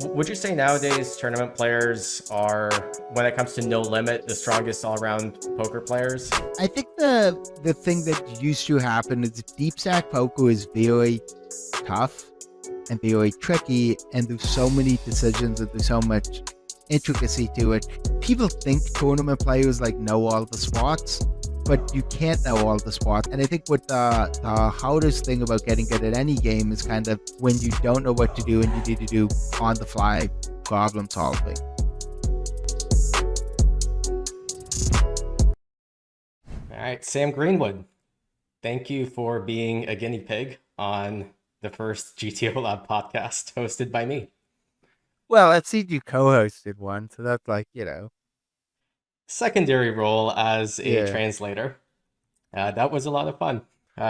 Would you say nowadays tournament players are, when it comes to no limit, the strongest all around poker players? I think the thing that used to happen is deep stack poker is very tough and very tricky, and there's so many decisions and there's so much intricacy to it. People think tournament players like know all the spots, but you can't know all the spots. And I think what the hardest thing about getting good at any game is kind of when you don't know what to do and you need to do on the fly problem solving. All right, Sam Greenwood, thank you for being a guinea pig on the first GTO Lab podcast hosted by me. Well, I've seen you co-hosted one, so that's like, Secondary role as a yeah. translator. That was a lot of fun.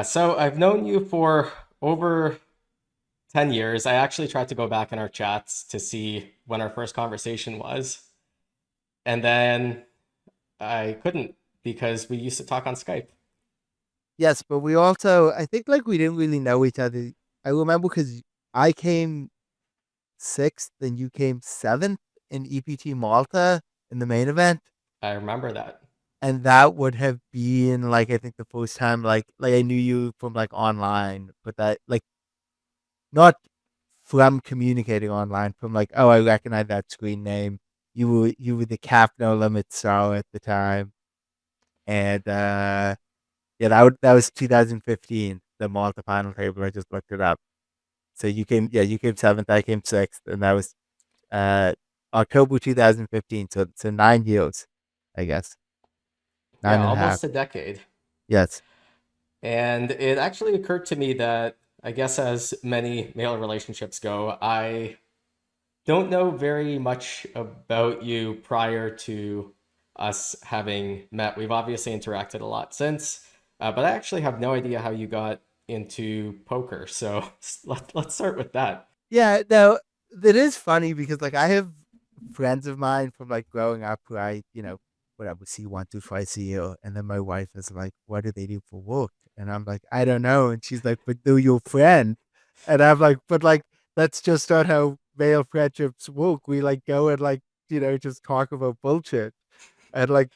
So I've known you for over 10 years. I actually tried to go back in our chats to see when our first conversation was. And then I couldn't because we used to talk on Skype. Yes, but we also, I think like we didn't really know each other. I remember because I came sixth and you came seventh in EPT Malta in the main event. I remember that. And that would have been like I think the first time like I knew you from like online, but that like not from communicating online, from like, oh, I recognize that screen name. You were the Cap No Limit star at the time. And yeah, that was 2015, the Malta final table. I just looked it up. So you came seventh, I came sixth, and that was uh October 2015. So 9 years, I guess. Yeah, Nine and a half. almost a decade. Yes. And it actually occurred to me that I guess as many male relationships go, I don't know very much about you prior to us having met. We've obviously interacted a lot since, but I actually have no idea how you got into poker. So let's start with that. Yeah, no, it is funny because like I have friends of mine from like growing up who whatever, see one, two, twice a year. And then my wife is like, what do they do for work? And I'm like, I don't know. And she's like, but they're your friend. And I'm like, but like, that's just not how male friendships work. We like go and like, just talk about bullshit. And like,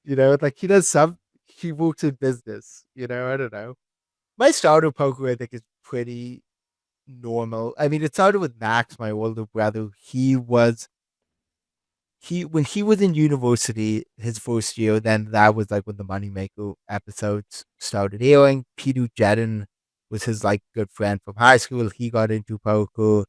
like he works in business, I don't know. My start of poker, I think, is pretty normal. I mean, it started with Max, my older brother. He when he was in university, his first year, then that was like when the Moneymaker episodes started airing. Peter Jedden was his like good friend from high school. He got into poker,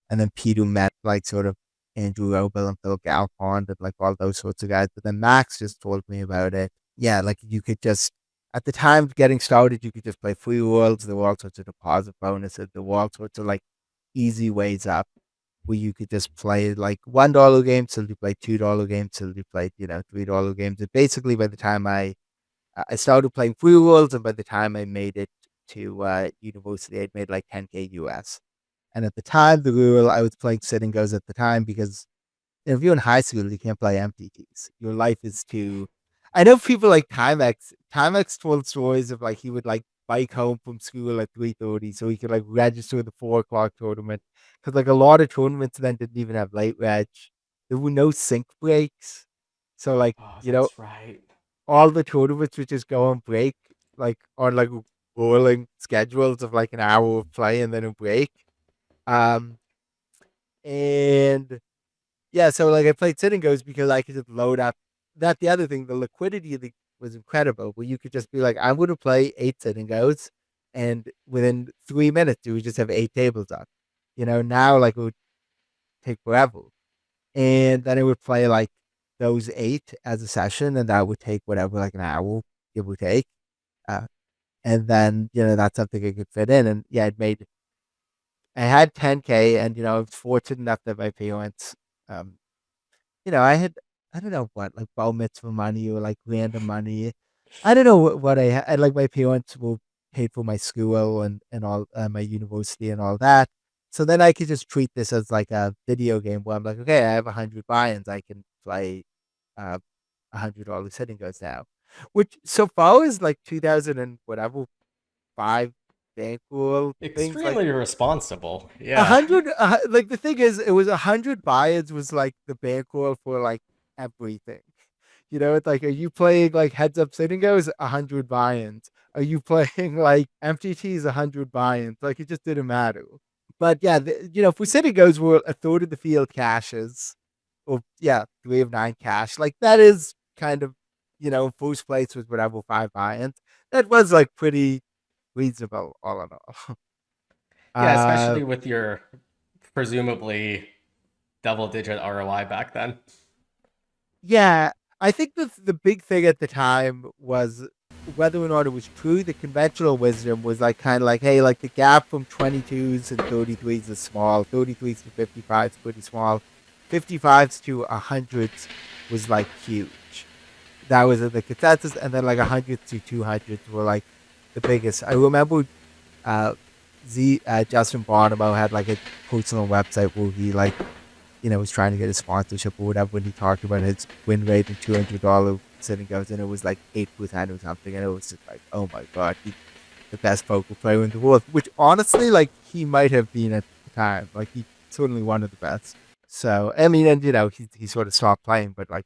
and then Peter met like sort of Andrew Robel and Phil Galfond and like all those sorts of guys. But then Max just told me about it. Yeah, like you could just at the time of getting started, you could just play free worlds. There were all sorts of deposit bonuses. There were all sorts of like easy ways up where you could just play like $1 games till you play $2 games till you play, $3 games. And basically by the time I started playing free worlds, and by the time I made it to university, I'd made like 10K US. And at the time, the rule I was playing Sit Gos at the time because if you're in high school, you can't play MTTs. Your life is too. I know people like Timex. Timex told stories of like he would like bike home from school at 3:30 so he could like register the 4 o'clock tournament. Because like a lot of tournaments then didn't even have late reg. There were no sync breaks. So like, Oh, that's right. all the tournaments would just go on break, like on like rolling schedules of like an hour of play and then a break. Um and yeah, so like I played Sit Gos because I could just load up. That the other thing, the liquidity of was incredible. Where you could just be like, I'm going to play 8 Sit Gos, and within 3 minutes, you would just have 8 tables up. Now like it would take forever, and then I would play like those eight as a session, and that would take whatever like an hour, give or take. Uh, and then that's something I could fit in, and yeah, it made. I had 10K, and I was fortunate enough that my parents um I had I don't know what like bar mitzvah money or like random money. I don't know what I had. Like my parents will paid for my school and all my university and all that. So then I could just treat this as like a video game where I'm like, okay, I have 100 buy-ins. I can play uh $100 Sit Gos now, which so far is like 2000 and whatever 5 bankroll things. Like Extremely responsible. a Yeah. hundred, like the thing is, it was 100 buy-ins was like the bankroll for like everything. It's like, are you playing like Heads Up Sitting Goes? 100 buy-ins. Are you playing like MTTs? 100 buy-ins. Like it just didn't matter. But yeah, for Sitting Goes, we're a third of the field cashes, or yeah, 3 of 9 cash. Like that is kind of, first place with whatever 5 buy-ins. That was like pretty reasonable, all in all. Yeah, Uh, especially with your presumably double digit ROI back then. Yeah, I think the big thing at the time was whether or not it was true. The conventional wisdom was like kind of like, hey, like the gap from 22s and 33s is small. 33s to 55s pretty small. 55s to 100s was like huge. That was the consensus, and then like 100s to 200s were like the biggest. I remember uh, Justin Barnabo had like a personal website where he like was trying to get a sponsorship or whatever when he talked about his win rate and $200 Sitting Goes, and it was like 8% or something, and it was just like, oh my god, he's the best poker player in the world, which honestly, like, he might have been at the time. Like, he certainly one of the best. So, I mean, and he sort of stopped playing, but like,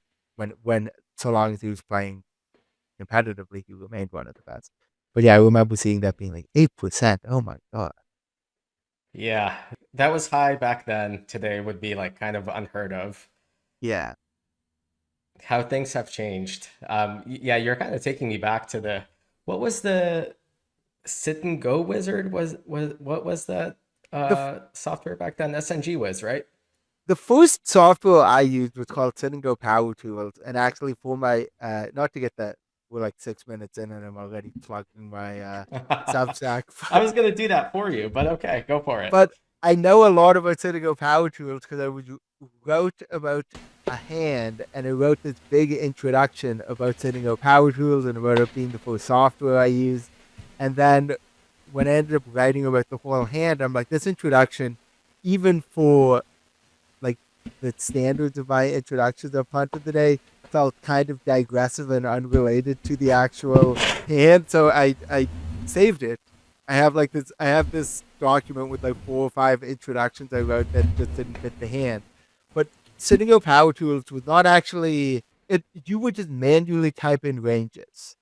when so long as he was playing competitively, he remained one of the best. But yeah, I remember seeing that being like 8%. Oh my god. Yeah, that was high back then. Today would be like kind of unheard of. Yeah. How things have changed. Yeah, you're kind of taking me back to what was the Sit and Go Wizard? Was what was that The software back then? SNG Wiz, right? the first software I used was called Sit and Go Power Tools, and actually for my not to get that, we're like 6 minutes in and I'm already plugged in my Substack, I was gonna do that for you, but okay, go for it. but I know a lot about Sit and Go Power Tools because wrote about a hand, and I wrote this big introduction about Sit and Go Power Tools and about it being the first software I used, and then when I ended up writing about the whole hand, I'm like, this introduction, even for like the standards of my introductions of Punt of the Day, felt kind of digressive and unrelated to the actual hand. So I saved it. I have this document with like 4 or 5 introductions I wrote that just didn't fit the hand. But Sitting Up Power Tools was not actually it. You would just manually type in ranges,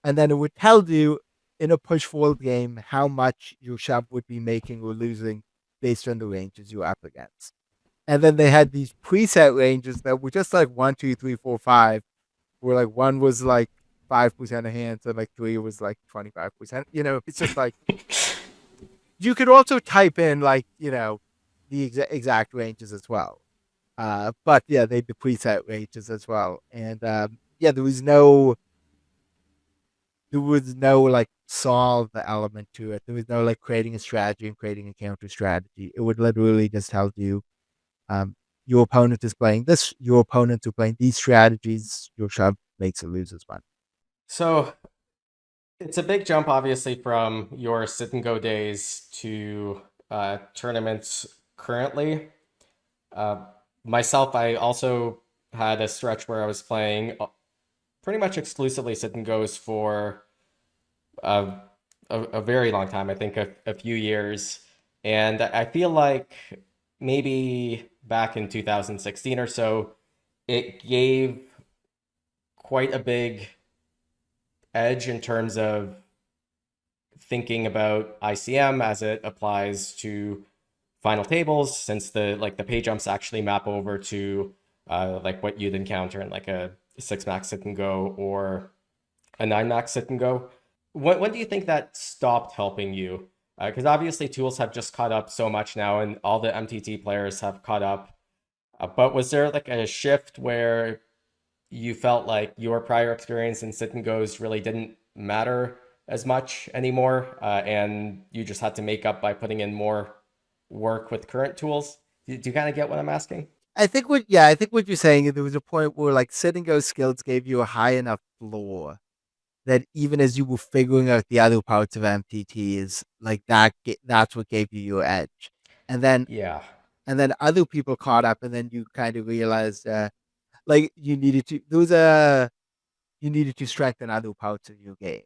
and then it would tell you in a push forward game how much your shop would be making or losing based on the ranges you're up against. And then they had these preset ranges that were just like 1, 2, 3, 4, 5, where like one was like 5% of hands and like three was like 25%. It's just like you could also type in like, the exact ranges as well. But yeah, they the preset ranges as well. And yeah, there was no like solve the element to it. There was no like creating a strategy and creating a counter strategy. It would literally just tell you um, your opponent is playing this, your opponents are playing these strategies, your shove makes or loses one. So it's a big jump, obviously, from your sit and go days to tournaments currently. Uh, Myself, I also had a stretch where I was playing pretty much exclusively sit and goes for a, a very long time, I think a few years. And I feel like maybe back in 2016 or so, it gave quite a big edge in terms of thinking about ICM as it applies to final tables, since the pay jumps actually map over to like what you'd encounter in like a 6 max sit and go or a 9 max sit and go. When do you think that stopped helping you? Because obviously tools have just caught up so much now, and all the MTT players have caught up. But was there like a shift where you felt like your prior experience in sit and goes really didn't matter as much anymore, and you just had to make up by putting in more work with current tools? Do you kind of get what I'm asking? I think what you're saying is there was a point where like sit and go skills gave you a high enough floor that even as you were figuring out the other parts of MTTs, like that's what gave you your edge. And then Yeah. and then other people caught up, and then you kind of realized like you needed to strengthen other parts of your game.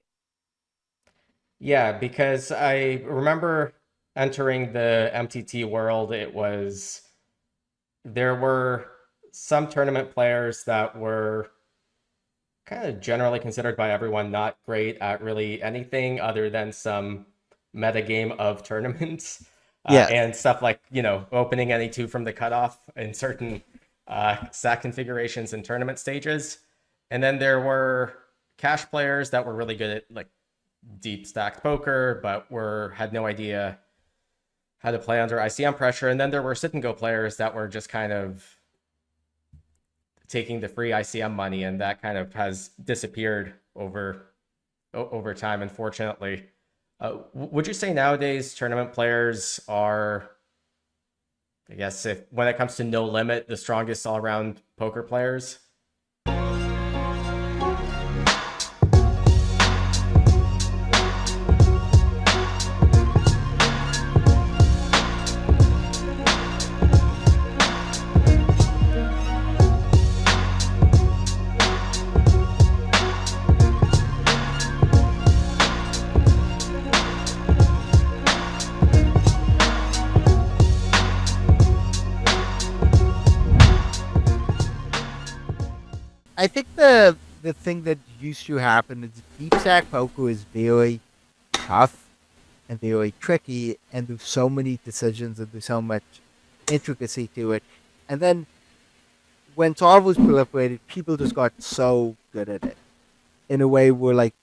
Yeah, because I remember entering the MTT world, there were some tournament players that were kind of generally considered by everyone not great at really anything other than some metagame of tournaments Yes. and stuff like, opening any two from the cutoff in certain stack configurations and tournament stages. And then there were cash players that were really good at like deep stacked poker, but had no idea how to play under ICM pressure. And then there were sit and go players that were just kind of taking the free ICM money, and that kind of has disappeared over time, unfortunately. Would you say nowadays tournament players are, I guess, if when it comes to no limit, the strongest all around poker players? I think the thing that used to happen is deep stack poker is very tough and very tricky, and there's so many decisions and there's so much intricacy to it. And then when solve was proliferated, people just got so good at it in a way where like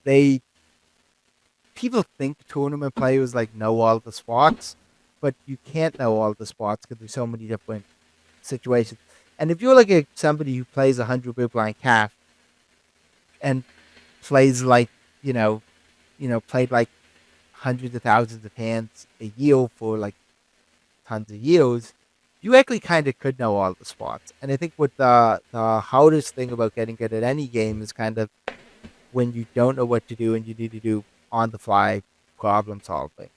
people think tournament players like know all the spots, but you can't know all the spots because there's so many different situations. And if you're like somebody who plays 100 big blind calf and plays like you know played like hundreds of thousands of hands a year for like tons of years, you actually kind of could know all the spots. And I think what the hardest thing about getting good at any game is kind of when you don't know what to do and you need to do on the fly problem solving.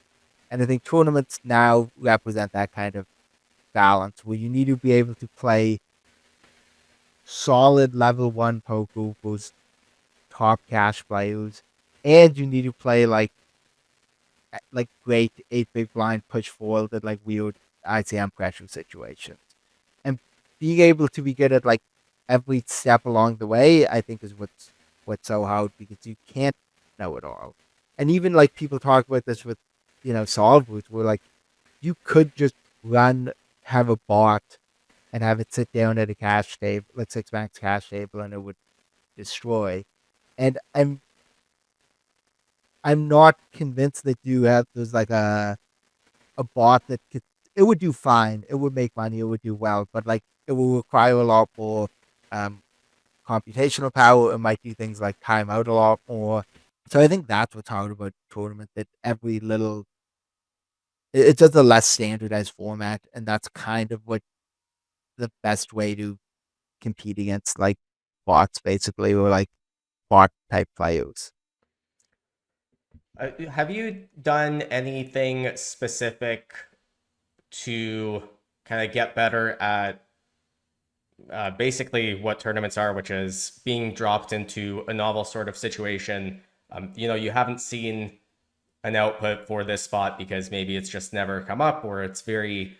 And I think tournaments now represent that kind of balance where you need to be able to play solid level one poker with top cash players, and you need to play like great 8 big blind push forward at like weird ICM pressure situations. And being able to be good at like every step along the way, I think is what's so hard because you can't know it all. And even like people talk about this with, solvers where like you could just have a bot and have it sit down at a cash table, like six max cash table, and it would destroy. And I'm not convinced that you have there's like a bot that could it would do fine. It would make money. It would do well, but like it will require a lot more um, computational power. It might do things like time out a lot more. So I think that's what's hard about tournament. That every little it's just a less standardized format, and that's kind of what the best way to compete against like bots, basically, or like bot type players. Have you done anything specific to kind of get better at basically what tournaments are, which is being dropped into a novel sort of situation? You haven't seen an output for this spot because maybe it's just never come up, or it's very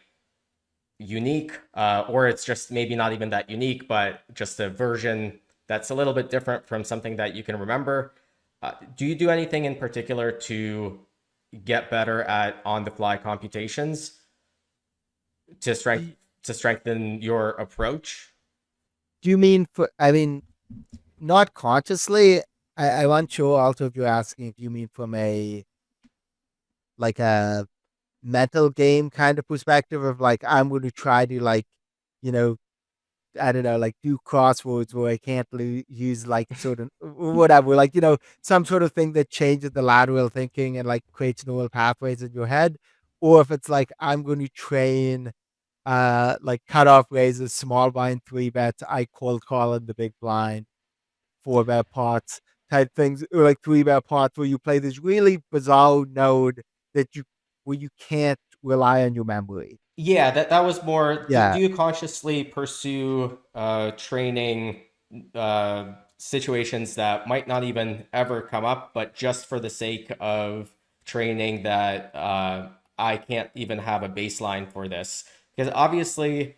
unique, or it's just maybe not even that unique, but just a version that's a little bit different from something that you can remember. Do you do anything in particular to get better at on the fly computations to strength to strengthen your approach? Do you mean for? I mean, not consciously. I want sure also if you're asking if you mean from a like a mental game kind of perspective of like I'm going to try to like you know I don't know like do crosswords where I can't use like sort of whatever like some sort of thing that changes the lateral thinking and like creates neural pathways in your head, or if it's like I'm going to train like cutoff raises small blind three bets I cold call in the big blind 4 bet pots type things, or like 3 bet pots where you play this really bizarre node that you where you can't rely on your memory. Yeah, that was more. Do Yeah. you consciously pursue training situations that might not even ever come up, but just for the sake of training that I can't even have a baseline for this? Because obviously,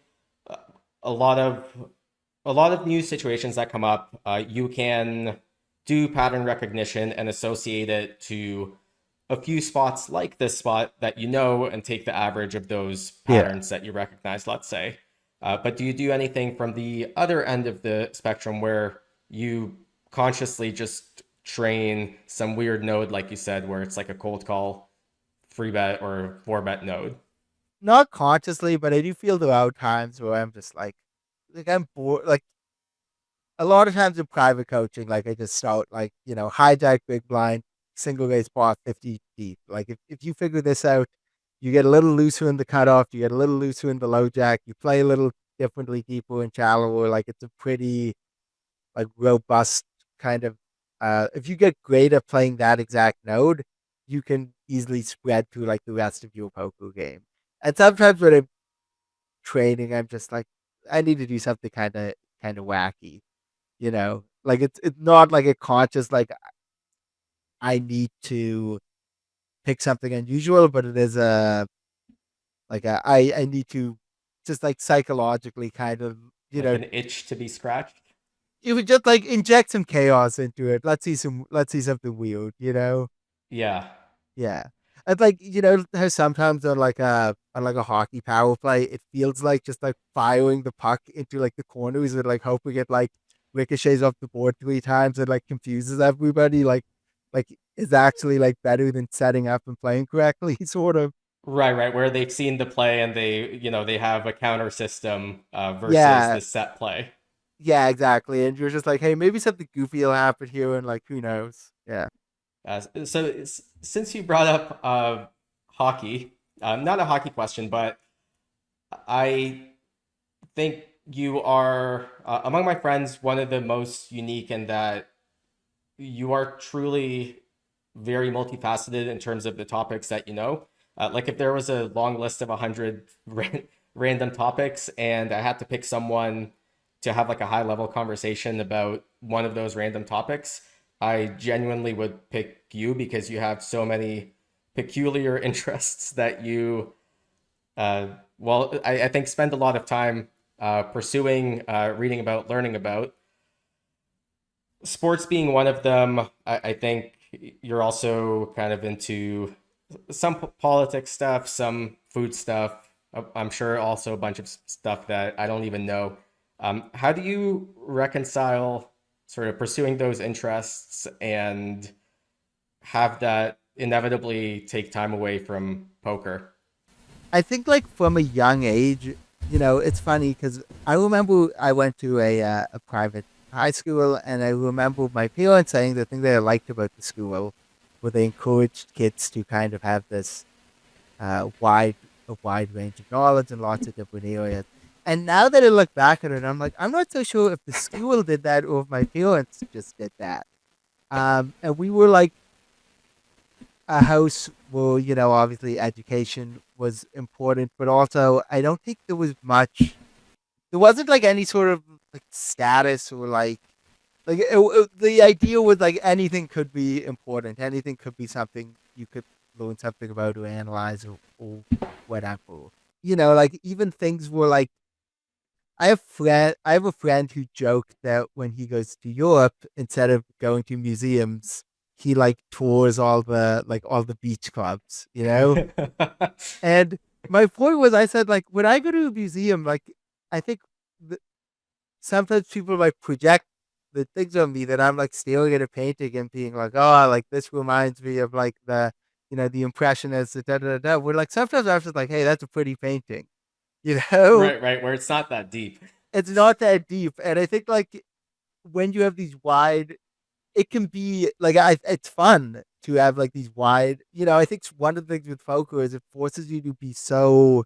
uh, a lot of new situations that come up, you can do pattern recognition and associate it to a few spots like this spot that you know and take the average of those Yeah. patterns that you recognize, let's say. But do you do anything from the other end of the spectrum where you consciously just train some weird node, like you said, where it's like a cold call, free bet, or four bet node? Not consciously, but I do feel there are times where I'm just like I'm bored. Like a lot of times in private coaching, like I just start like, hijack big blind, single raise spot 50 deep. Like if you figure this out, you get a little looser in the cutoff, you get a little looser in the low jack, you play a little differently deeper and shallower. Like it's a pretty like robust kind of if you get great at playing that exact node, you can easily spread through like the rest of your poker game. And sometimes when I'm training, I'm just like, I need to do something kind of wacky, like it's not like a conscious like I need to pick something unusual, but it is a like I need to just like psychologically kind of Like an itch to be scratched? you would just like inject some chaos into it. Let's see something weird. Yeah. Yeah. And like, how sometimes on like a hockey power play, it feels like just like firing the puck into like the corners and like hoping it like ricochets off the board 3 times and like confuses everybody, like is actually like better than setting up and playing correctly, sort of. Right, right, where they've seen the play and they have a counter system versus Yeah. the set play. Yeah, exactly. And you're just like, hey, maybe something goofy will happen here and like who knows? Yeah. Since you brought up hockey, not a hockey question, but I think you are among my friends one of the most unique in that you are truly very multifaceted in terms of the topics that you know. Like if there was a long list of 100 random topics and I had to pick someone to have like a high level conversation about one of those random topics, I genuinely would pick you because you have so many peculiar interests that you, uh, I think spend a lot of time pursuing, reading about, learning about. Sports being one of them, I think you're also kind of into some politics stuff, some food stuff. I'm sure also a bunch of stuff that I don't even know. How do you reconcile sort of pursuing those interests and have that inevitably take time away from poker? I think like from a young age, it's funny because I remember I went to a private high school, and I remember my parents saying the thing that I liked about the school, where they encouraged kids to kind of have this uh, wide a wide range of knowledge in lots of different areas. And now that I look back at it, I'm like, I'm not so sure if the school did that or if my parents just did that. And we were like a house where, obviously education was important, but also I don't think there wasn't like any sort of like status or the idea was like anything could be important, anything could be something you could learn something about or analyze or whatever. Like even things were like I have a friend who joked that when he goes to Europe, instead of going to museums, he like tours all the beach clubs. And my point was, I said like when I go to a museum, like I think th- sometimes people like project the things on me that I'm like staring at a painting and being like, oh, like this reminds me of like the impressionists, da da da. Da. We're like sometimes I'm just like, hey, that's a pretty painting, you know. Right, right, where it's not that deep. It's not that deep, and I think like when you have these wide, it can be like it's fun to have like these wide. I think one of the things with poker is it forces you to be so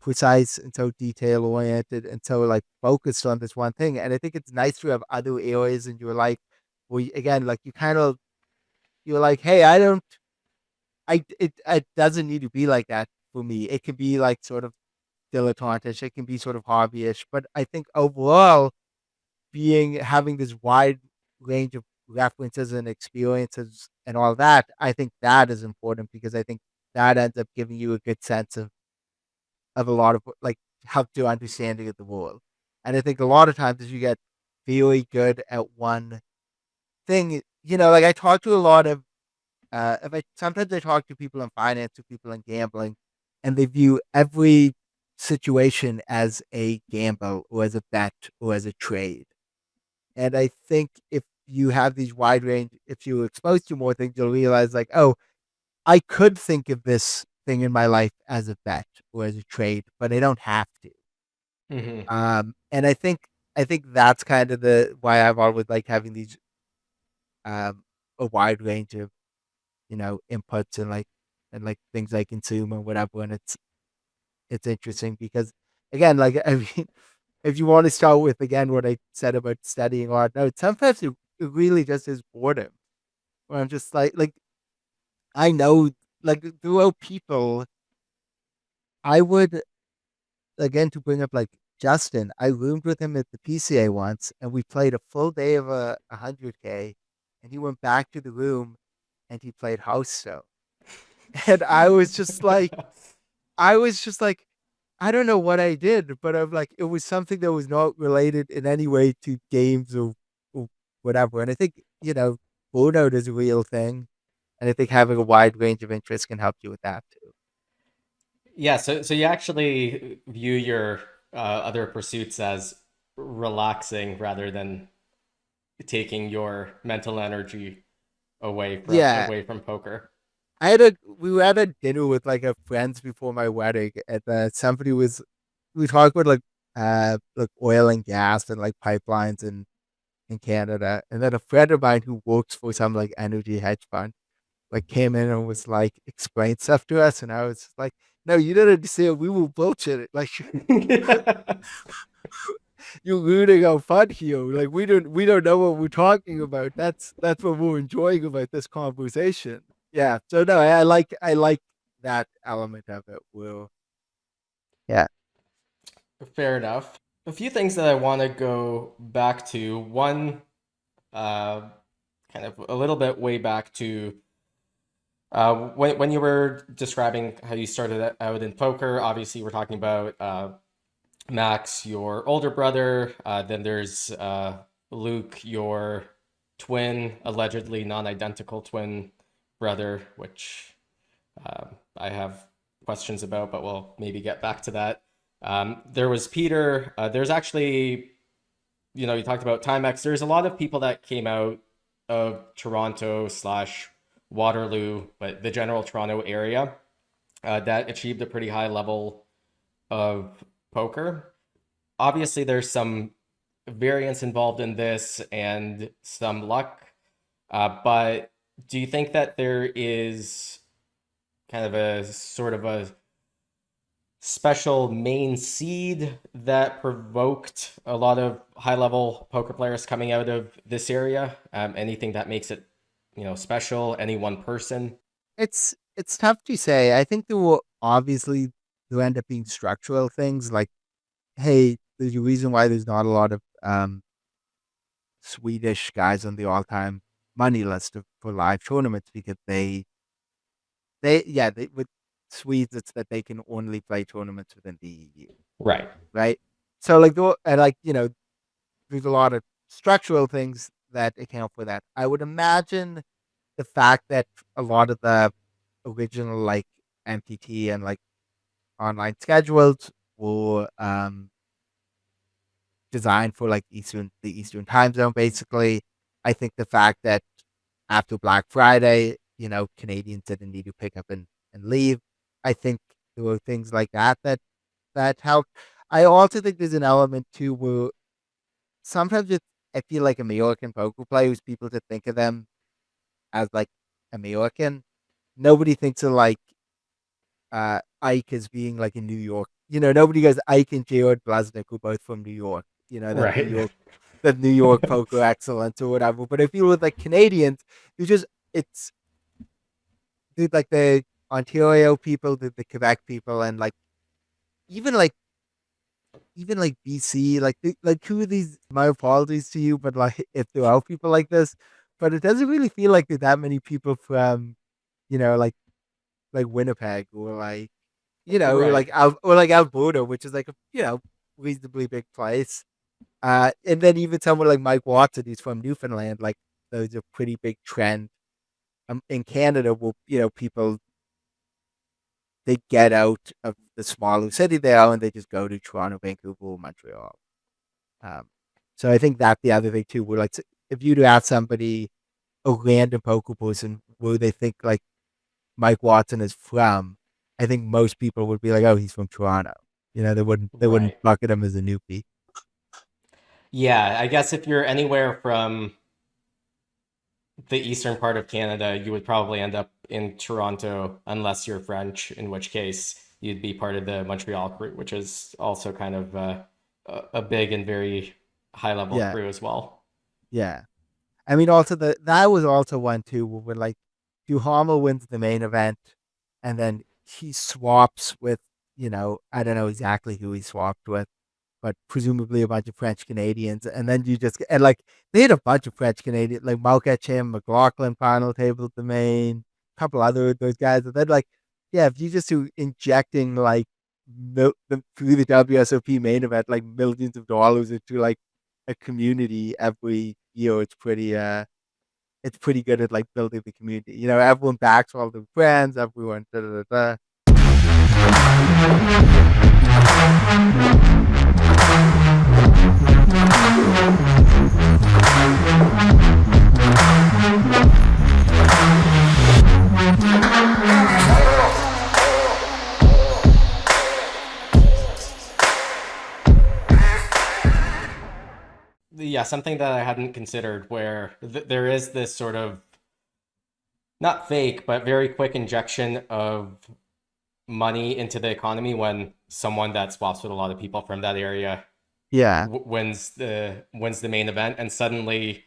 precise and so detail oriented and so like focused on this one thing. And I think it's nice to have other areas in your life where again, like you're like, hey, I don't, it doesn't need to be like that for me. It can be like sort of dilettantish. It can be sort of hobbyish. But I think overall, having this wide range of references and experiences and all that, I think that is important because I think that ends up giving you a good sense of a lot of like help to understanding of the world. And I think a lot of times as you get really good at one thing, like I talk to a lot of if I sometimes I talk to people in finance, to people in gambling, and they view every situation as a gamble or as a bet or as a trade. And I think if you have these wide range, if you're exposed to more things, you'll realize like, oh, I could think of this thing in my life as a bet or as a trade, but I don't have to. Hmm. And I think that's kind of the why I've always liked having these a wide range of inputs and things I consume or whatever, and it's interesting because again, like I mean, if you want to start with again what I said about studying art, no, sometimes it really just is boredom. Where I'm just like I know like throughout people, I would again to bring up like Justin, I roomed with him at the PCA once, and we played a full day of a 100K, and he went back to the room and he played Hearthstone, and I was just like, I don't know what I did, but I'm like, it was something that was not related in any way to games or whatever. And I think, burnout is a real thing. And I think having a wide range of interests can help you with that too. Yeah, so you actually view your other pursuits as relaxing rather than taking your mental energy Yeah. away from poker. We were at a dinner with like a friends before my wedding, and somebody we talked about like oil and gas and like pipelines in Canada. And then a friend of mine who works for some like energy hedge fund like came in and was like explained stuff to us, and I was just like, "No, you didn't understand. We will bullshit it. Like you're ruining our fun here. Like we don't know what we're talking about. That's what we're enjoying about this conversation." Yeah. So no, I like that element of it. Will. Yeah. Fair enough. A few things that I want to go back to. One, uh, kind of a little bit way back to when you were describing how you started out in poker. Obviously, we're talking about Max, your older brother. Then there's Luke, your twin, allegedly non-identical twin brother, which I have questions about, but we'll maybe get back to that. There was Peter. There's actually, you talked about Timex. There's a lot of people that came out of Toronto slash Waterloo, but the general Toronto area that achieved a pretty high level of poker. Obviously, there's some variance involved in this and some luck, but do you think that there is kind of a sort of a special main seed that provoked a lot of high level poker players coming out of this area? Anything that makes it, special? Any one person? It's tough to say. I think there will end up being structural things like, hey, there's a reason why there's not a lot of Swedish guys on the all-time money list for live tournaments because they with Swedes it's that they can only play tournaments within the EU, Right. right? So like and like there's a lot of structural things that account for that. I would imagine the fact that a lot of the original like MTT and like online schedules were designed for like the Eastern time zone basically. I think the fact that after Black Friday, Canadians didn't need to pick up and leave. I think there were things like that helped. I also think there's an element too where sometimes I feel like American poker players, people to think of them as like American. Nobody thinks of like Ike as being like in New York. Nobody goes Ike and Jared Blaznik were both from New York. Right. That New York poker excellence or whatever. But if you were like Canadians, you just it's dude, like the Ontario people, the Quebec people, and like even like even like BC, like who are these? My apologies to you, but like if there are people like this, but it doesn't really feel like there's that many people from, you know, like Winnipeg or like, Right. like Alberta, which is like a, reasonably big place. And then even someone like Mike Watson, who's from Newfoundland, like those are pretty big trend. In Canada, will people, they get out of the smaller city they are and they just go to Toronto, Vancouver, Montreal. Um, so I think that's the other thing too. Where like if you to ask somebody, a random poker person, where they think like Mike Watson is from, I think most people would be like, oh, he's from Toronto. They wouldn't Right. bucket him as a newbie. Yeah, I guess if you're anywhere from the eastern part of Canada, you would probably end up in Toronto unless you're French, in which case you'd be part of the Montreal crew, which is also kind of a big and very high level Yeah, crew as well. yeah. I mean, also that was also one too, where like Duhamel wins the main event, and then he swaps with, I don't know exactly who he swapped with, but presumably a bunch of French Canadians, and then you just and like they had a bunch of French Canadian, like Malk Etcham, McLaughlin final table at the main, a couple other of those guys, and then like, yeah, if you just do injecting like through the WSOP main event like millions of dollars into like a community every year, it's pretty good at like building the community. Everyone backs all their friends, everyone da da da Yeah, something that I hadn't considered where there is this sort of not fake, but very quick injection of money into the economy when someone that swaps with a lot of people from that area yeah, wins the main event, and suddenly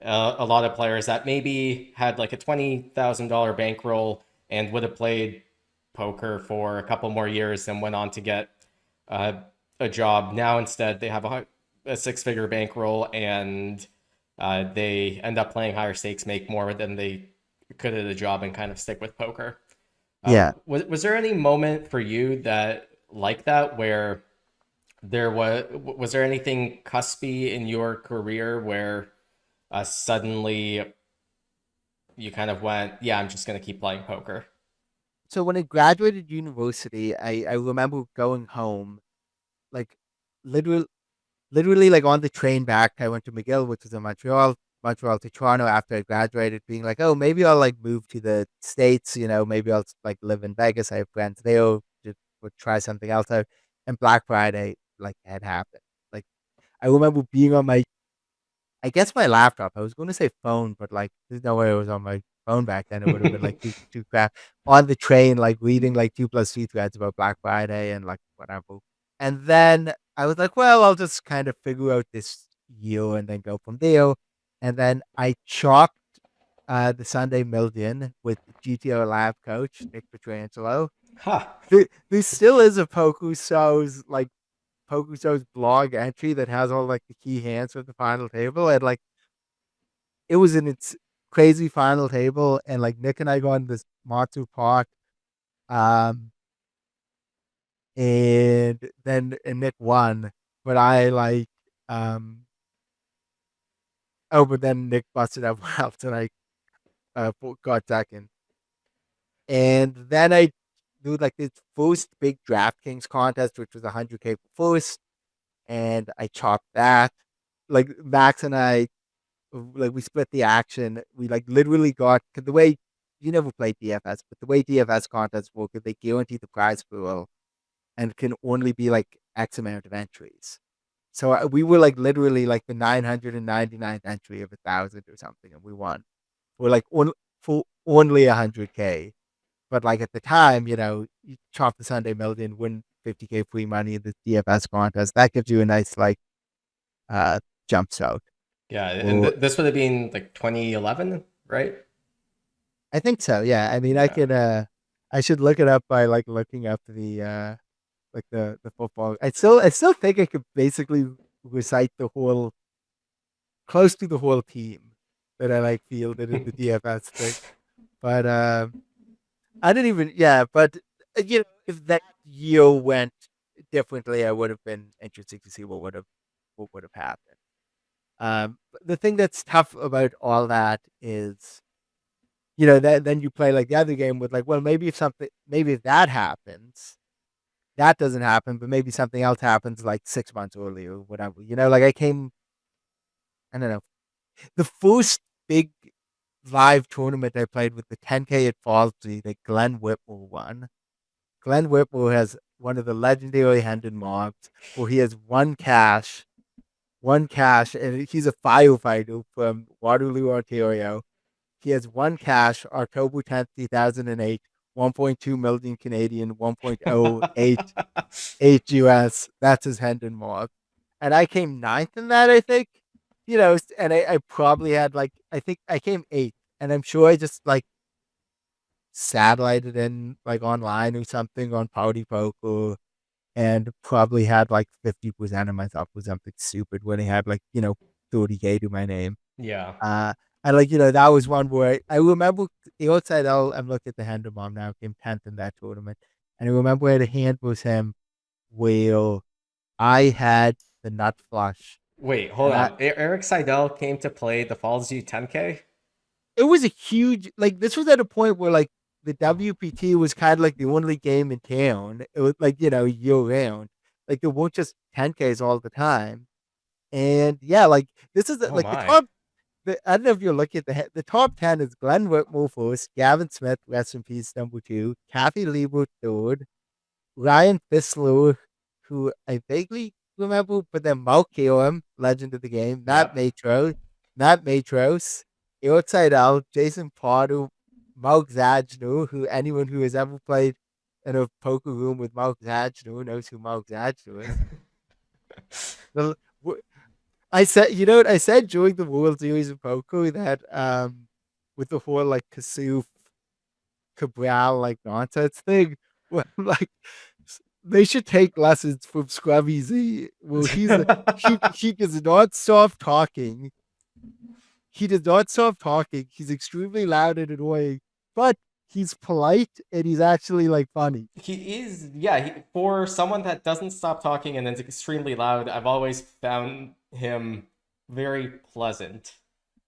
a lot of players that maybe had like a $20,000 bankroll and would have played poker for a couple more years and went on to get uh, a job. Now instead they have a six-figure bankroll and they end up playing higher stakes, make more than they could at a job, and kind of stick with poker. yeah. Was there any moment for you that like that where was there anything cuspy in your career where suddenly you kind of went, yeah, I'm just gonna keep playing poker? So when I graduated university, I remember going home, like literally, literally like on the train back. I went to McGill, which was in Montreal to Toronto after I graduated, being like, oh, maybe I'll like move to the States. Maybe I'll like live in Vegas. I have friends there. Just would try something else out. And Black Friday like had happened. Like I remember being on my, I guess my laptop. I was going to say phone, but like there's no way it was on my phone back then. It would have been like too crap. On the train, like reading like 2+2 threads about Black Friday and like whatever. And then I was like, well, I'll just kind of figure out this year and then go from there. And then I chopped the Sunday Million with GTO Lab coach Nick Petrangelo. Huh. There still is a Poku Show's blog entry that has all like the key hands of the final table, and like it was in its crazy final table, and like Nick and I go on this Matsu Park, um, and Nick won, but I like um but then Nick busted out else and I got second, and then I do like this first big DraftKings contest, which was 100K for first, and I chopped that. Like Max and I, like we split the action. We like literally got, cause the way, you never played DFS, but the way DFS contests work is they guarantee the prize pool and can only be like X amount of entries. So we were like literally like the 999th entry of 1,000 or something, and we won. We're like for only 100K, but like at the time, you chop the Sunday Million, win 50K free money in the DFS contest. That gives you a nice like uh jump start. Yeah, and Well, this would have been like 2011, right? I think so. Yeah. I mean, Yeah. I should look it up by like looking up like the football. I still think I could basically recite the whole, close to the whole team that I like fielded in the DFS thing. But I didn't even but if that year went differently, I would have been interested to see what would have happened. The thing that's tough about all that is, that then you play like the other game with like, well, maybe if that happens, that doesn't happen, but maybe something else happens like 6 months earlier, or whatever. Like I don't know, the first big live tournament I played with the 10K at Fallsy that Glenn Whitmore won. Glenn Whitmore has one of the legendary Hendon mobs where he has one cash, and he's a firefighter from Waterloo, Ontario. He has one cash, October 10th, 2008, 1.2 million Canadian, 1.08 US. That's his Hendon mob. And I came ninth in that, I think. And I probably had like, I think I came eighth. And I'm sure I just like satellited in like online or something on Party Poker, and probably had like 50% of myself or something stupid when I had like, 30K to my name. Yeah. Uh, and like, that was one where I remember the outside out. I'm looking at the Hendon mom now, came 10th in that tournament. And I remember I had a hand with him where I had the nut flush. Wait, hold And on. Eric Seidel came to play the Falls U 10K? it was a huge, like, this was at a point where like the WPT was kind of like the only game in town. It was like, year round. Like there weren't just 10Ks all the time. And yeah, like this is Oh like the my. top. I don't know if you're looking at the top 10 is Glenn Whitmore first, Gavin Smith, rest in peace, number two, Kathy Liebert third, Ryan Fisler, who I vaguely remember, but then Mark Kalam, legend of the game, Yep. Matt Matros, Outside Out, Jason Potter, Mark Zajner, who anyone who has ever played in a poker room with Mark Zajner knows who Mark Zajner is. The, I said, what I said during the World Series of Poker that with the whole like Kasuf Cabral like nonsense thing, well, like they should take lessons from Scrubby Z. Well, he does not stop talking. He does not stop talking. He's extremely loud and annoying, but he's polite and he's actually like funny. He is, yeah, for someone that doesn't stop talking and is extremely loud, I've always found him very pleasant.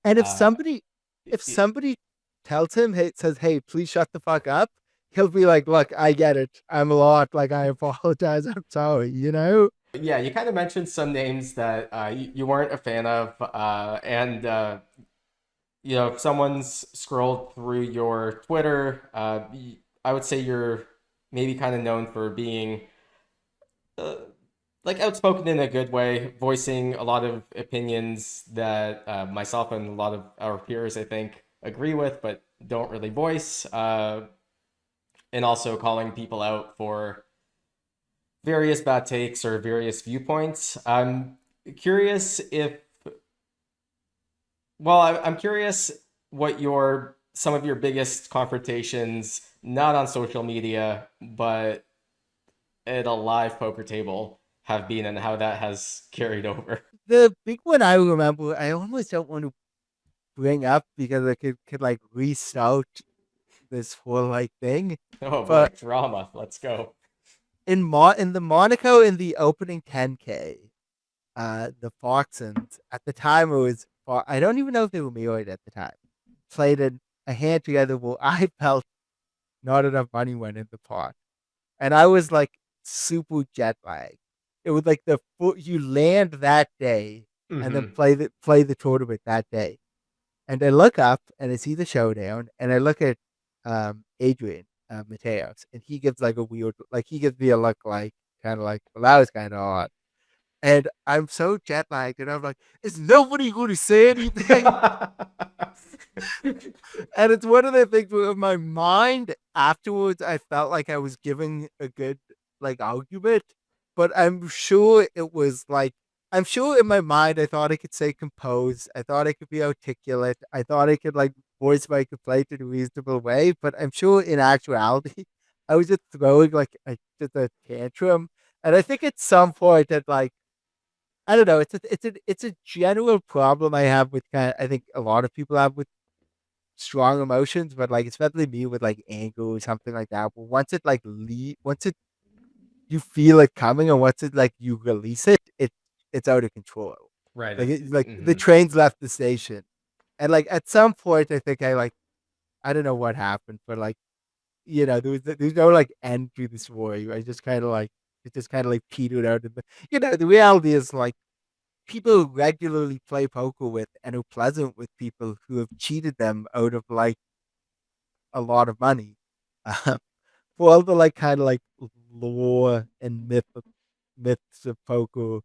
And if Uh, somebody if somebody tells him, hey, says, "Hey, please shut the fuck up," he'll be like, "Look, I get it. I'm a lot. Like, I apologize. I'm sorry." yeah, you kind of mentioned some names that you weren't a fan of, and if someone's scrolled through your Twitter, I would say you're maybe kind of known for being uh, like outspoken in a good way, voicing a lot of opinions that myself and a lot of our peers, I think, agree with, but don't really voice, and also calling people out for various bad takes or various viewpoints. I'm curious if, well, I'm curious what your some of your biggest confrontations, not on social media, but at a live poker table, have been, and how that has carried over. The big one I remember, I almost don't want to bring up because I could like restart this whole like thing. Oh boy, But drama. Let's go. in the Monaco in the opening 10K, the Foxons at the time it was I don't even know if they were married at the time. Played a hand together where I felt not enough money went in the pot, and I was like super jet lagged. It was like you land that day and then Mm-hmm. play the tournament that day. And I look up and I see the showdown, and I look at Adrian Mateos, and he gives like a weird, like he gives me a look like kind of like, well, that was kind of odd. And I'm so jet lagged, and I'm like, is nobody going to say anything? And it's one of the things where in my mind afterwards, I felt like I was giving a good like argument, but I'm sure in my mind I thought I could say composed, I thought I could be articulate, I thought I could like voice my complaint in a reasonable way, but I'm sure in actuality, I was just throwing like just a tantrum, and I think at some point that like I don't know. It's a general problem I have with I think a lot of people have with strong emotions, but like especially me with like anger or something like that. But once it like once it you feel it coming, and once it like you release it, it's out of control. Right. Like It's like the train's left the station, and like at some point, I think I don't know what happened, but like there's no like end to the story. I just kind of like it just kind of like petered out. The reality is like people regularly play poker with and are pleasant with people who have cheated them out of like a lot of money. Uh, for all the like kind of like lore and myths of poker,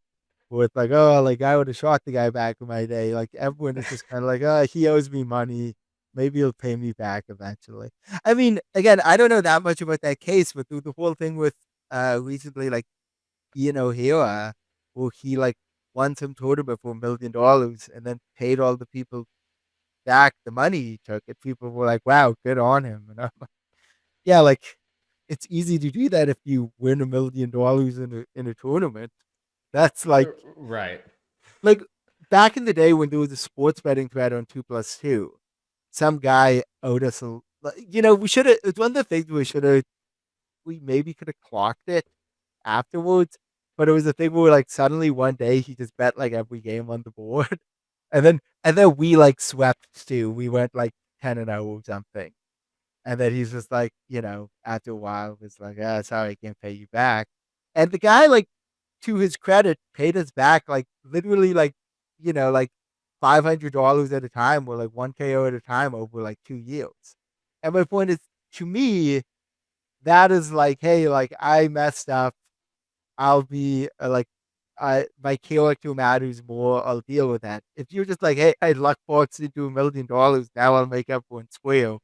where it's like, oh, like I would have shot the guy back in my day. Like everyone is just kind of like, oh, he owes me money. Maybe he'll pay me back eventually. I mean, again, I don't know that much about that case, but the whole thing with recently, like Ian O'Hara, where he like won some tournament for $1 million and then paid all the people back the money he took, and people were like, wow, good on him. And I'm like, yeah, like it's easy to do that if you win $1 million in a tournament. That's right. like back in the day when there was a sports betting thread on 2+2, some guy owed us we should have. It's one of the things we maybe could have clocked it afterwards, but it was a thing where like suddenly one day he just bet like every game on the board, and then we like swept too. We went like 10-0 or something, and then he's just like, after a while, was like, ah, sorry, I can't pay you back. And the guy, like, to his credit, paid us back, like, literally, like $500 at a time or like 1 KO at a time over like 2 years. And my point is, to me, that is like, hey, like, I messed up. I'll be my character matters more. I'll deal with that. If you're just like, hey, I luck boxed into $1 million, now I'll make up one square.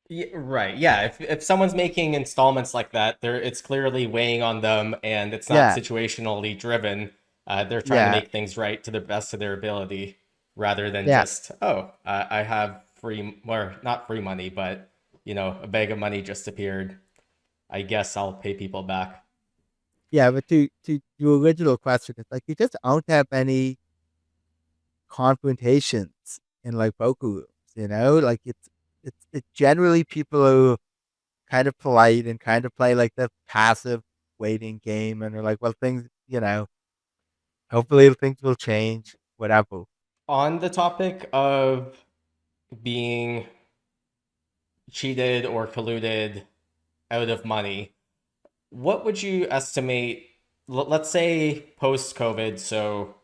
Yeah, right. Yeah. If someone's making installments like that, it's clearly weighing on them, and it's not Yeah, situationally driven. They're trying to yeah, make things right to the best of their ability, rather than yeah. just, oh, I have free, or not free money, but a bag of money just appeared. I guess I'll pay people back. Yeah, but to your original question, it's like you just don't have any confrontations in like poker rooms, Like it's generally people who kind of polite and kind of play like the passive waiting game, and they're like, well, things, hopefully things will change, whatever. On the topic of being cheated or colluded out of money, what would you estimate? Let's say post COVID, so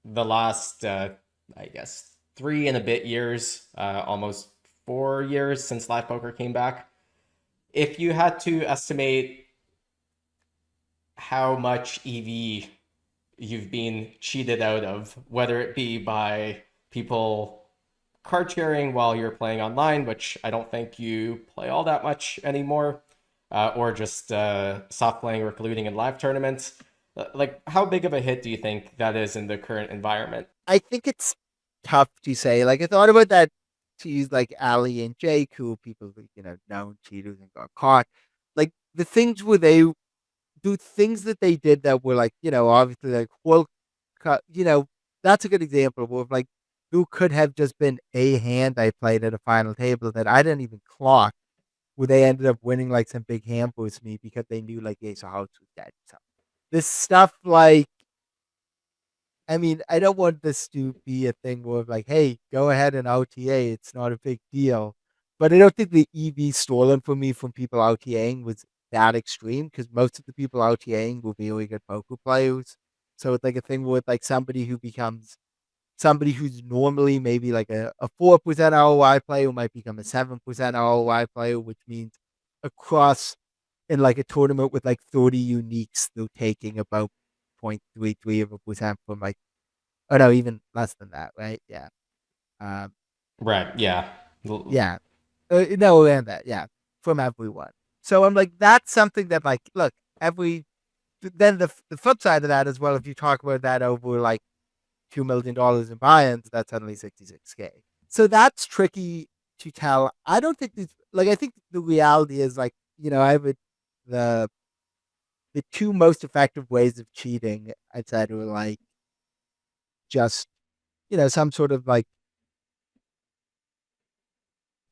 the last, I guess, 3 and a bit years, almost 4 years since live poker came back. If you had to estimate how much EV you've been cheated out of, whether it be by people card sharing while you're playing online, which I don't think you play all that much anymore, or just soft playing or colluding in live tournaments. Like, how big of a hit do you think that is in the current environment? I think it's tough to say. Like I thought about that to use like Ali and Jake, who people who, known cheaters and got caught. Like the things where they do things that they did that were like, obviously like, well, that's a good example of like, who could have just been a hand I played at a final table that I didn't even clock, where they ended up winning like some big hand boost me because they knew like Ace of Hearts was dead. So this stuff like, I mean, I don't want this to be a thing where like, hey, go ahead and OTA. It's not a big deal. But I don't think the EV stolen from me from people OTAing was that extreme, because most of the people OTAing will be really good poker players. So it's like a thing with like somebody who becomes somebody who's normally maybe like a 4% ROI player might become a 7% ROI player, which means across in like a tournament with like 30 uniques, they're taking about 0.33 of a percent from like, oh no, even less than that, right? Yeah. Um, Right. Yeah. yeah. No, and that, yeah, from everyone. So I'm like, that's something that like, look, then the flip side of that as well, if you talk about that over like $2 million in buy-ins, that's suddenly 66K. So that's tricky to tell. I don't think these, like, I think the reality is like, I have the the two most effective ways of cheating, I'd say, are like just some sort of like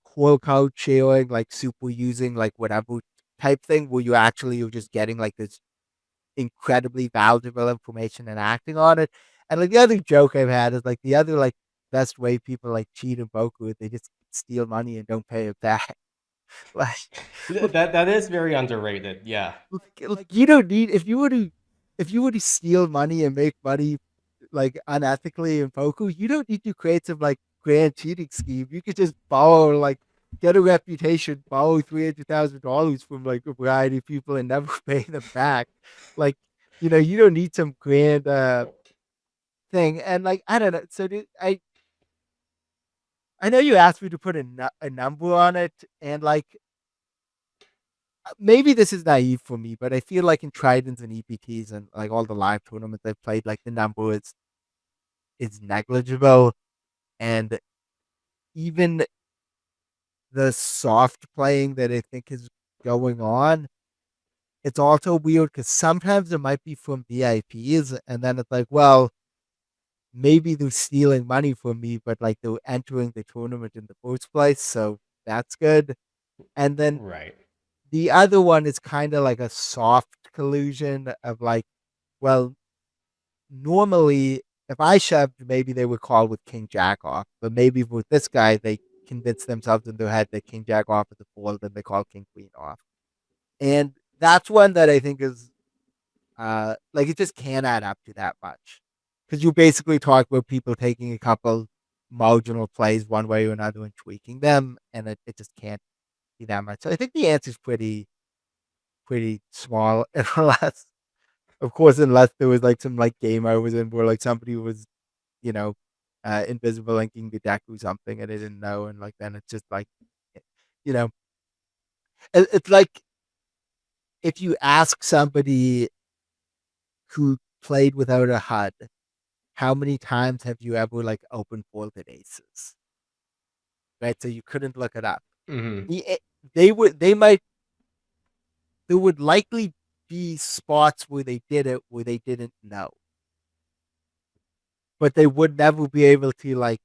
quote code sharing, like super using, like whatever type thing, where you're just getting like this incredibly valuable information and acting on it. And like the other joke I've had is like the other like best way people like cheat in poker is they just steal money and don't pay it back. Like, look, That is very underrated. Yeah. you don't need if you were to steal money and make money like unethically in poker, you don't need to create some like grand cheating scheme. You could just borrow like get a reputation, borrow $300,000 from like a variety of people and never pay them back. Like, you don't need some grand thing. And like I don't know. So I know you asked me to put a number on it, and like maybe this is naive for me, but I feel like in Tritons and EPTs and like all the live tournaments I've played, like the number is negligible, and even the soft playing that I think is going on, it's also weird because sometimes it might be from VIPs, and then it's like, well, maybe they're stealing money from me, but like they're entering the tournament in the first place, so that's good. And then Right. the other one is kind of like a soft collusion of like, well, normally if I shoved, maybe they would call with King Jack off, but maybe with this guy, they convince themselves in their head that King Jack off is a fold, then they call King Queen off, and that's one that I think is like it just can't add up to that much because you basically talk about people taking a couple marginal plays one way or another and tweaking them, and it just can't be that much. So I think the answer is pretty small, unless of course, unless there was like some like game I was in where like somebody was, you know, invisible linking the deck or something and I didn't know. And like, then it's just like, you know, it's like if you ask somebody who played without a HUD, how many times have you ever like opened folded aces? Right. So you couldn't look it up. Hmm. The, they would, they might, there would likely be spots where they did it where they didn't know, but they would never be able to like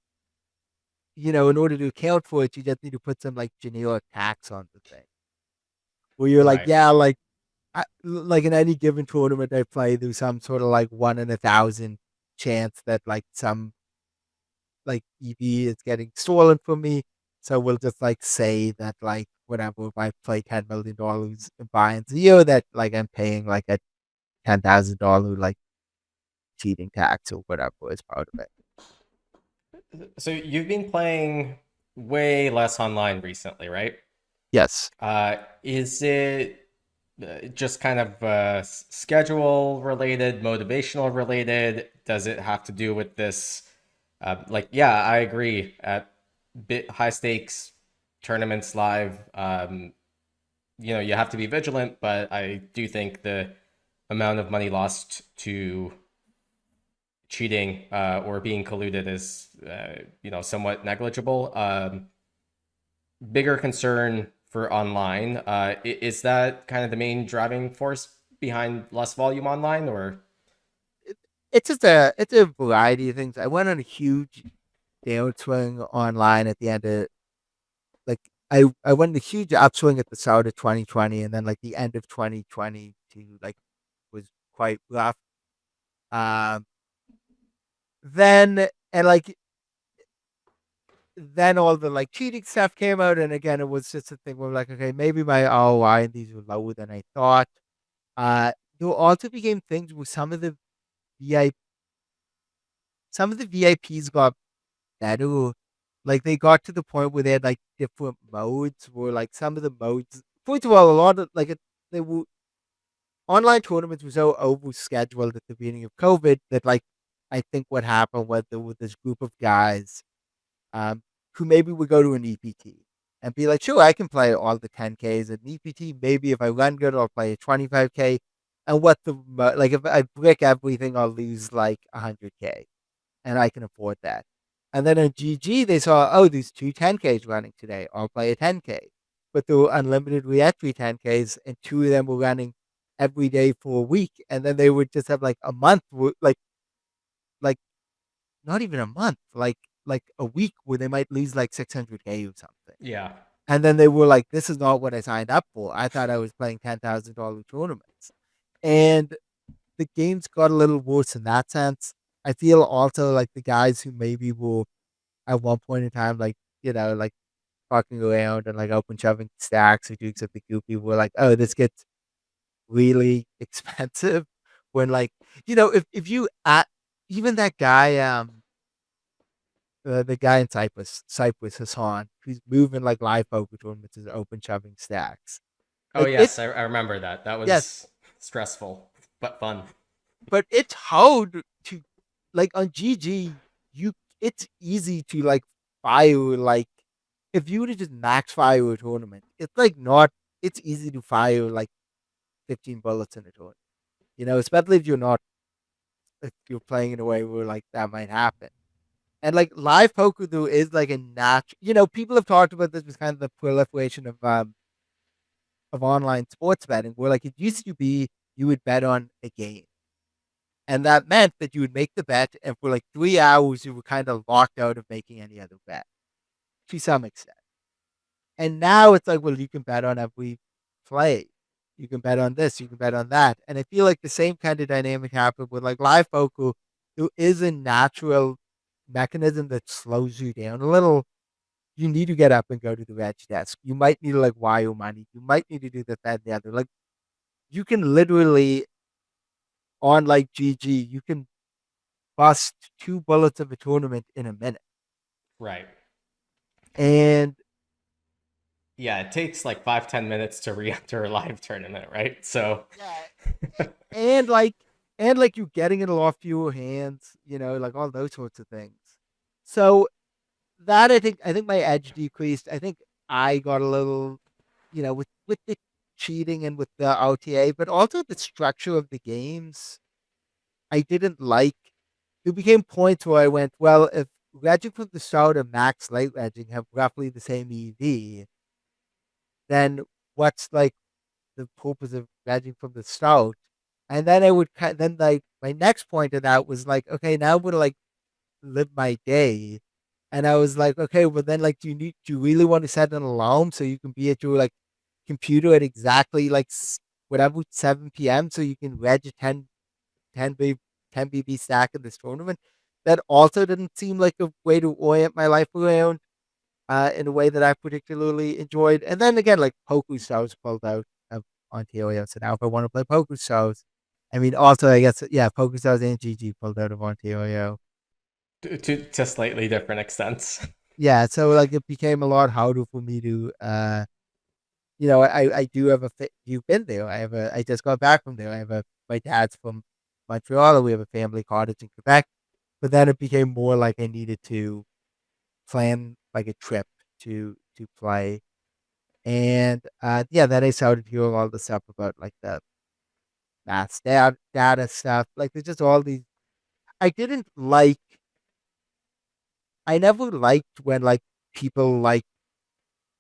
in order to account for it, you just need to put some like generic tax on the thing. Where you're like, Right. yeah, like in any given tournament I play, there's some sort of like 1 in 1,000 chance that like some like EV is getting stolen from me. So we'll just like say that like whatever if I play $10 million in buy-ins a year, that like I'm paying like a $10,000 like cheating tax or whatever as part of it. So you've been playing way less online recently, right? Yes. Is it just kind of schedule related, motivational related? Does it have to do with this? Like, yeah, I agree. At bit high stakes tournaments live, you have to be vigilant, but I do think the amount of money lost to cheating or being colluded is, somewhat negligible. Bigger concern for online. Is that kind of the main driving force behind less volume online, or? It's a variety of things. I went on a huge downswing online at the end of like I went on a huge upswing at the start of 2020, and then like the end of 2020 to like was quite rough. Um, then and like then all the like cheating stuff came out, and again it was just a thing where like okay maybe my ROI and these were lower than I thought. There also became things where VI some of the VIPs got better. Like they got to the point where they had like different modes where like some of the modes first of all a lot of like they were online tournaments were so overscheduled at the beginning of COVID that like I think what happened was there was this group of guys um who maybe would go to an EPT and be like, sure, I can play all the 10Ks at an EPT. Maybe if I run good, I'll play a 25K. And what the like if I brick everything, I'll lose like 100K and I can afford that. And then on GG, they saw, oh, there's two 10Ks running today. I'll play a 10K. But there were unlimited re-entry 10Ks, and two of them were running every day for a week, and then they would just have like a month, like not even a month, like a week where they might lose like 600K or something. Yeah. And then they were like, "This is not what I signed up for. I thought I was playing $10,000 tournaments," and the games got a little worse in that sense. I feel also like the guys who maybe were at one point in time, like like fucking around and like open shoving stacks or dukes of the goopy, were like, "Oh, this gets really expensive." When like if you even that guy the guy in Cyprus Hassan, who's moving like live poker tournaments is open shoving stacks. Oh Like it, yes, I remember that. That yes, was stressful but fun. but it's hard to like on GG. You, it's easy to like fire like if you were to just max fire a tournament, it's like not. It's easy to fire like 15 bullets in a tournament. Especially if you're playing in a way where like that might happen. And like live poker though is like a natural. People have talked about this as kind of the proliferation of online sports betting, where like it used to be you would bet on a game, and that meant that you would make the bet, and for like 3 hours you were kind of locked out of making any other bet to some extent. And now it's like, well, you can bet on every play. You can bet on this, you can bet on that. And I feel like the same kind of dynamic happened with like live poker. There is a natural mechanism that slows you down a little. You need to get up and go to the reg desk. You might need to like wire money. You might need to do this, that, and the other. Like you can literally on like GG, you can bust 2 bullets of a tournament in a minute. Right. And Yeah, it takes like 5-10 minutes to re-enter a live tournament, right? So yeah, and like you getting in a lot fewer hands, like all those sorts of things. So that I think my edge decreased. I think I got a little, with the cheating and with the OTA, but also the structure of the games. I didn't like. There became points where I went, well, if Reggie from the start and Max Late Regging have roughly the same EV, then what's like the purpose of Regging from the start? And then I would then like my next point of that was like, okay, now I'm gonna like live my day. And I was like, okay, well then like do you really want to set an alarm so you can be at your like computer at exactly like whatever 7 p.m. so you can reg a 10 BB stack in this tournament? That also didn't seem like a way to orient my life around in a way that I particularly enjoyed. And then again, like Poku shows pulled out of Ontario. So now if I want to play Poku shows, I mean, also, I guess, yeah, Poku shows and GG pulled out of Ontario. to slightly different extents. Yeah, so like it became a lot harder for me to, I do have you've been there. I just got back from there. My dad's from Montreal. We have a family cottage in Quebec. But then it became more like I needed to plan like a trip to play. And yeah, then I started hearing all the stuff about like the mass data stuff. Like there's just all these. I didn't like. I never liked when like people like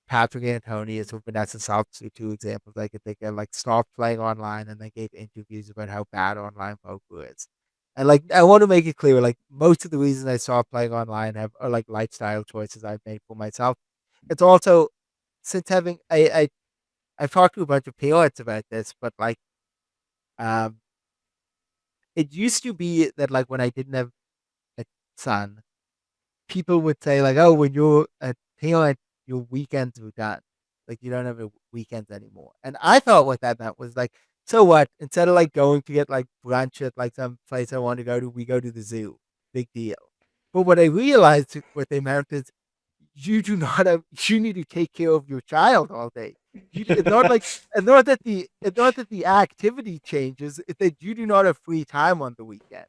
Patrick Antonius or Vanessa Saltz are two examples I could think of, like stopped playing online and they gave interviews about how bad online poker is. And like I want to make it clear, like most of the reasons I stopped playing online are like lifestyle choices I've made for myself. It's also since having I've talked to a bunch of parents about this, but like um it used to be that like when I didn't have a son, people would say like, "Oh, when you're a parent, your weekends are done. Like you don't have a weekends anymore." And I thought what that meant was like, so what? Instead of like going to get like brunch at like some place I want to go to, we go to the zoo. Big deal. But what I realized what they meant is you do not have you need to take care of your child all day. It's not like it's not that the activity changes, it's that you do not have free time on the weekend.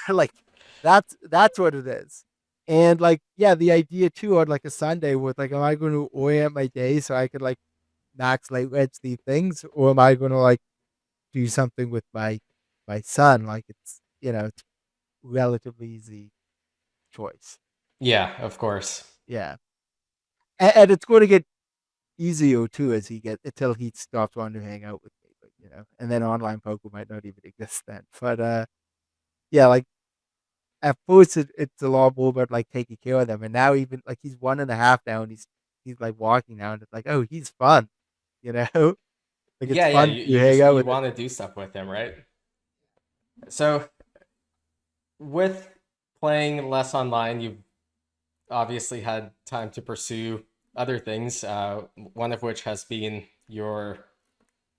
Like that's what it is. And like, yeah, the idea too on like a Sunday with like, am I going to orient my day so I could like max late red sleep things, or am I going to like do something with my son? Like it's relatively easy choice. Yeah, of course. Yeah, and it's going to get easier too as he gets until he stops wanting to hang out with me. But and then online poker might not even exist then. But yeah, like at first it's a lot more about like taking care of them, and now even like he's 1.5 now, and he's like walking now, and it's like, oh, he's fun, you know, like it's Yeah, fun you, to you hang just out you with him. want to do stuff with him, right? So with playing less online, you've obviously had time to pursue other things, one of which has been your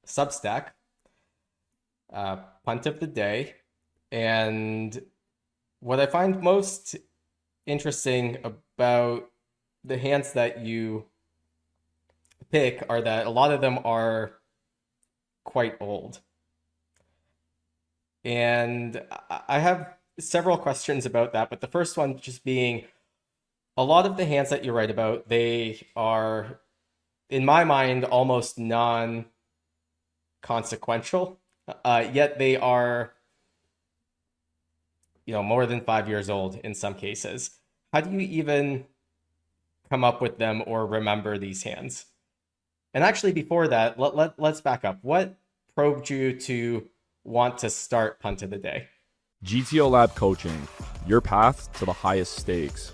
Substack, Punt of the Day. And what I find most interesting about the hands that you pick are that a lot of them are quite old. And I have several questions about that, but the first one just being a lot of the hands that you write about, they are, in my mind, almost non consequential, yet they are, more than 5 years old in some cases. How do you even come up with them or remember these hands? And actually, before that, let's back up. What probed you to want to start Punt of the Day? GTO Lab Coaching, your path to the highest stakes.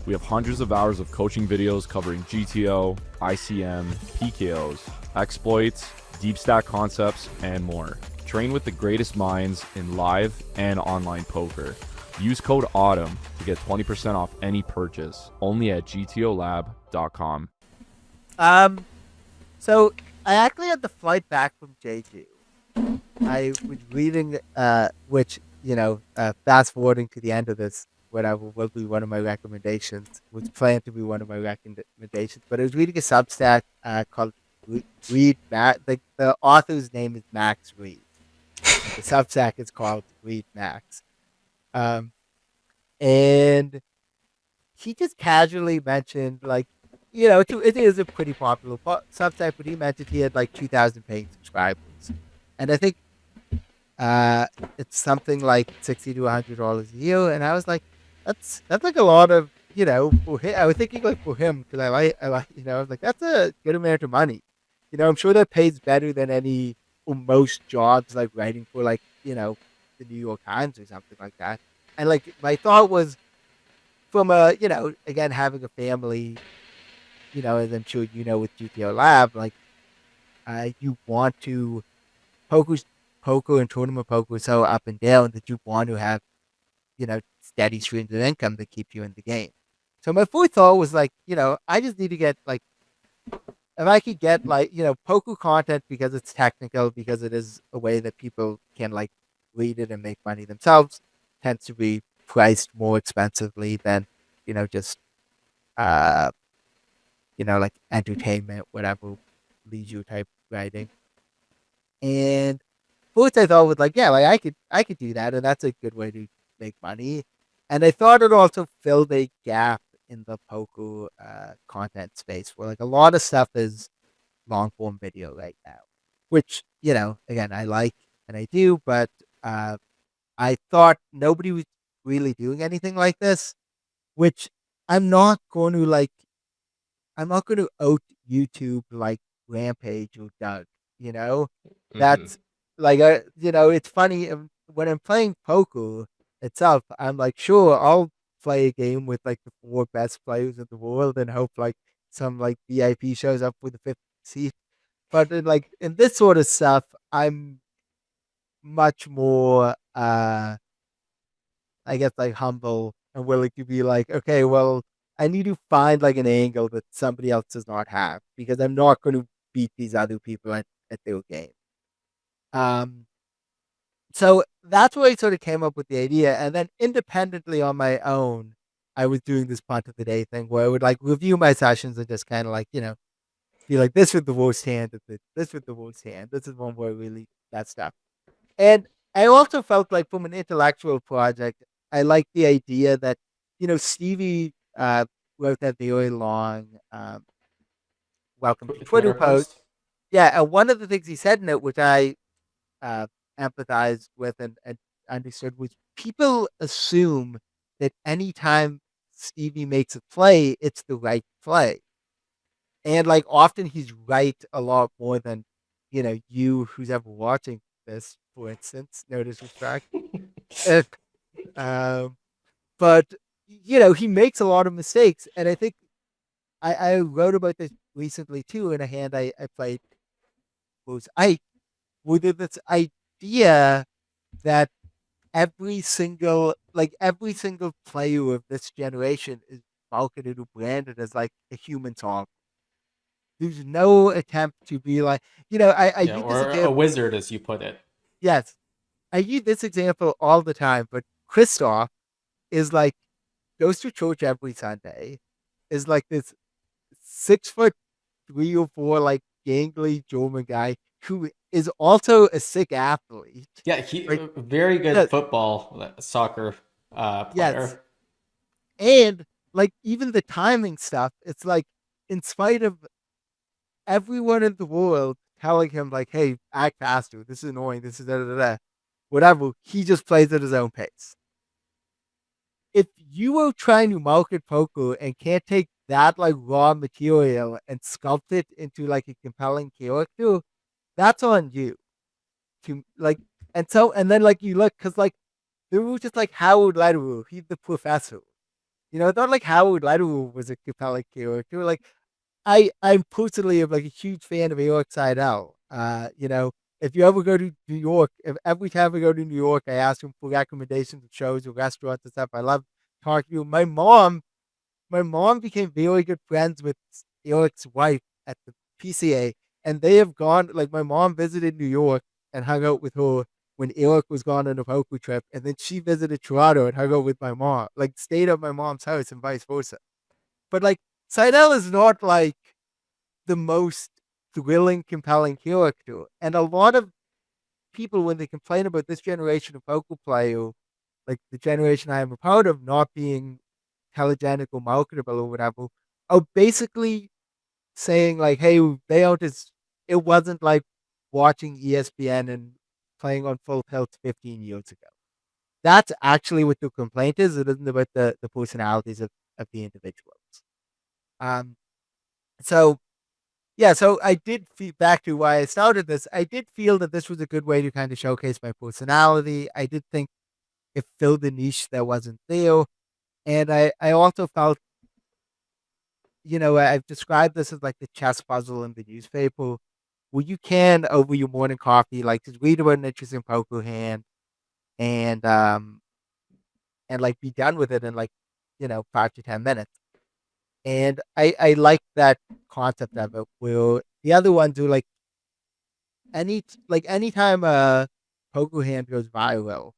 We have hundreds of hours of coaching videos covering GTO, ICM, PKOs, exploits, deep stack concepts, and more. Train with the greatest minds in live and online poker. Use code AUTUMN to get 20% off any purchase, only at gtolab.com. So I actually had the flight back from Jeju. I was reading, which fast forwarding to the end of this, whatever will be one of my recommendations. Was planned to be one of my recommendations, but I was reading a Substack called Read Max. The author's name is Max Reed. The Substack is called Read Max, and he just casually mentioned it is a pretty popular Substack, but he mentioned he had like 2,000 paying subscribers, and I think it's something like $60 to $100 a year, and I was like, that's like a lot of for him. I was thinking like for him because I like I was like that's a good amount of money. I'm sure that pays better than any or most jobs like writing for like the New York Times or something like that. And like my thought was from a again having a family, as I'm sure with GTO Lab, like you want to poker poker and tournament poker is so up and down that you want to have steady streams of income that keep you in the game. So my first thought was like, I just need to get like if I could get like poker content because it's technical, because it is a way that people can like read it and make money themselves, tends to be priced more expensively than just uh like entertainment, whatever, leisure type writing. And first I thought was like, yeah, like I could do that, and that's a good way to make money. And I thought it also filled a gap in the poker content space where like a lot of stuff is long form video right now, which again I like and I do, but I thought nobody was really doing anything like this, which I'm not going to like I'm not going to out YouTube like Rampage or Doug. You know, Mm-hmm. that's like it's funny when I'm playing poker itself. I'm like, sure, I'll play a game with like the four best players in the world and hope like some like VIP shows up with the fifth seat. But in this sort of stuff, I'm much more I guess like humble and willing to be like, okay, well, I need to find like an angle that somebody else does not have because I'm not going to beat these other people at their game. Um, so that's where I sort of came up with the idea, and then independently on my own, I was doing this punt of the day thing where I would like review my sessions and just kind of like be like, this was the worst hand, this was the worst hand, this is one where I really that stuff. And I also felt like from an intellectual project, I like the idea that, Stevie wrote that very long welcome to Twitter Twitter post. post? Yeah, and one of the things he said in it, which I uh, empathized with and understood, was people assume that anytime Stevie makes a play, it's the right play. And like often he's right a lot more than, you who's ever watching this, for instance, no disrespect. Uh, um, but he makes a lot of mistakes, and I think I wrote about this recently too. In a hand I played was I with this idea that every single player of this generation is marketed or branded as like a human song. There's no attempt to be like, I Yeah, use this or a example. wizard, as you put it. Yes, I use this example all the time, but Christoph is like, goes to church every Sunday, is like this 6 foot 3 or 4, like gangly German guy who is also a sick athlete. Yeah, he Right? very good Yes, football, soccer yes. player. And like even the timing stuff, it's like in spite of everyone in the world telling him like, "Hey, act faster. This is annoying. This is da da da." Whatever, he just plays at his own pace. If you are trying to market poker and can't take that like raw material and sculpt it into like a compelling character, that's on you. To like, and then like you look because like there was just like Howard Lederer, he's the professor. I thought like Howard Lederer was a compelling character. Like I'm personally like a huge fan of Eric Seidel. If you ever go to New York, if every time I go to New York, I ask him for recommendations of shows or restaurants and stuff. I love talking to him. My mom became very good friends with Eric's wife at the PCA, and they have gone. Like my mom visited New York and hung out with her when Eric was gone on a poker trip, and then she visited Toronto and hung out with my mom. Like stayed at my mom's house and vice versa. But like Seidel is not like the most thrilling, compelling character. And a lot of people, when they complain about this generation of poker player, like the generation I am a part of, not being telegenic or marketable or whatever, are basically saying like, "Hey, they aren't as." It wasn't like watching ESPN and playing on Full Tilt 15 years ago. That's actually what the complaint is. It isn't about the personalities of the individuals. Um, so Yeah, so I did feel back to why I started this. I did feel that this was a good way to kind of showcase my personality. I did think it filled a niche that wasn't there. And I also felt, I've described this as like the chess puzzle in the newspaper, where you can, over your morning coffee, like just read about an interesting poker hand and, and be done with it in 5 to 10 minutes. And I like that concept of it, where the other ones do anytime a poker hand goes viral,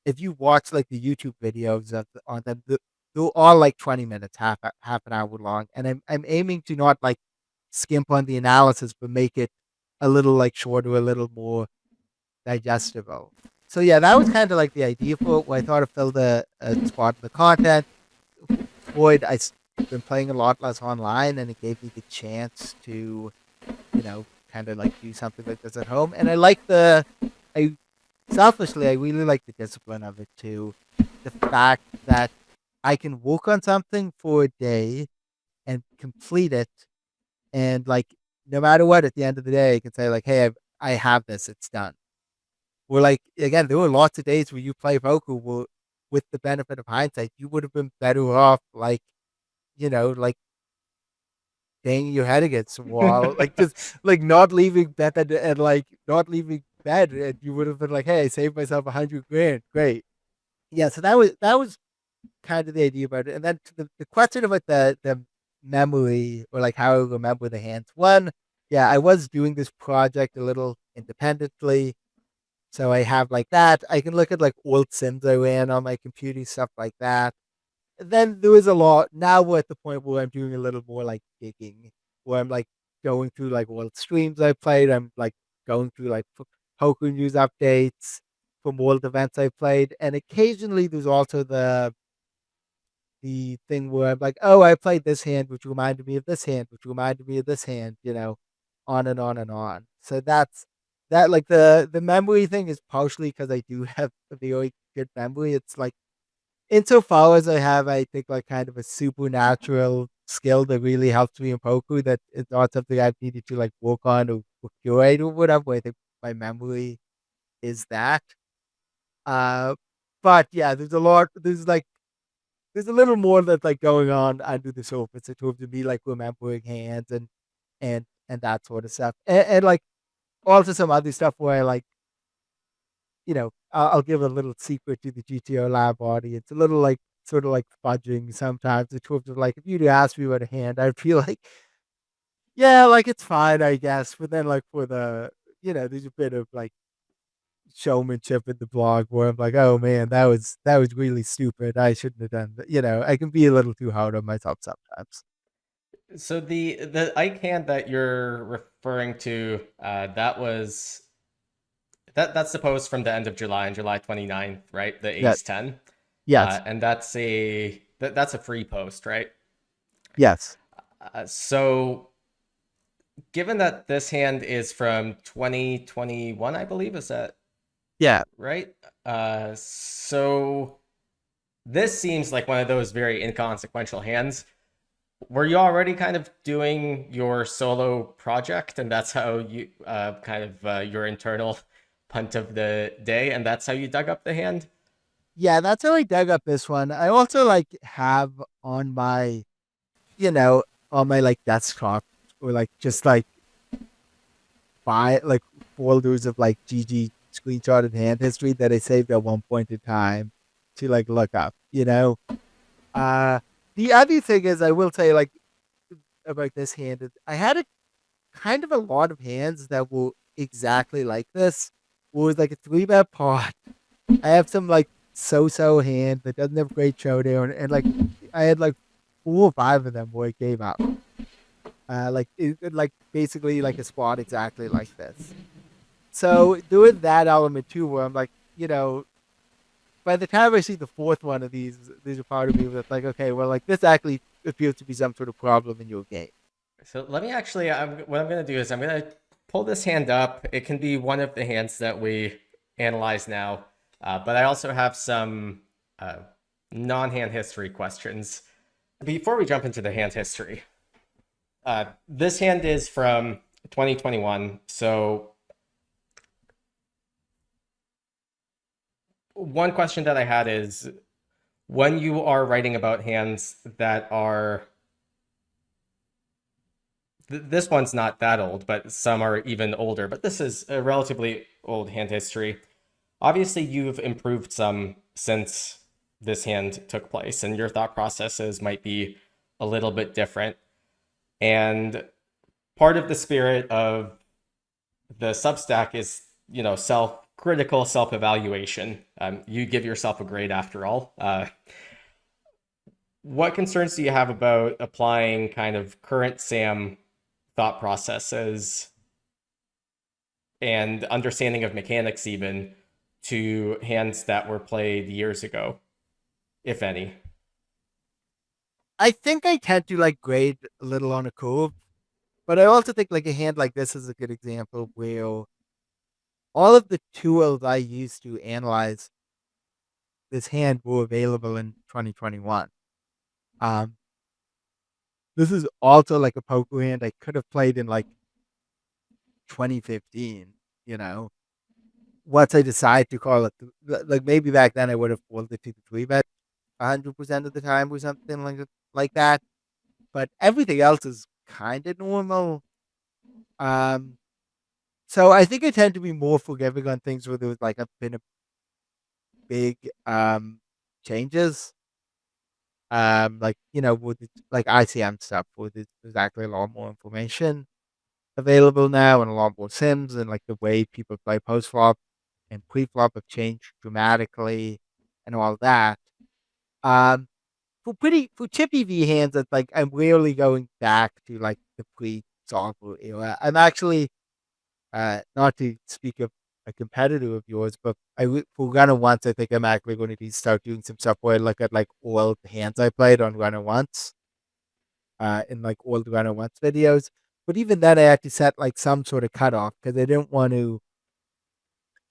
if you watch like the YouTube videos on them, they're all like 20 minutes, half an hour long, and I'm aiming to not like skimp on the analysis, but make it a little like shorter, a little more digestible. So yeah, that was kind of like the idea for it. Where I thought it filled a spot in the content. Boyd, been playing a lot less online, and it gave me the chance to kind of like do something like this at home. And I selfishly, I really like the discipline of it too. The fact that I can work on something for a day and complete it, and like no matter what, at the end of the day, I can say like, "Hey, I have this. It's done." Where like again, there were lots of days where you play poker where, with the benefit of hindsight, you would have been better off like banging your head against the wall, like just like not leaving bed and like not leaving bed, and you would have been like, "Hey, I saved myself 100 grand, great." Yeah, so that was kind of the idea about it, and then the question about the memory or like how I remember the hands. One, yeah, I was doing this project a little independently, so I have like that. I can look at like old sims I ran on my computer, stuff like that. Then there was a lot. Now we're at the point where I'm doing a little more like digging, where I'm like going through like old streams I played. I'm like going through like poker news updates from old events I played, and occasionally there's also the thing where I'm like, oh, I played this hand, which reminded me of this hand, which reminded me of this hand, on and on and on. So that's that. Like the memory thing is partially because I do have a very good memory. It's like insofar as I have, I think, like kind of a supernatural skill that really helps me in poker, that it's not something I've needed to like work on or curated or whatever. I think my memory is that. Uh, but yeah, there's a lot. There's a little more that's like going on under the surface in terms of me like remembering hands and that sort of stuff, and like also some other stuff where I like I'll give a little secret to the GTO lab audience, a little like sort of like fudging sometimes in terms of like if you'd ask me about a hand, I'd feel like yeah, like it's fine, I guess, but then like for the there's a bit of like showmanship in the blog where I'm like, oh man, that was really stupid. I shouldn't have done that. I can be a little too hard on myself sometimes. So the Ike hand that you're referring to, that's the post from the end of July, on July 29th, right? The Yeah. Ace 10. Yes. And that's a free post, right? Yes. So given that this hand is from 2021, I believe, is that Yeah. right? So this seems like one of those very inconsequential hands. Were you already kind of doing your solo project, and that's how you your internal punt of the day, and that's how you dug up the hand? Yeah, that's how I dug up this one. I also like have on my, you know, on my like desktop or like just like like folders of like GG screenshotted hand history that I saved at one point in time to like look up. Uh the other thing is I will say like about this hand is I had a kind of a lot of hands that were exactly like this. It was like a 3-bet pot. I have some like so-so hand that doesn't have great showdown, and like I had like 4 or 5 of them where it gave up. Like basically like a spot exactly like this. So doing that element too, where I'm like, by the time I see the fourth one of these, there's a part of me that's like, okay, well, like this actually appears to be some sort of problem in your game. So let me actually, what I'm going to do is I'm going to pull this hand up. It can be one of the hands that we analyze now, but I also have some non-hand history questions. Before we jump into the hand history, this hand is from 2021. So one question that I had is, when you are writing about hands that are this one's not that old, but some are even older, but this is a relatively old hand history. Obviously, you've improved some since this hand took place, and your thought processes might be a little bit different. And part of the spirit of the Substack is, self-critical self-evaluation. You give yourself a grade after all. What concerns do you have about applying kind of current Sam thought processes and understanding of mechanics even to hands that were played years ago, if any? I think I tend to like grade a little on a curve, but I also think like a hand like this is a good example where all of the tools I used to analyze this hand were available in 2021. Um, this is also like a poker hand I could have played in like 2015. You know, once I decide to call it, like maybe back then I would have folded to the 3-bet 100% of the time or something like that. But everything else is kind of normal. Um, so I think I tend to be more forgiving on things where there's like been a big changes. Like with like ICM stuff, where there's actually a lot more information available now and a lot more sims, and like the way people play post flop and pre flop have changed dramatically and all that. Um, for chippy V hands, that like I'm rarely going back to like the pre software era. I'm actually not to speak of a competitor of yours, but for Runner Once, I think I'm actually going to start doing some stuff where I look at like old hands I played on Runner Once, in like old Runner Once videos. But even then, I had to set like some sort of cutoff because I didn't want to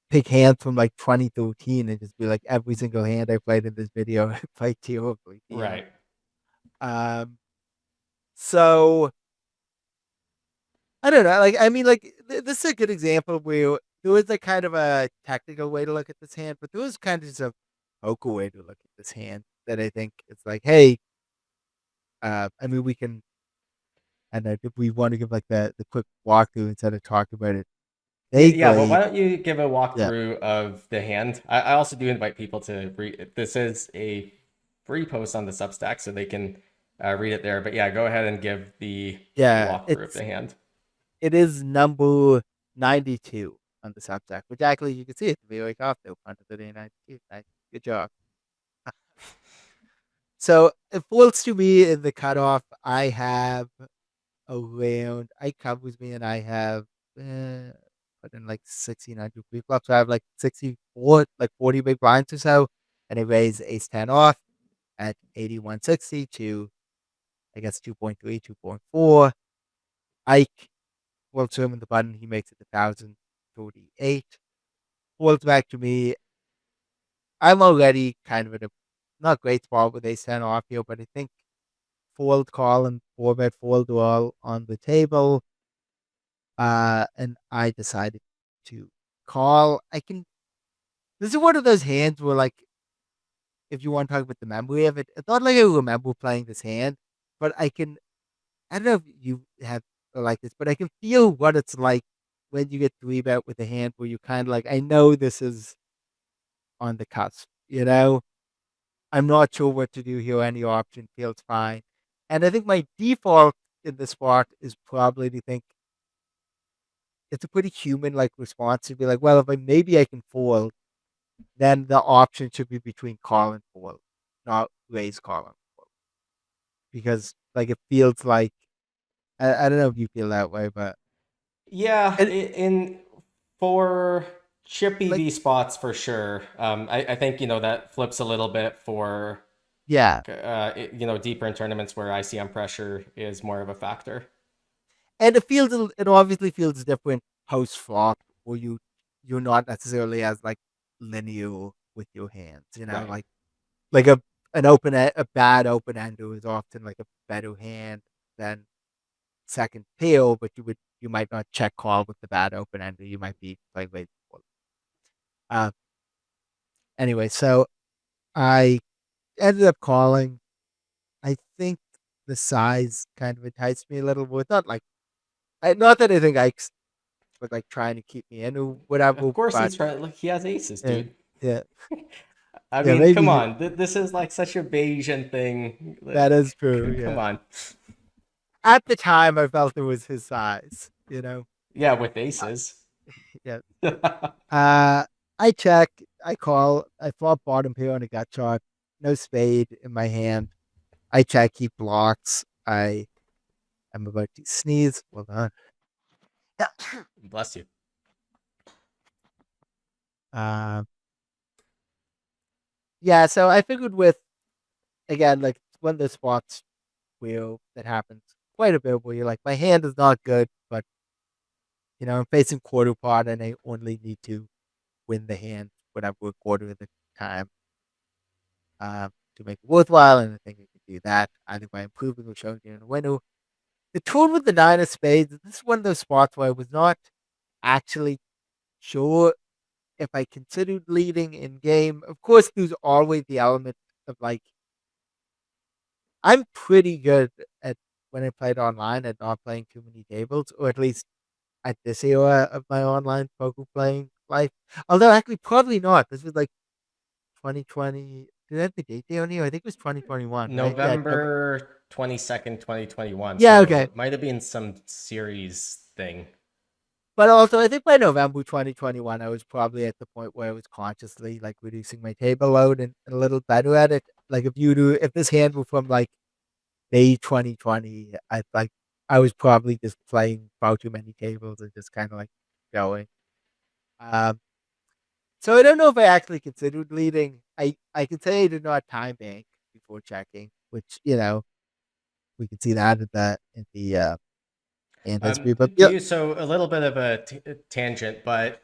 pick hands from like 2013 and just be like every single hand I played in this video I played terribly. Right. Um, so I don't know. Like, I mean, like this is a good example where there was like kind of a technical way to look at this hand, but there was kind of just a poker way to look at this hand that I think it's like, hey, I mean, we can, and if we want to give like the quick walkthrough instead of talking about it Yeah, well, vaguely, why don't you give a yeah, walkthrough of the hand? I also do invite people to read. This is a free post on the Substack, so they can read it there. But yeah, go ahead and give the yeah, walkthrough of the hand. it is number 92 on the Substack, which actually you can see it the very off though, under the day 92. Nice, good job. So it falls to me in the cutoff. I have around, I covers me, and I have put in like 1600 free flops. So I have like 64, like 40 big blinds or so, and I raise ace 10 off at 8160 to, I guess, 2.3, 2.4. Ike will determine the button. He makes it 1038. Folds back to me. I'm already kind of in a not great spot with ace 10 off here, but I think fold, call, and 4-bet fold are all on the table. And I decided to call. This is one of those hands where, like, if you want to talk about the memory of it, it's not like I remember playing this hand, but I don't know if you have like this, but I can feel what it's like when you get 3-bet with a hand where you kind of like, I know this is on the cusp, you know? I'm not sure what to do here. Any option feels fine. And I think my default in this spot is probably to think it's a pretty human like response to be like, well, if maybe I can fold, then the option should be between call and fold, not raise call and fold. Because like it feels like I don't know if you feel that way, but Yeah, it, in for chip like EV spots for sure. I think that flips a little bit for yeah. deeper in tournaments where ICM pressure is more of a factor. And it obviously feels different post flop where you're not necessarily as like linear with your hands, Right. like a bad open ender is often like a better hand than second pair, but you might not check call with the bad open ender. You might be playing late. Uh, anyway, so I ended up calling. I think the size kind of enticed me a little bit. Not that I think Ike's was like trying to keep me in or whatever, Of course but he's trying. Look, he has aces, yeah, dude. yeah, I yeah, mean, come maybe on. This is like such a Bayesian thing. that is true. Come Yeah, on. at the time I felt it was his size. You know, Yeah, with uh, aces. yeah. Uh, I check, I call, I flop bottom pair on a gut shot, no spade in my hand. I check, he blocks. I am about to sneeze. Hold on. Bless you. Uh, yeah, so I figured with, again, like one of the spots where that happens quite a bit where you're like, my hand is not good, but, I'm facing quarter pot and I only need to win the hand whenever a quarter of the time to make it worthwhile. And I think I can do that either by improving or showing you in a window. The turn with the 9 of spades, this is one of those spots where I was not actually sure if I considered leading in game. Of course, there's always the element of like, I'm pretty good at when I played online at not playing too many tables, or at least at this era of my online poker playing life. Although, actually, probably not. This was like 2020. Did I have the date down here? I think it was 2021, right? Yeah. November 22nd, 2021. Yeah, So okay. it might have been some series thing. But also, I think by November 2021, I was probably at the point where I was consciously like reducing my table load and a little better at it. Like if this hand were from like May 2020, I was probably just playing far too many tables and just kind of like going. Um, so I don't know if I actually considered leading. I can say I did not time bank before checking, which we can see that in the hand history. But Do yeah, you so a little bit of a tangent, but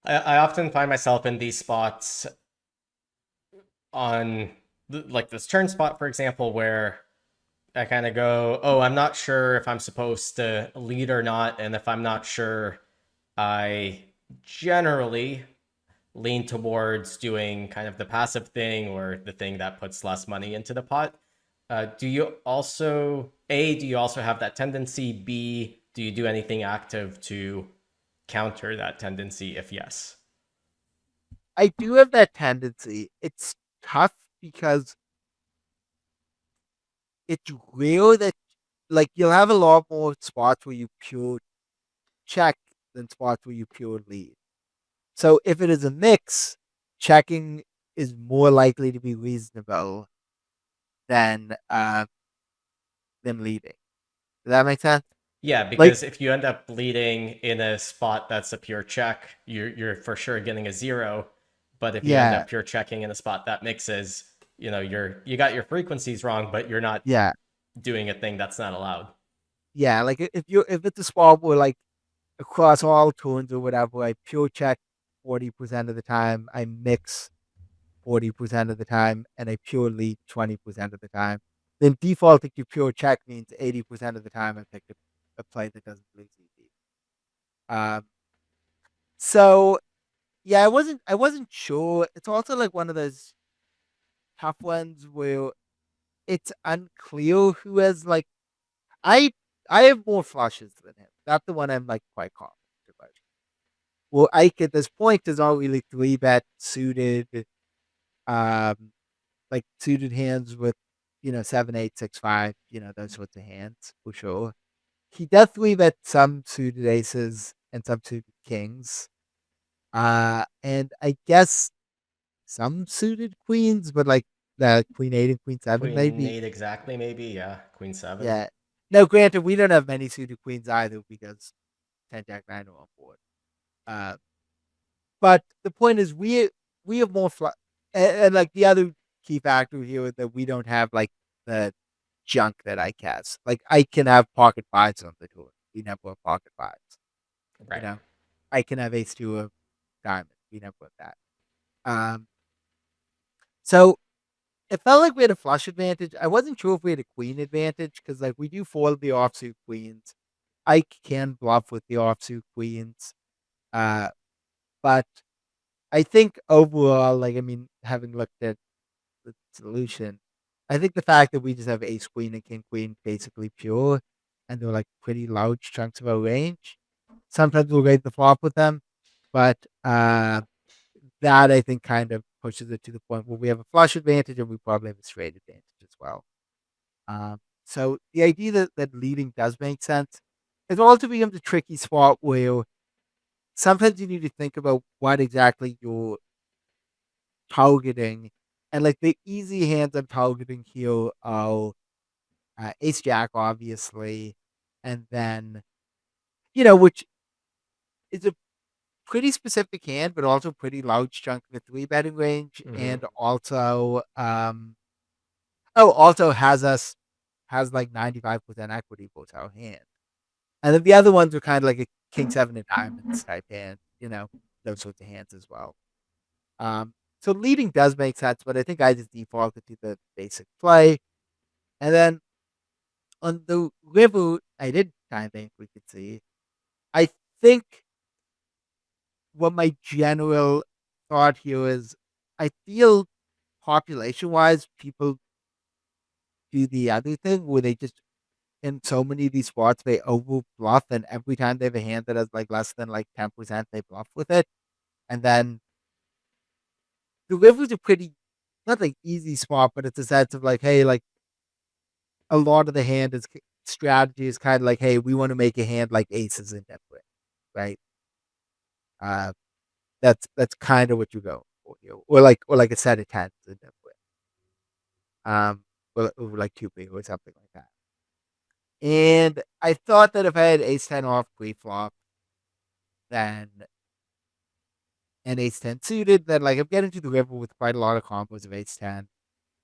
I often find myself in these spots on like this turn spot, for example, where I kind of go, oh, I'm not sure if I'm supposed to lead or not. And if I'm not sure, I generally lean towards doing kind of the passive thing or the thing that puts less money into the pot. Do you also, A, do you also have that tendency? B, do you do anything active to counter that tendency if yes? I do have that tendency. It's tough because it's rare that like you'll have a lot more spots where you pure check than spots where you pure lead. So if it is a mix, checking is more likely to be reasonable than leading. Does that make sense? Yeah, Like, because if you end up bleeding in a spot that's a pure check, you're for sure getting a zero. But if you end yeah, up pure checking in a spot that mixes, you got your frequencies wrong, but you're not yeah, doing a thing that's not allowed. yeah. Like if it's a spot where like across all turns or whatever, I pure check 40% of the time, I mix 40% of the time, and I pure lead 20% of the time. Then defaulting to pure check means 80% of the time I pick a play that doesn't lose EV. Um, so yeah, I wasn't sure. It's also like one of those tough ones where it's unclear who has like I I have more flushes than him. That's the one I'm like quite confident about. Well, Ike at this point does not really three bet suited, um, like suited hands with 7, 8, 6, 5, those sorts of hands for sure. He does three bet some suited aces and some suited kings, and I guess some suited queens, but like the queen eight and queen seven Queen maybe. eight exactly, maybe. Yeah, queen seven. Yeah. No, granted, we don't have many suited queens either because 10 Jack 9 are on board. Uh, but the point is, we have more and like the other key factor here is that we don't have like the junk that I cast. Like I can have pocket fives on the tour. We never have pocket fives. You Right. know, I can have ace two of diamond. We never have that. Um, so it felt like we had a flush advantage. I wasn't sure if we had a queen advantage because like we do fold the offsuit queens. I can bluff with the offsuit queens. Uh, but I think overall, like I mean, having looked at the solution, I think the fact that we just have ace queen and king queen basically pure, and they're like pretty large chunks of our range. Sometimes we'll rate the flop with them, but that I think kind of pushes it to the point where we have a flush advantage and we probably have a straight advantage as well. So the idea that leading does make sense. It also becomes a tricky spot where sometimes you need to think about what exactly you're targeting. And like the easy hands I'm targeting here are Ace Jack, obviously, and then, which is a pretty specific hand, but also pretty large chunk of the three betting range. Mm-hmm. And also, also has like 95% equity both our hand. And then the other ones are kind of like a king seven of diamonds type hand, those sorts of hands as well. So leading does make sense, but I think I just defaulted to the basic play. And then on the river, I did kind of think we could see. I think what my general thought here is I feel population wise, people do the other thing where they just in so many of these spots they over bluff, and every time they have a hand that has like less than like 10%, they bluff with it. And then the river's a pretty not like easy spot, but it's a sense of like, hey, like a lot of the hand is strategy is kind of like, hey, we want to make a hand like aces in that way, right? Uh, that's kind of what you go for here, or like a set of tens in that way, or like two big or something like that. And I thought that if I had ace ten off pre-flop, then and ace ten suited, then like I'm getting to the river with quite a lot of combos of ace ten.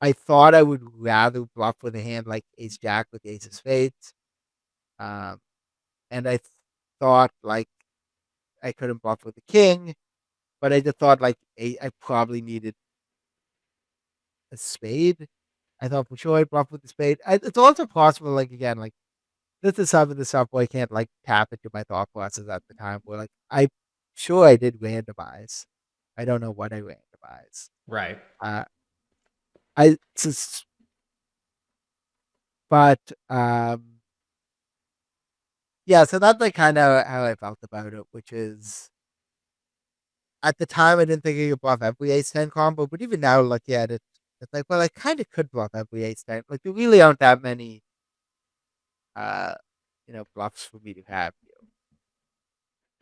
I thought I would rather bluff with a hand like ace jack with ace of spades. Um, and I thought like I couldn't bluff with the king, but I just thought like I probably needed a spade. I thought for sure I'd bluff with the spade. It's also possible, like again, like this is some of the stuff where I can't like tap into my thought process at the time. Where like I sure I did randomize. I don't know what I randomized. Right. Uh, I sus- but yeah. So that's like kind of how I felt about it, which is at the time I didn't think I could bluff every ace ten combo, but even now looking at it, it's like well I kind of could bluff every ace ten. Like there really aren't that many uh bluffs for me to have.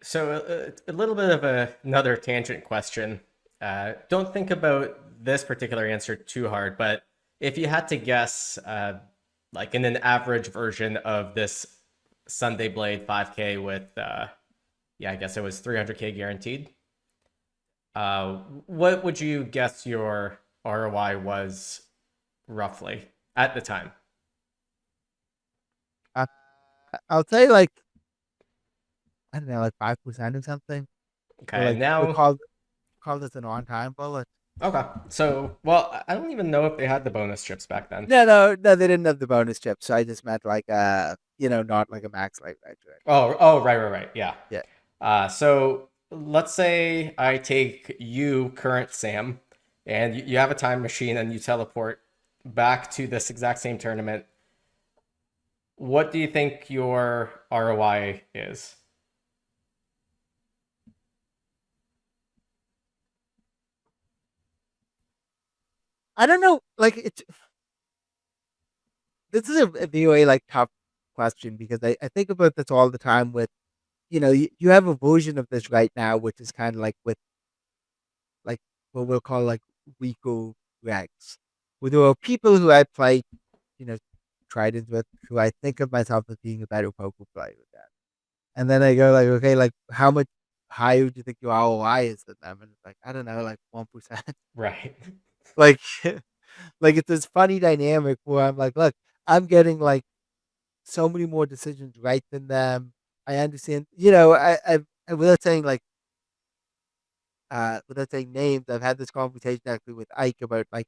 So a little bit of another tangent question. Don't think about this particular answer too hard, but if you had to guess, like in an average version of this Sunday Blade 5K with, yeah, I guess it was 300K guaranteed. What would you guess your ROI was roughly at the time? Uh, I'll say like I don't know, like 5% or something. Or Okay, and like we now, call this an on time bullet. okay, so well, I don't even know if they had the bonus chips back then. No, they didn't have the bonus chip, so I just meant like not like a max like that. Oh, right, yeah. Yeah. So let's say I take you, current Sam, and you have a time machine and you teleport back to this exact same tournament. What do you think your ROI is? I don't know, like it's this is a very like tough question because I think about this all the time with you have a version of this right now which is kind of like with like what we'll call like Rico Regs. Where there are people who I play, you know, Tritons with who I think of myself as being a better poker player with that. And then I go like, okay, like how much higher do you think your ROI is than them? And it's like, I don't know, like 1%. Right. like like it's this funny dynamic where I'm like, look, I'm getting like so many more decisions right than them. I understand, I without saying like without saying names, I've had this conversation actually with Ike about like,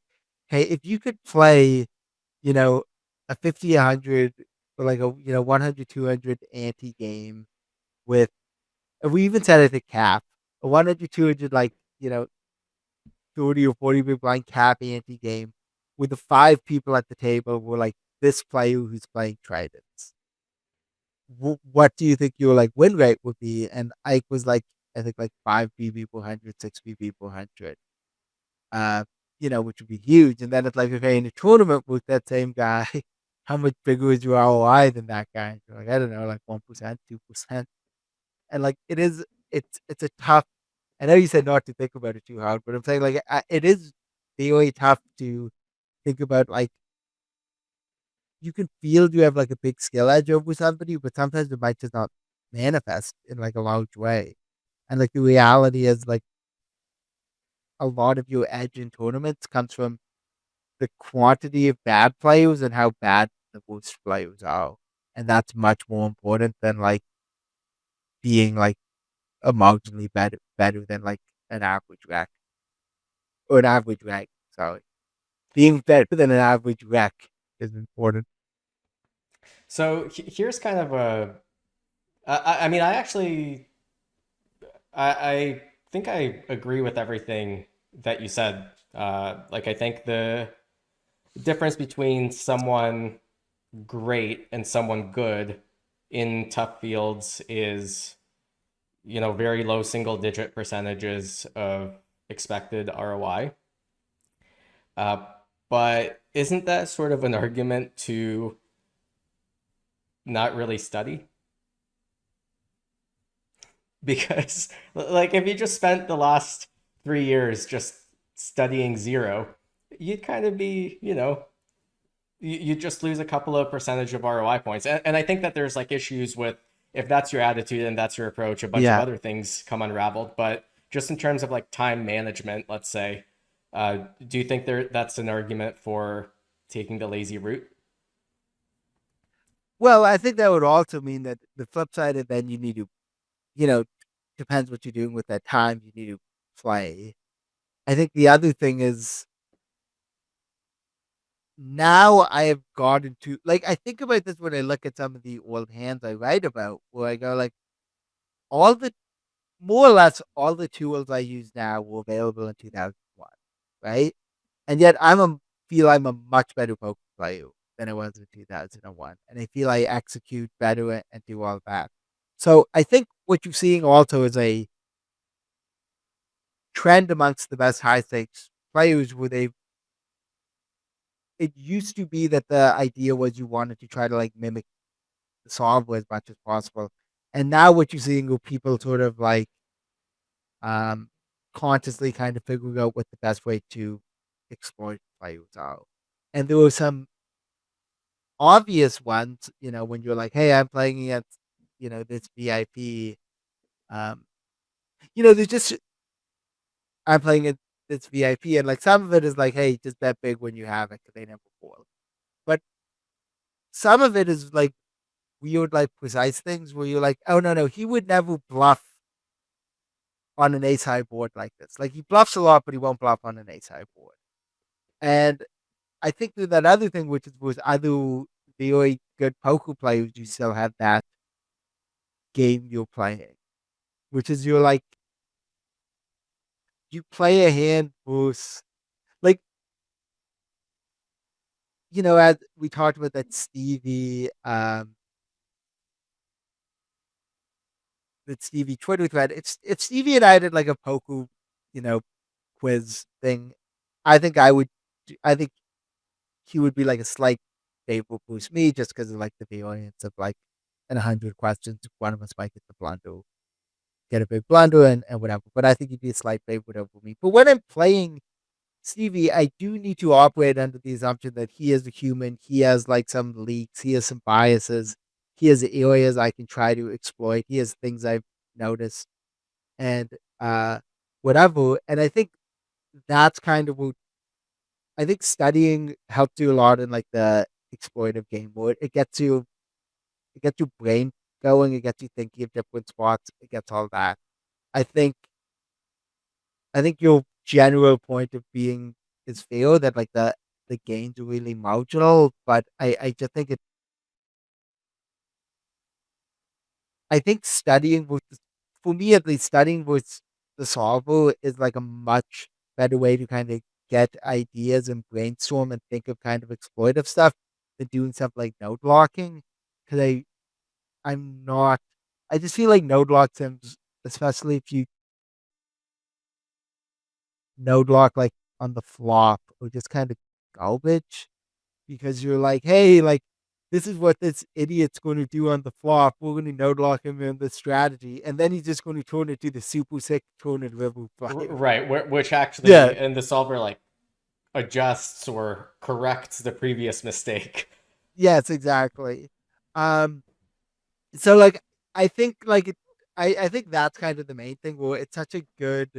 hey, if you could play, you know, a 50, 100, or like a 100, 200 anti game with, and we even said it at cap, a 100, 200 like 30 or 40 big blind cap anti game with the five people at the table were like this player who's playing Tridents. What do you think your like win rate would be? And Ike was like, I think like 5 BB per 100, 6 BB per 100. uh, which would be huge. And then it's like, okay, in a tournament with that same guy, how much bigger is your ROI than that guy? And you're like, I don't know, like 1%, 2%. And like it's a tough. I know you said not to think about it too hard, but I'm saying like it is really tough to think about. Like you can feel you have like a big skill edge over somebody, but sometimes it might just not manifest in like a large way. And like the reality is like a lot of your edge in tournaments comes from the quantity of bad players and how bad the worst players are. And that's much more important than like being like a marginally better than like an average rack or an average rank. Sorry. Being better than an average rack is important. So here's kind of a. I mean, I actually, I think I agree with everything that you said. Like, I think the difference between someone great and someone good in tough fields is, very low single digit percentages of expected ROI. Uh, but isn't that sort of an argument to not really study? Because, like, if you just spent the last 3 years just studying zero, you'd kind of be, you just lose a couple of percentage of ROI points. And I think that there's like issues with if that's your attitude and that's your approach, a bunch of Yeah. other things come unraveled. But just in terms of like time management, let's say, do you think that's an argument for taking the lazy route? Well, I think that would also mean that the flip side of then you need to, you know, depends what you're doing with that time you need to play. I think the other thing is now I have gotten to like I think about this when I look at some of the old hands I write about, where I go like all the more or less all the tools I use now were available in 2001, right? And yet feel I'm a much better poker player than I was in 2001, and I feel I execute better and do all that. So I think what you're seeing also is a trend amongst the best high stakes players where they it used to be that the idea was you wanted to try to like mimic the solver as much as possible. And now what you're seeing are people sort of like um consciously kind of figuring out what the best way to exploit players are. And there were some obvious ones, when you're like, hey, I'm playing against, this VIP. Um, there's just I'm playing it this VIP, and like some of it is like, hey, just bet big when you have it because they never fold. But some of it is like weird, like precise things where you're like, oh no, he would never bluff on an ace high board like this. Like he bluffs a lot, but he won't bluff on an ace high board. And I think that other thing, which was other very good poker players, you still have that game you're playing, which is you're like you play a hand who's like as we talked about that Stevie Twitter thread. If Stevie and I did like a poker, you know, quiz thing, I think I think he would be like a slight favorite boost me just because of like the variance of like in 100 questions, one of us might get the blunder, get a big blunder and whatever. But I think he'd be a slight favorite over me. But when I'm playing Stevie, I do need to operate under the assumption that he is a human. He has like some leaks. He has some biases. He has areas I can try to exploit. He has things I've noticed and whatever. And I think that's kind of what I think studying helps you a lot in like the exploitive game mode. It gets your brain going. It gets you thinking of different spots. It gets all that. I think I think your general point of being is fair that like the gains are really marginal, but I just think I think studying with for me at least studying with the solver is like a much better way to kind of get ideas and brainstorm and think of kind of exploitive stuff than doing stuff like node blocking. Because I'm not I just feel like node lock sims, especially if you node lock like on the flop or just kind of garbage because you're like, hey, like this is what this idiot's going to do on the flop. We're going to node lock him in this strategy, and then he's just going to turn it to the super sick turn and river player. Right, which Yeah. actually in the solver like adjusts or corrects the previous mistake. Yes, exactly. Um. So like, I think like I think that's kind of the main thing. Where it's such a good,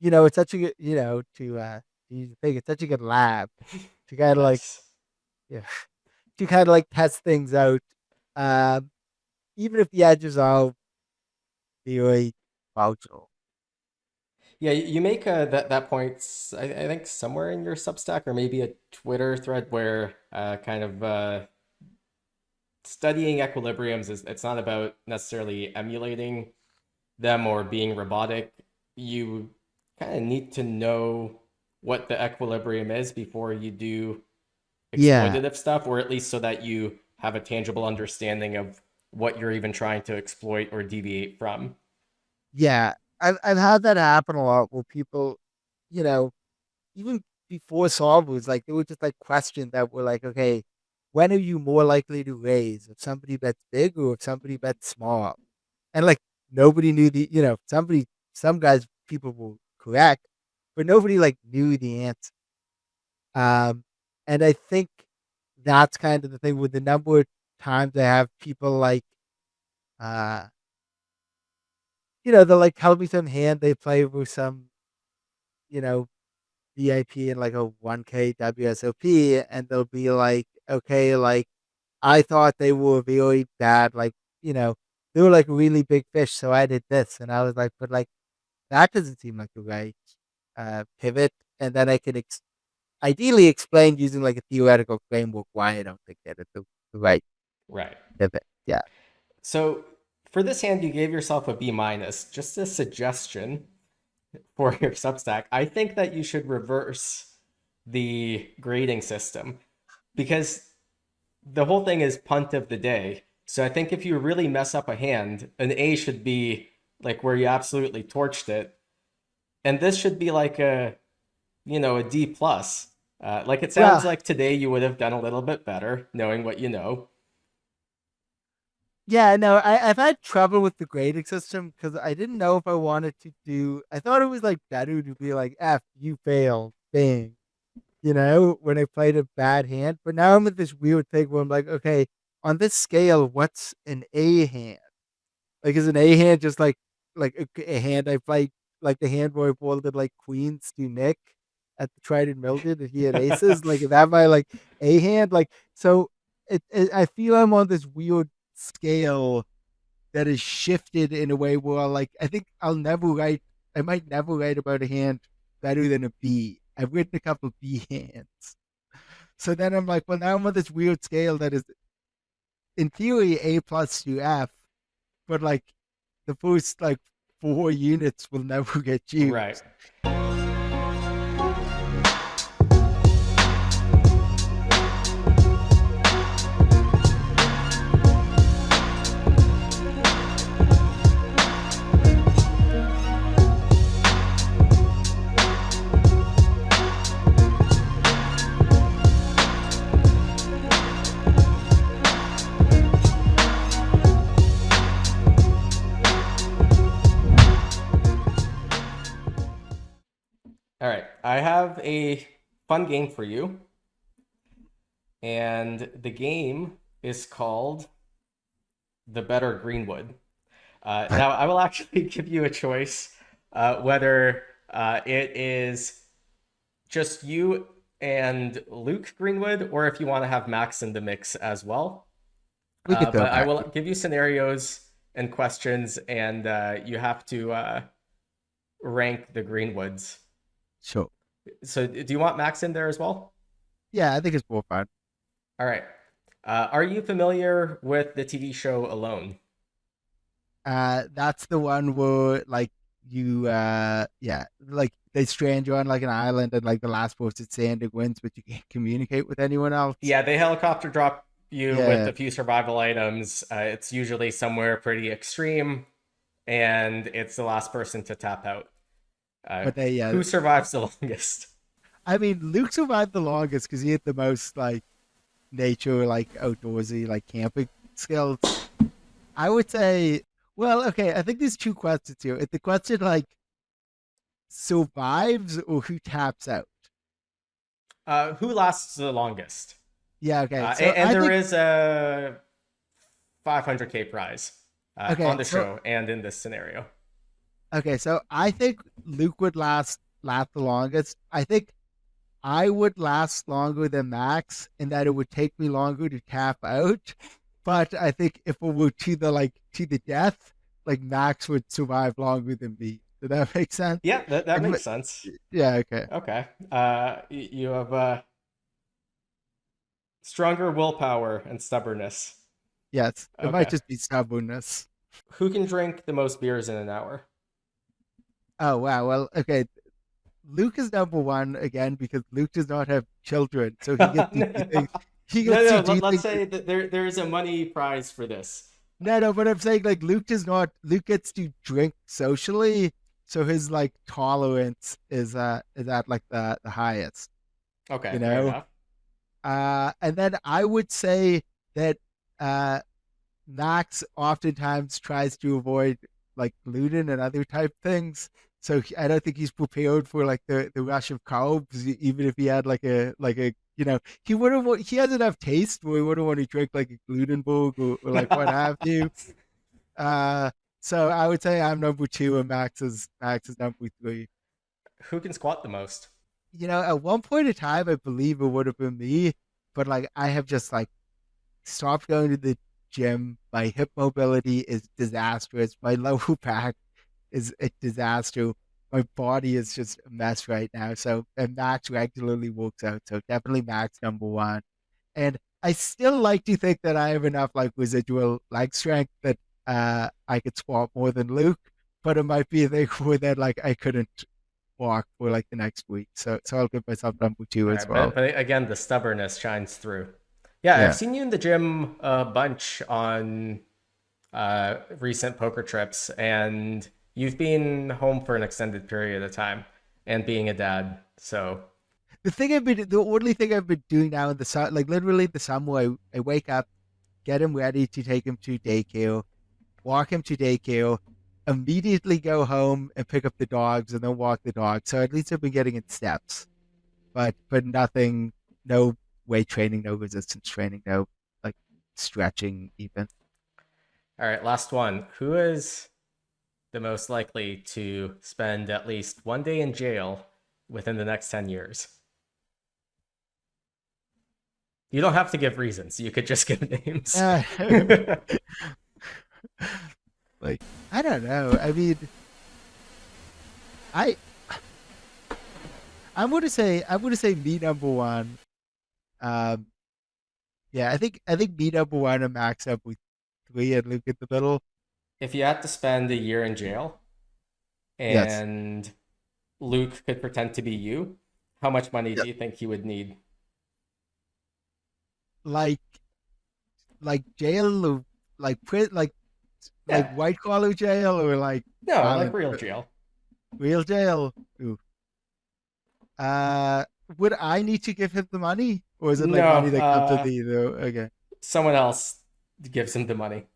it's such a good, you think it's such a good lab to kind of like, Nice. yeah, to kind of like test things out. Um. Even if the edges are very marginal. Yeah, you make that point, I think, somewhere in your Substack or maybe a Twitter thread where kind of studying equilibriums is it's not about necessarily emulating them or being robotic. You kind of need to know what the equilibrium is before you do Yeah, exploitative stuff, or at least so that you have a tangible understanding of what you're even trying to exploit or deviate from. yeah. I've had that happen a lot where people, you know, even before solvers, like they were just like questions that were like, okay, when are you more likely to raise? If somebody bets big or if somebody bets small? And like nobody knew some guys, people were correct, but nobody like knew the answer. Um, and I think that's kind of the thing with the number of times I have people like, uh, they'll like tell me some hand they play with some, you know, VIP in like a 1K WSOP, and they'll be like, okay, like I thought they were very bad, like, they were like really big fish, so I did this. And I was like, but like that doesn't seem like the right pivot. And then ideally explained using like a theoretical framework why I don't think that it's the right Right. pivot. Yeah. So for this hand, you gave yourself a B minus. Just a suggestion for your Substack. I think that you should reverse the grading system because the whole thing is punt of the day. So I think if you really mess up a hand, an A should be like where you absolutely torched it, and this should be like a D plus. Like it sounds Well, like today you would have done a little bit better, knowing what you know. yeah, no, I've had trouble with the grading system because I didn't know if I wanted to do. I thought it was like better to be like, F, you failed, bang, when I played a bad hand. But now I'm at this weird thing where I'm like, okay, on this scale, what's an A hand? Like, is an A hand just like a hand I played, like the hand where I folded like queens to Nick at the Triton Mildred and he had aces? Like, is that my like A hand? Like, so I feel I'm on this weird scale that is shifted in a way where I think I might never write about a hand better than a B. I've written a couple B hands. So then I'm like, well, now I'm on this weird scale that is in theory A plus to F, but like the first like 4 units will never get Right. used. All right. I have a fun game for you, and the game is called The Better Greenwood. Now, I will actually give you a choice whether it is just you and Luke Greenwood, or if you want to have Max in the mix as well. We could go But I back. will give you scenarios and questions, and you have to rank the Greenwoods. Sure. So, do you want Max in there as well? Yeah, I think it's more fun. All right. Are you familiar with the TV show Alone? That's the one where like yeah, like they strand you on like an island and like the last person standing wins, but you can't communicate with anyone else. Yeah, they helicopter drop you with Yeah, a few survival items. It's usually somewhere pretty extreme, and it's the last person to tap out. Uh, but who survives the longest? I mean, Luke survived the longest because he had the most like nature, like outdoorsy, like camping skills. I would say, well, okay, I think there's two questions here. If the question like survives or who taps out? Who lasts the longest? Yeah, okay. Uh, So and, and I there think is a 500K prize on okay, the so show and in this scenario. okay, so I think Luke would last the longest. I think I would last longer than Max in that it would take me longer to tap out. But I think if it were to the death, like Max would survive longer than me. Does that make sense? Yeah, that Like, makes sense. yeah, okay. Okay. You have stronger willpower and stubbornness. Yes. It might Okay. just be stubbornness. Who can drink the most beers in an hour? Oh wow. Well, okay. Luke is number one again because Luke does not have children, so he gets to No, do things. He no, gets to no. do Let's things. say that there's a money prize for this. No, no, but I'm saying like Luke does not. Luke gets to drink socially, so his like tolerance is at like the highest. Okay, You fair know. enough. And then I would say that uh Max oftentimes tries to avoid like gluten and other type things. So I don't think he's prepared for like the rush of carbs, even if he had he has enough taste where he wouldn't want to drink like a gluten bug or like what have you. Uh, so I would say I'm number two and Max is number three. Who can squat the most? At one point in time, I believe it would have been me, but like I have just like stopped going to the gym. My hip mobility is disastrous. My lower back is a disaster. my body is just a mess right now. So, and Max regularly works out. So definitely Max number one. And I still like to think that I have enough like residual leg strength that I could squat more than Luke, but it might be a thing where that like I couldn't walk for like the next week. So I'll give myself number two All as right, well. but again, the stubbornness shines through. Yeah, I've Yeah. seen you in the gym a bunch on recent poker trips, and you've been home for an extended period of time, and being a dad. So The only thing I've been doing now in the sun, like literally the summer, I wake up, get him ready to take him to daycare, walk him to daycare, immediately go home and pick up the dogs and then walk the dogs. So at least I've been getting in steps, but nothing, no weight training, no resistance training, no like stretching even. all right, last one. Who is the most likely to spend at least one day in jail within the next 10 years? You don't have to give reasons. You could just give names. Uh, like I don't know. I mean, I I would say me number one. Um, yeah, I think me number one and Max up with three and Luke in the middle. If you had to spend a year in jail Yes. and Luke could pretend to be you, how much money Yeah. do you think you would need? Like jail or like Yeah, white collar jail or like no, like violent real jail. real jail. Ooh. Uh, would I need to give him the money, or is it like No, money that comes to me though? Okay, someone else gives him the money.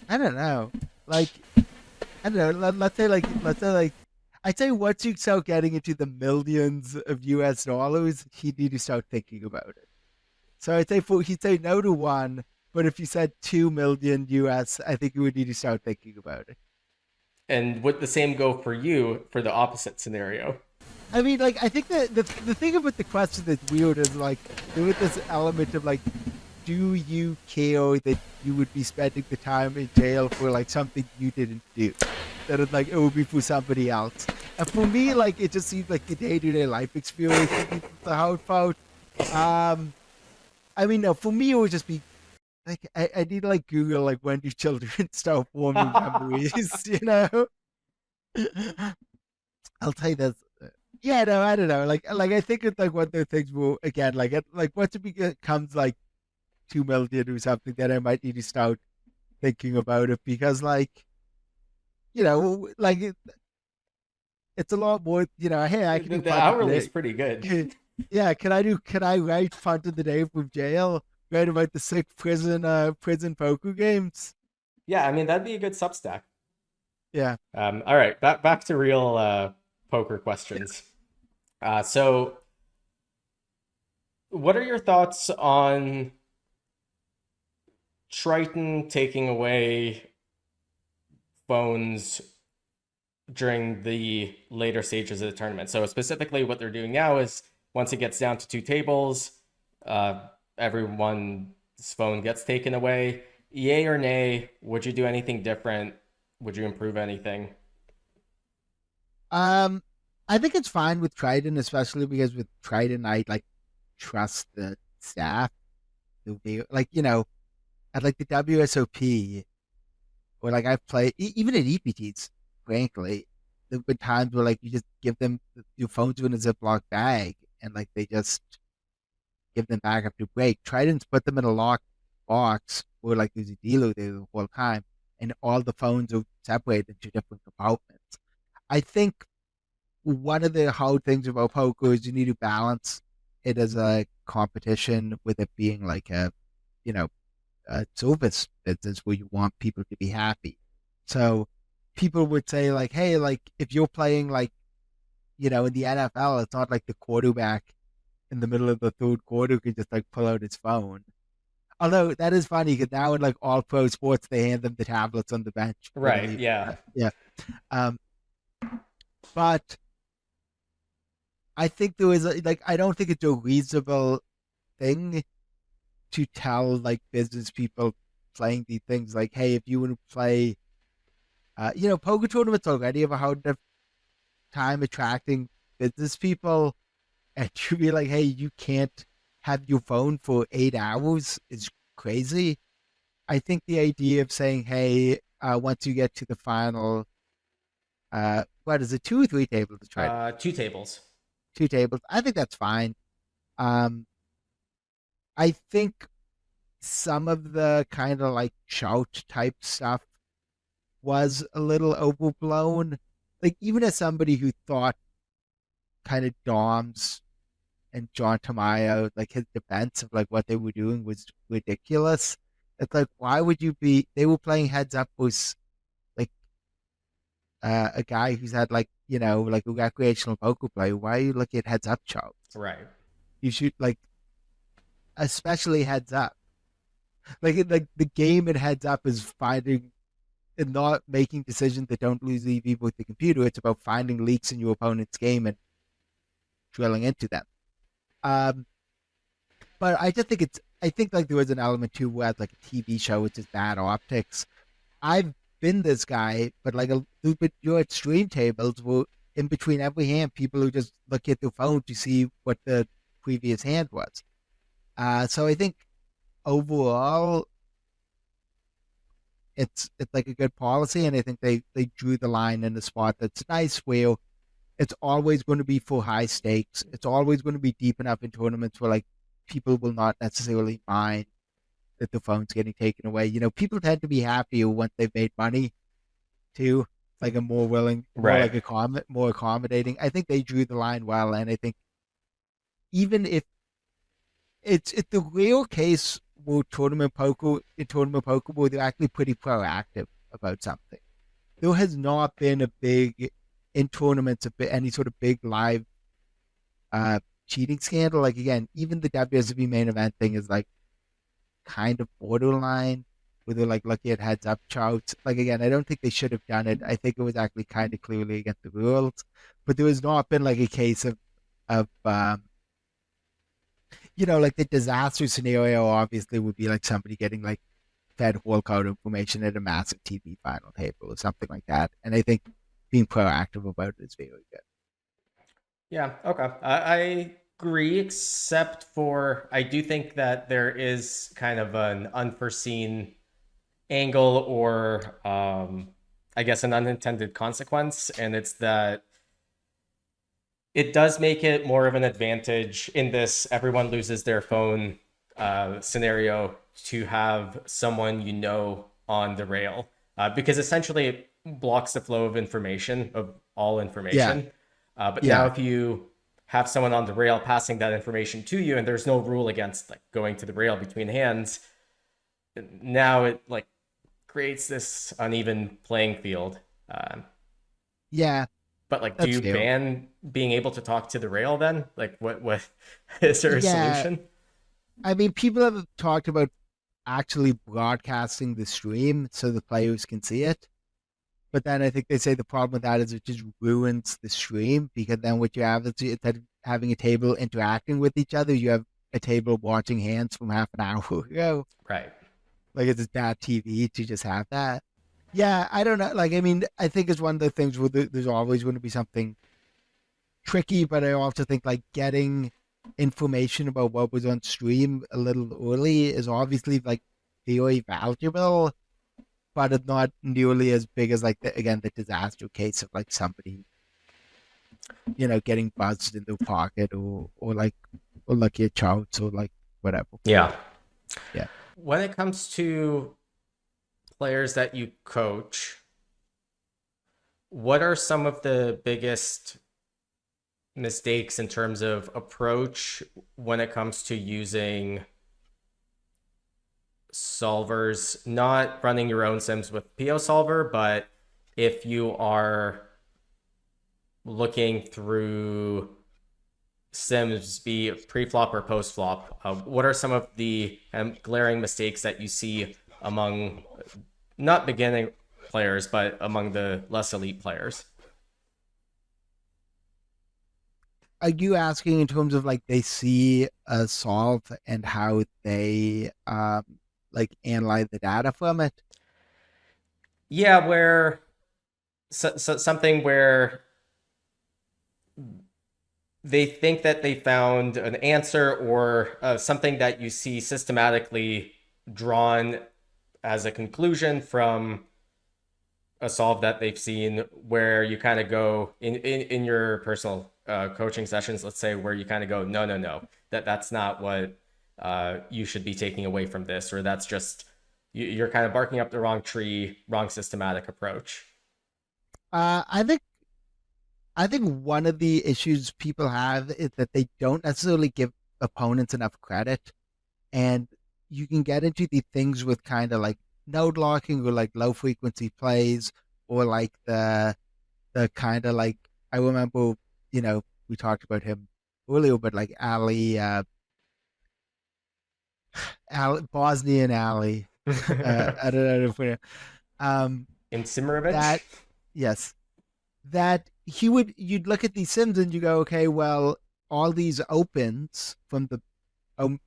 I don't know. Like I don't know. Let's say I'd say once you start getting into the millions of US dollars, he'd need to start thinking about it. So he'd say no to one, but if you said 2 million US, I think you would need to start thinking about it. And would the same go for you for the opposite scenario? I mean, like, I think that the thing about the question that's weird is like there was this element of like, do you care that you would be spending the time in jail for like something you didn't do? That it like it would be for somebody else. And for me, like it just seems like the day-to-day life experience would be the hard part. Um, I mean, no, for me it would just be like I need to like Google like when do children start forming memories, you know? I'll tell you this. Yeah, no, I don't know. Like I think it's like one of the things will again, like once it becomes like 2 million or something, then I might need to start thinking about it because, like, like it's a lot more. Hey, I can do The punt of the hourly is day. pretty good. Yeah, can I write punt of the day from jail? Write about the sick prison poker games. Yeah, I mean that'd be a good Substack. Yeah. All right, back to real poker questions. So, what are your thoughts on Triton taking away phones during the later stages of the tournament? So specifically, what they're doing now is once it gets down to two tables, uh, everyone's phone gets taken away. Yay or nay? Would you do anything different? Would you improve anything? Um, I think it's fine with Triton, especially because with Triton, I like trust the staff to be like, at like the WSOP or like I've played even at EPTs, frankly, there've been times where like you just give them your phones in a Ziploc bag and like they just give them back after break. Tritons put them in a locked box where like there's a dealer there the whole time and all the phones are separated into different compartments. I think one of the hard things about poker is you need to balance it as a competition with it being like you know, a service business where you want people to be happy. So people would say like, hey, like if you're playing like, in the NFL, it's not like the quarterback in the middle of the third quarter could just like pull out his phone. Although that is funny because now in like all pro sports, they hand them the tablets on the bench. Right, yeah. Yeah. Um, but I think there is like I don't think it's a reasonable thing to tell like business people playing these things like, hey, if you want to play, poker tournaments already have a hard enough time attracting business people, and to be like, hey, you can't have your phone for 8 hours is crazy. I think the idea of saying, hey, once you get to the final, what is it, 2 or 3 tables to try? 2 tables. 2 tables. I think that's fine. Um, I think some of the kind of like shout type stuff was a little overblown. Like even as somebody who thought kind of Dom's and John Tamayo, like his defense of like what they were doing was ridiculous. It's like why would you be? They were playing heads up was like a guy who's had like like a recreational poker player. Why are you looking at heads up charts? Right. You should like especially heads up. Like the game in heads up is finding and not making decisions that don't lose EV with the computer. It's about finding leaks in your opponent's game and drilling into them. Um, but I just think I think like there was an element too where like a TV show, which is bad optics. I've been this guy, but like but you're at stream tables where in between every hand, people who just look at their phone to see what the previous hand was. So I think overall, it's like a good policy, and I think they drew the line in a spot that's nice where it's always going to be for high stakes. It's always going to be deep enough in tournaments where like people will not necessarily mind that the phone's getting taken away. People tend to be happier once they've made money too, like a more willing, more Right. like more accommodating. I think they drew the line well, and I think even if it's the real case where tournament poker where they're actually pretty proactive about something. There has not been a big in tournaments any sort of big live uh cheating scandal. Like again, even the WSOP main event thing is like kind of borderline where they're like looking at heads up charts. Like again, I don't think they should have done it. I think it was actually kind of clearly against the rules. But there has not been like a case of like the disaster scenario obviously would be like somebody getting like fed whole code information at a massive TV final table or something like that. And I think being proactive about it is very good. Yeah, okay. I agree, except for I do think that there is kind of an unforeseen angle or I guess an unintended consequence, and it's that it does make it more of an advantage in this everyone loses their phone scenario to have someone on the rail because essentially it blocks the flow of information, of all Yeah. information. But now Yeah. if you have someone on the rail passing that information to you and there's no rule against like going to the rail between hands, now it like creates this uneven playing field. Yeah. But like, do That's you fair. ban being able to talk to the rail then? Like, what is there a Yeah. solution? I mean, people have talked about actually broadcasting the stream so the players can see it. But then I think they say the problem with that is it just ruins the stream because then what you have is instead of having a table interacting with each other, you have a table watching hands from half an hour ago. Right. Like it's just bad TV to just have that. Yeah, I don't know. Like, I mean, I think it's one of the things where there's always going to be something tricky, but I also think like getting information about what was on stream a little early is obviously like very valuable, but it's not nearly as big as like again the disaster case of like somebody getting buzzed in their pocket or like or lucky at charts or like whatever. Yeah. Yeah. When it comes to players that you coach, what are some of the biggest mistakes in terms of approach when it comes to using solvers, not running your own sims with PO Solver, but if you are looking through sims, be pre-flop or post-flop, what are some of the glaring mistakes that you see among not beginning players, but among the less elite players? Are you asking in terms of like they see a solve and how they like analyze the data from it? Yeah, where something where they think that they found an answer or something that you see systematically drawn as a conclusion from a solve that they've seen, where you kind of go in your personal coaching sessions, let's say, where you kind of go, no, that's not what you should be taking away from this, or that's just you're kind of barking up the wrong tree, wrong systematic approach. I think one of the issues people have is that they don't necessarily give opponents enough credit, and you can get into the things with kind of like node locking or like low frequency plays, or like the kind of like, I remember, we talked about him earlier, but like Bosnian Ali, I don't know if we In Simirovich? that yes, that you'd look at these sims and you go, okay, well, all these opens from the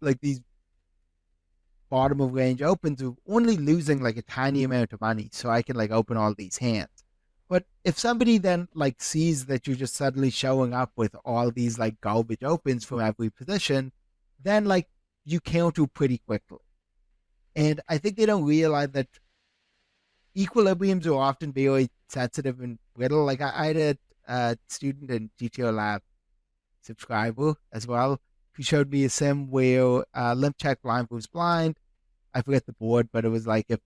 like these bottom of range opens are only losing like a tiny amount of money, so I can like open all these hands. But if somebody then like sees that you're just suddenly showing up with all these like garbage opens from every position, then like you counter pretty quickly. And I think they don't realize that equilibriums are often very sensitive and brittle. Like I had a student in GTO Lab, subscriber as well, who showed me a sim where limp check blind was blind. I forget the board, but it was like if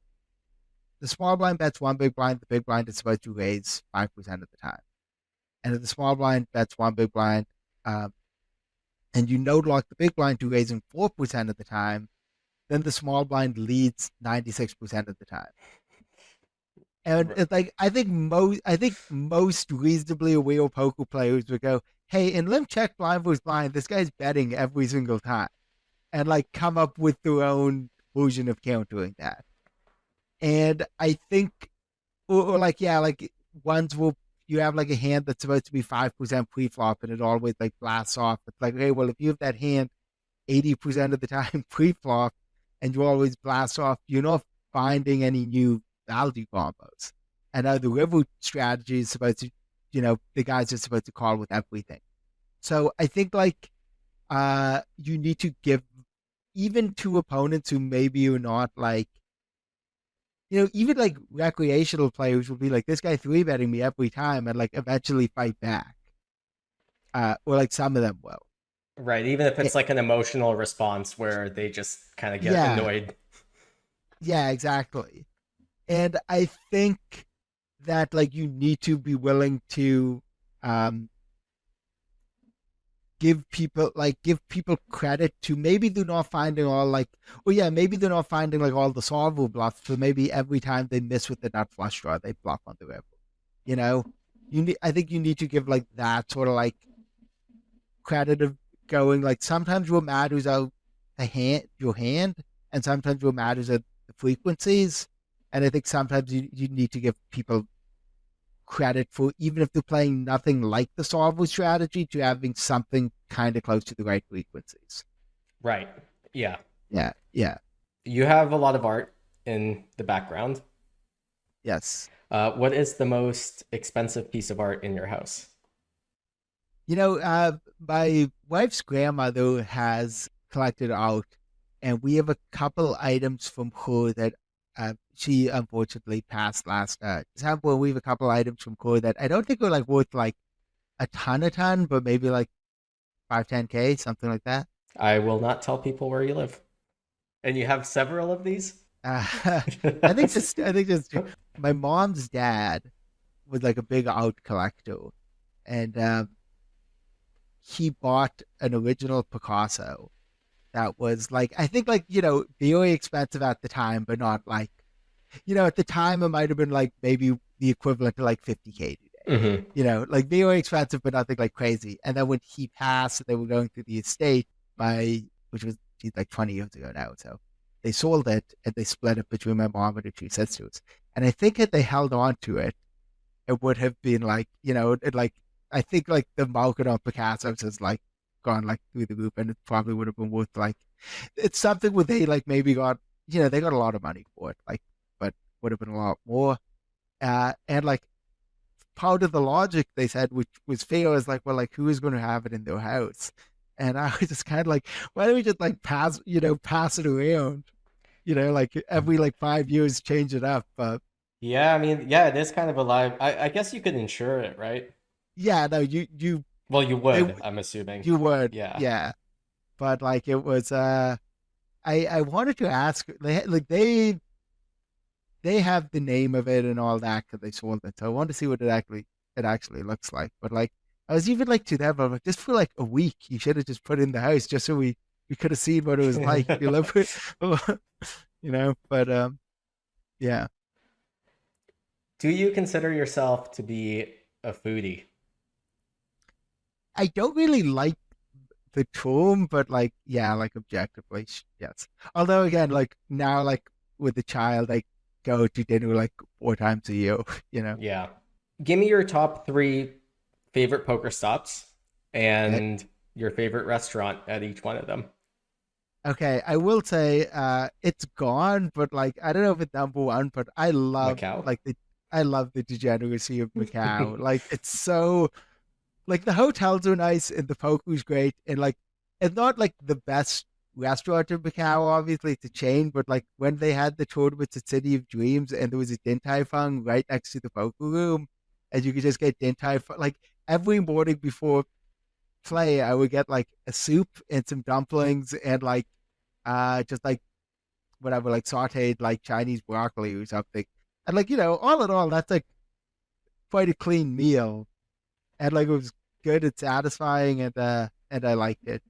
the small blind bets one big blind, the big blind is supposed to raise 5% of the time. And if the small blind bets one big blind, and you node lock the big blind to raising 4% of the time, then the small blind leads 96% of the time. And it's like I think most reasonably aware poker players would go, hey, in limp check blind versus blind, this guy's betting every single time, and like come up with their own version of countering that. And I think, or like, yeah, like ones will, you have like a hand that's supposed to be 5% pre-flop and it always like blasts off. It's like, okay, well, if you have that hand 80% of the time pre-flop and you always blast off, you're not finding any new value combos. And now the river strategy is supposed to, the guys are supposed to call with everything. So I think like you need to give, even to opponents who maybe are not like, even like recreational players will be like, this guy 3-betting me every time, and like eventually fight back. Or like some of them will. Right, even if it's like an emotional response where they just kind of get Yeah, annoyed. yeah, exactly. And I think that like you need to be willing to um give people credit to, maybe they're not finding all like, oh yeah, maybe they're not finding like all the solver bluffs, but maybe every time they miss with the nut flush draw, they bluff on the river. I think you need to give like that sort of like credit of going, like sometimes what matters are your hand, and sometimes what matters are the frequencies. And I think sometimes you need to give people credit for, even if they're playing nothing like the solver strategy, to having something kind of close to the right frequencies. Right. Yeah. Yeah. Yeah. You have a lot of art in the background. Yes. What is the most expensive piece of art in your house? My wife's grandmother has collected art, and we have a couple items from her that she unfortunately passed last December. We have a couple items from her that I don't think are like worth like a ton, but maybe like 5-10K, something like that. I will not tell people where you live. And you have several of these? I think just my mom's dad was like a big art collector, and he bought an original Picasso that was like, I think like, very expensive at the time, but not like, at the time it might have been like maybe the equivalent to like 50K today. Like very expensive, but nothing like crazy. And then when he passed, they were going through the estate which was like 20 years ago now. So they sold it and they split it between my mom and her two sisters. And I think if they held on to it, it would have been like, I think like the market on Picasso's has like gone like through the roof, and it probably would have been worth like, it's something where they like maybe got, they got a lot of money for it, like, but would have been a lot more. And like part of the logic they said, which was fair, is like, well, like who is going to have it in their house? And I was just kind of like, why don't we just like pass it around? Like every like 5 years, change it up. But Yeah, I mean, yeah, it is kind of a live. I guess you could insure it, right? yeah, no, you Well, you they would, I'm assuming. you would, Yeah. yeah. But like it was, I wanted to ask, they have the name of it and all that because they sold it. So I want to see what it actually looks like. But like I was even like to them, I'm like, just for like a week, you should have just put it in the house just so we could have seen what it was like. You live with, But yeah. Do you consider yourself to be a foodie? I don't really like the term, but like yeah, like objectively, yes. Although again, like now, like with the child, I go to dinner like 4 times a year. You know. Yeah. Give me your top three favorite poker stops Okay. and your favorite restaurant at each one of them. Okay, I will say it's gone, but like I don't know if it's number one, but Macau. I love the degeneracy of Macau. Like it's so like the hotels are nice and the poker's great and like it's not like the best restaurant in Macau, obviously it's a chain, but like when they had the tournaments at City of Dreams and there was a Din Tai Fung right next to the poker room and you could just get Din Tai Fung like every morning before play I would get like a soup and some dumplings and like just like whatever, like sauteed like Chinese broccoli or something. And like, all in all, that's like quite a clean meal. And like it was good and satisfying and I liked it.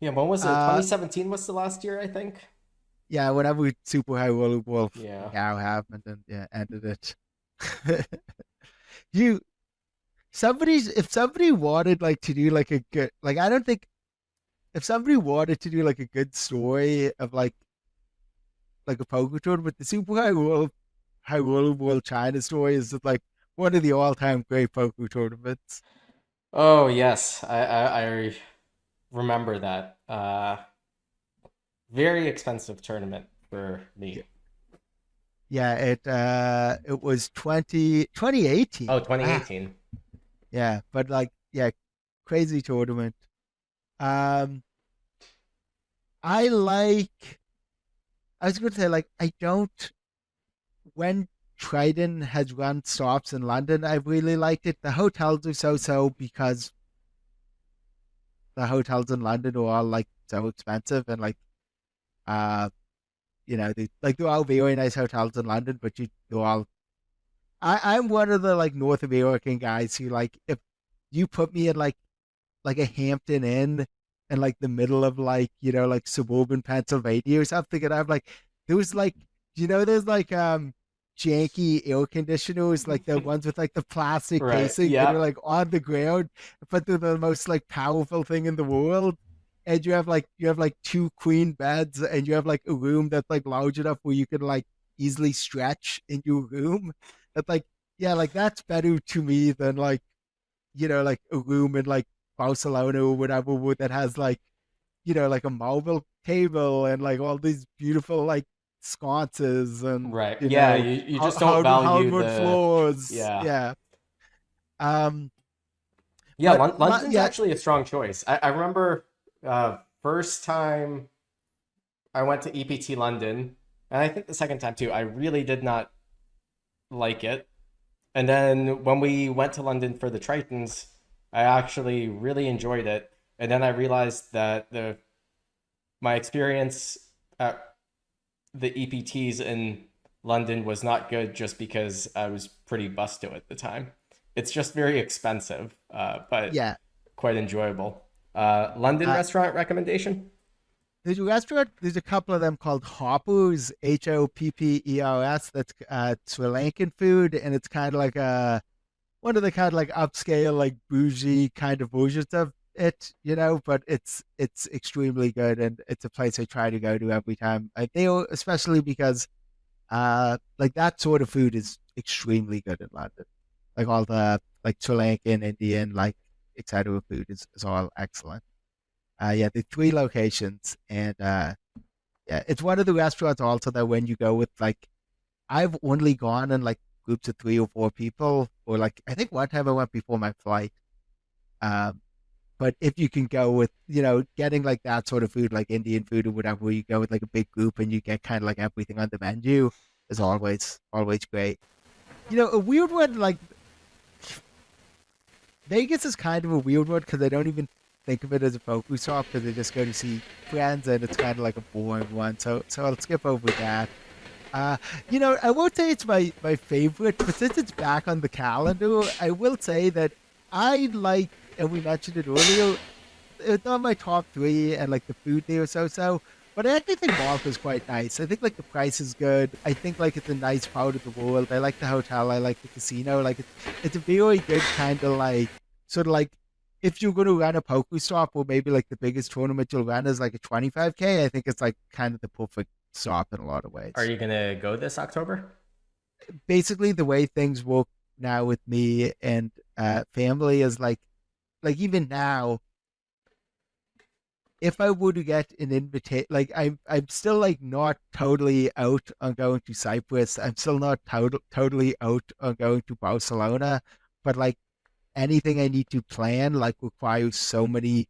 Yeah, when was it? Uh 2017 was the last year, I think. yeah, whenever Super High Roller Wolf Yeah. now happened and yeah, ended it. you if somebody wanted like to do like a good like I don't think if somebody wanted to do like a good story of like a poker tournament, the Super High Roller World China story is like one of the all time great poker tournaments. Oh, yes. I remember that. Very expensive tournament for me. Yeah, it was 2018. Oh, Wow. 2018. Yeah, but like yeah, crazy tournament. Um I like I was going to say like I don't when Triton has run stops in London, I've really liked it. The hotels are so because the hotels in London are all like so expensive and like uh they're all very nice hotels in London, but they're all I'm one of the like North American guys who like if you put me in like a Hampton Inn in like the middle of like like suburban Pennsylvania or something, and I'm like there's like there's like janky air conditioners like the ones with like the plastic Right. casing and Yeah. they're like on the ground, but they're the most like powerful thing in the world. And you have like two queen beds and you have like a room that's like large enough where you can like easily stretch in your room. That like yeah, like that's better to me than like like a room in like Barcelona or whatever that has like like a marble table and like all these beautiful like sconces and Right. Yeah, you just don't value hardwood the floors. yeah. Yeah. Um. Yeah, But London's yeah. actually a strong choice. I remember first time I went to EPT London, and I think the second time too, I really did not like it. And then when we went to London for the Tritons, I actually really enjoyed it. And then I realized that the my experience at the EPTs in London was not good just because I was pretty busto at the time. It's just very expensive, but Yeah. quite enjoyable. London Uh, restaurant recommendation? there's a restaurant. There's a couple of them called Hoppers, Hoppers. That's Sri Lankan food, and it's kind of like a one of the kind of like upscale, like bougie kind of versions of it, but it's extremely good and it's a place I try to go to every time I feel, especially because like that sort of food is extremely good in London. Like all the like Sri Lankan, Indian, like etc. food is all excellent. Yeah, the three locations and yeah, it's one of the restaurants also that when you go with like I've only gone and like groups of 3 or 4 people, or like I think one time I went before my flight. Um, but if you can go with, getting like that sort of food, like Indian food or whatever, where you go with like a big group and you get kind of like everything on the menu, is always great. A weird one, like Vegas is kind of a weird one because I don't even think of it as a focus stop because I just go to see friends and it's kind of like a boring one. So I'll skip over that. Uh, I won't say it's my favorite, but since it's back on the calendar, I will say that I like, and we mentioned it earlier, it's not my top three, and like the food there is so. But I actually think Malta is quite nice. I think like the price is good. I think like it's a nice part of the world. I like the hotel. I like the casino. Like it's a very good kind of like sort of like if you're going to run a poker stop or maybe like the biggest tournament you'll run is like a 25K. I think it's like kind of the perfect stop in a lot of ways. Are you gonna go this October? Basically, the way things work now with me and family is like even now if I were to get an invitation, like I'm still like not totally out on going to Cyprus. I'm still not totally out on going to Barcelona, but like anything I need to plan like requires so many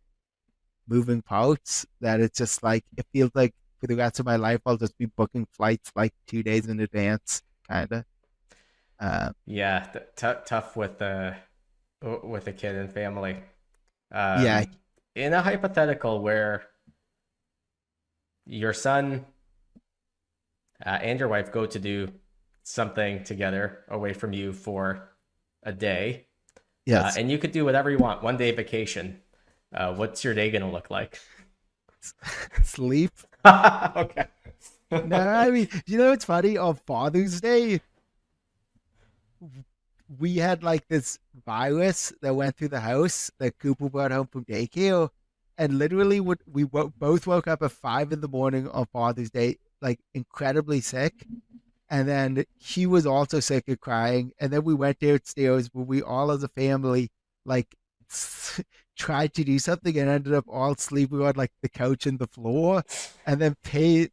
moving parts that it's just like it feels like for the rest of my life I'll just be booking flights like 2 days in advance, kind of. Yeah, tough with a kid and family. Yeah, In a hypothetical where your son and your wife go to do something together away from you for a day, yes. and you could do whatever you want, 1 day vacation, what's your day gonna look like? Sleep. Okay. No, I mean, it's funny? On Father's Day, we had like this virus that went through the house that Cooper brought home from daycare, and literally both woke up at 5 in the morning on Father's Day, like incredibly sick. And then he was also sick and crying. And then we went downstairs where we all as a family like tried to do something and ended up all sleeping on like the couch and the floor. And then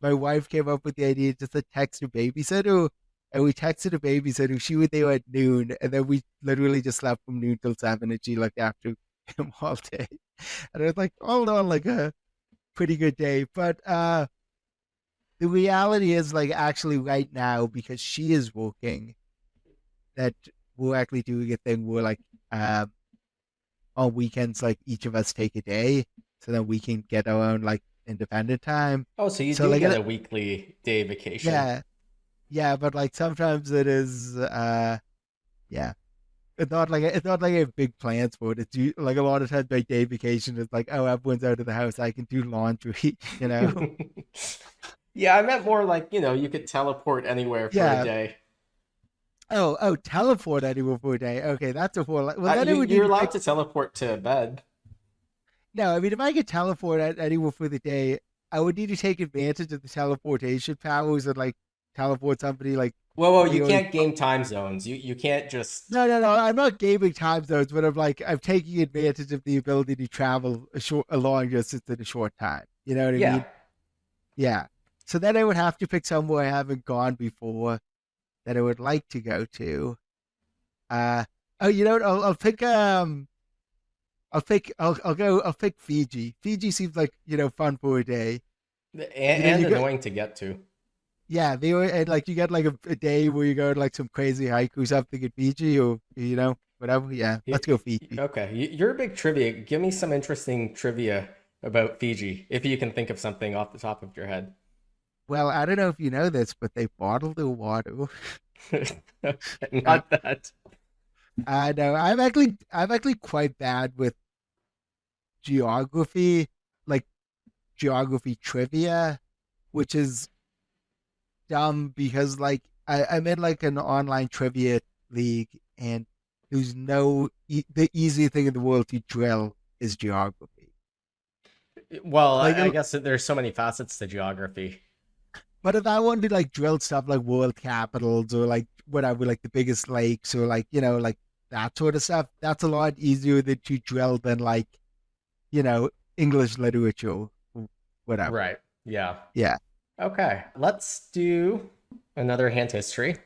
my wife came up with the idea just to text a babysitter. And we texted a babysitter. She was there at noon. And then we literally just slept from noon till 7. And she looked after him all day. And I was like, all on like a pretty good day. But the reality is like actually right now, because she is working, that we're actually doing a thing where like on weekends like each of us take a day so that we can get our own like independent time. Oh, so you So do like get a weekly day vacation. yeah, but like sometimes it is yeah. It's not like I have big plans for it. Like a lot of times my day vacation is like, oh, everyone's out of the house. I can do laundry, you know? Yeah, I meant more like, you could teleport anywhere for a Yeah. day. Oh, teleport anywhere for a day. Okay, that's a whole lot. Well, then it would You're need allowed to teleport to bed. no. I mean, if I could teleport anywhere for the day, I would need to take advantage of the teleportation powers and like teleport somebody like Whoa, you really. can't game time zones. You can't just. No. I'm not gaming time zones, but I'm taking advantage of the ability to travel a long distance in a short time. You know what I Yeah. mean? Yeah. So then I would have to pick somewhere I haven't gone before that I would like to go to. Uh oh, you know what? I'll pick Fiji. Fiji seems like, fun for a day. And You go, annoying to get to. yeah, and like you get like a day where you go on like some crazy hike or something in Fiji or, whatever. Yeah, let's go Fiji. Okay, you're a big trivia. Give me some interesting trivia about Fiji, if you can think of something off the top of your head. Well, I don't know if you know this, but they bottle their water. Uh, Not that. no, I'm actually quite bad with geography, like geography trivia, which is dumb because like I'm in like an online trivia league and there's the easiest thing in the world to drill is geography. Well, Like, I guess that there's so many facets to geography. but if I wanted to like drill stuff like world capitals or like whatever, like the biggest lakes or like, like that sort of stuff, that's a lot easier to drill than like, you know, English literature or whatever. Right. Yeah. Yeah. Okay. Let's do another hint history.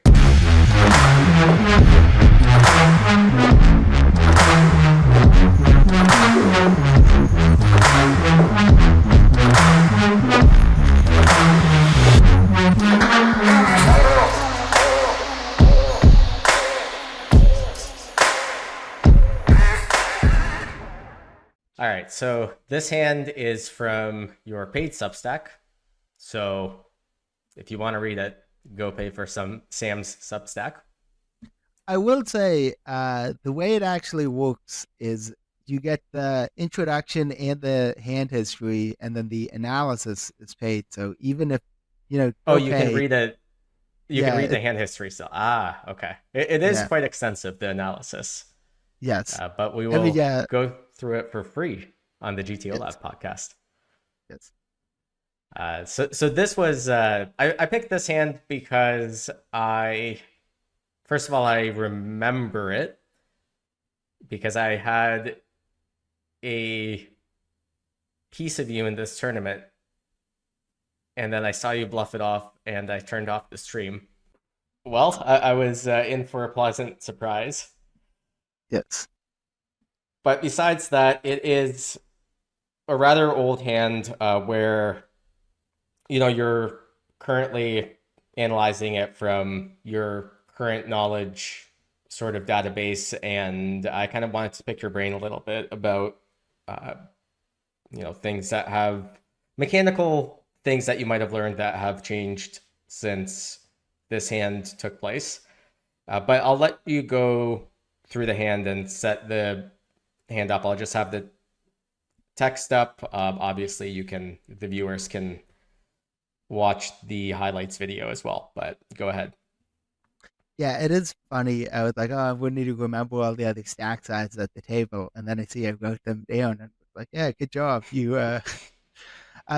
All right, so this hand is from your paid Substack. So if you want to read it, go pay for some Sam's Substack. I will say the way it actually works is you get the introduction and the hand history, and then the analysis is paid. So even if Oh, go you can pay, read it. You can yeah, read the hand history still. Ah, okay. It is yeah, quite extensive, the analysis. yes, But we I will mean, yeah, go through it for free on the GTO yes, Lab podcast. yes, So this was I picked this hand because first of all I remember it because I had a piece of you in this tournament, and then I saw you bluff it off, and I turned off the stream. Well, I was in for a pleasant surprise. yes. But besides that, it is a rather old hand where you're currently analyzing it from your current knowledge sort of database, and I kind of wanted to pick your brain a little bit about things that have mechanical things that you might have learned that have changed since this hand took place. But I'll let you go through the hand and set the hand up. I'll just have the text up. Obviously, the viewers can watch the highlights video as well, but go ahead. Yeah, it is funny. I was like, oh, I wouldn't need to remember all the other stack sizes at the table, and then I see I wrote them down, and was like, yeah, good job.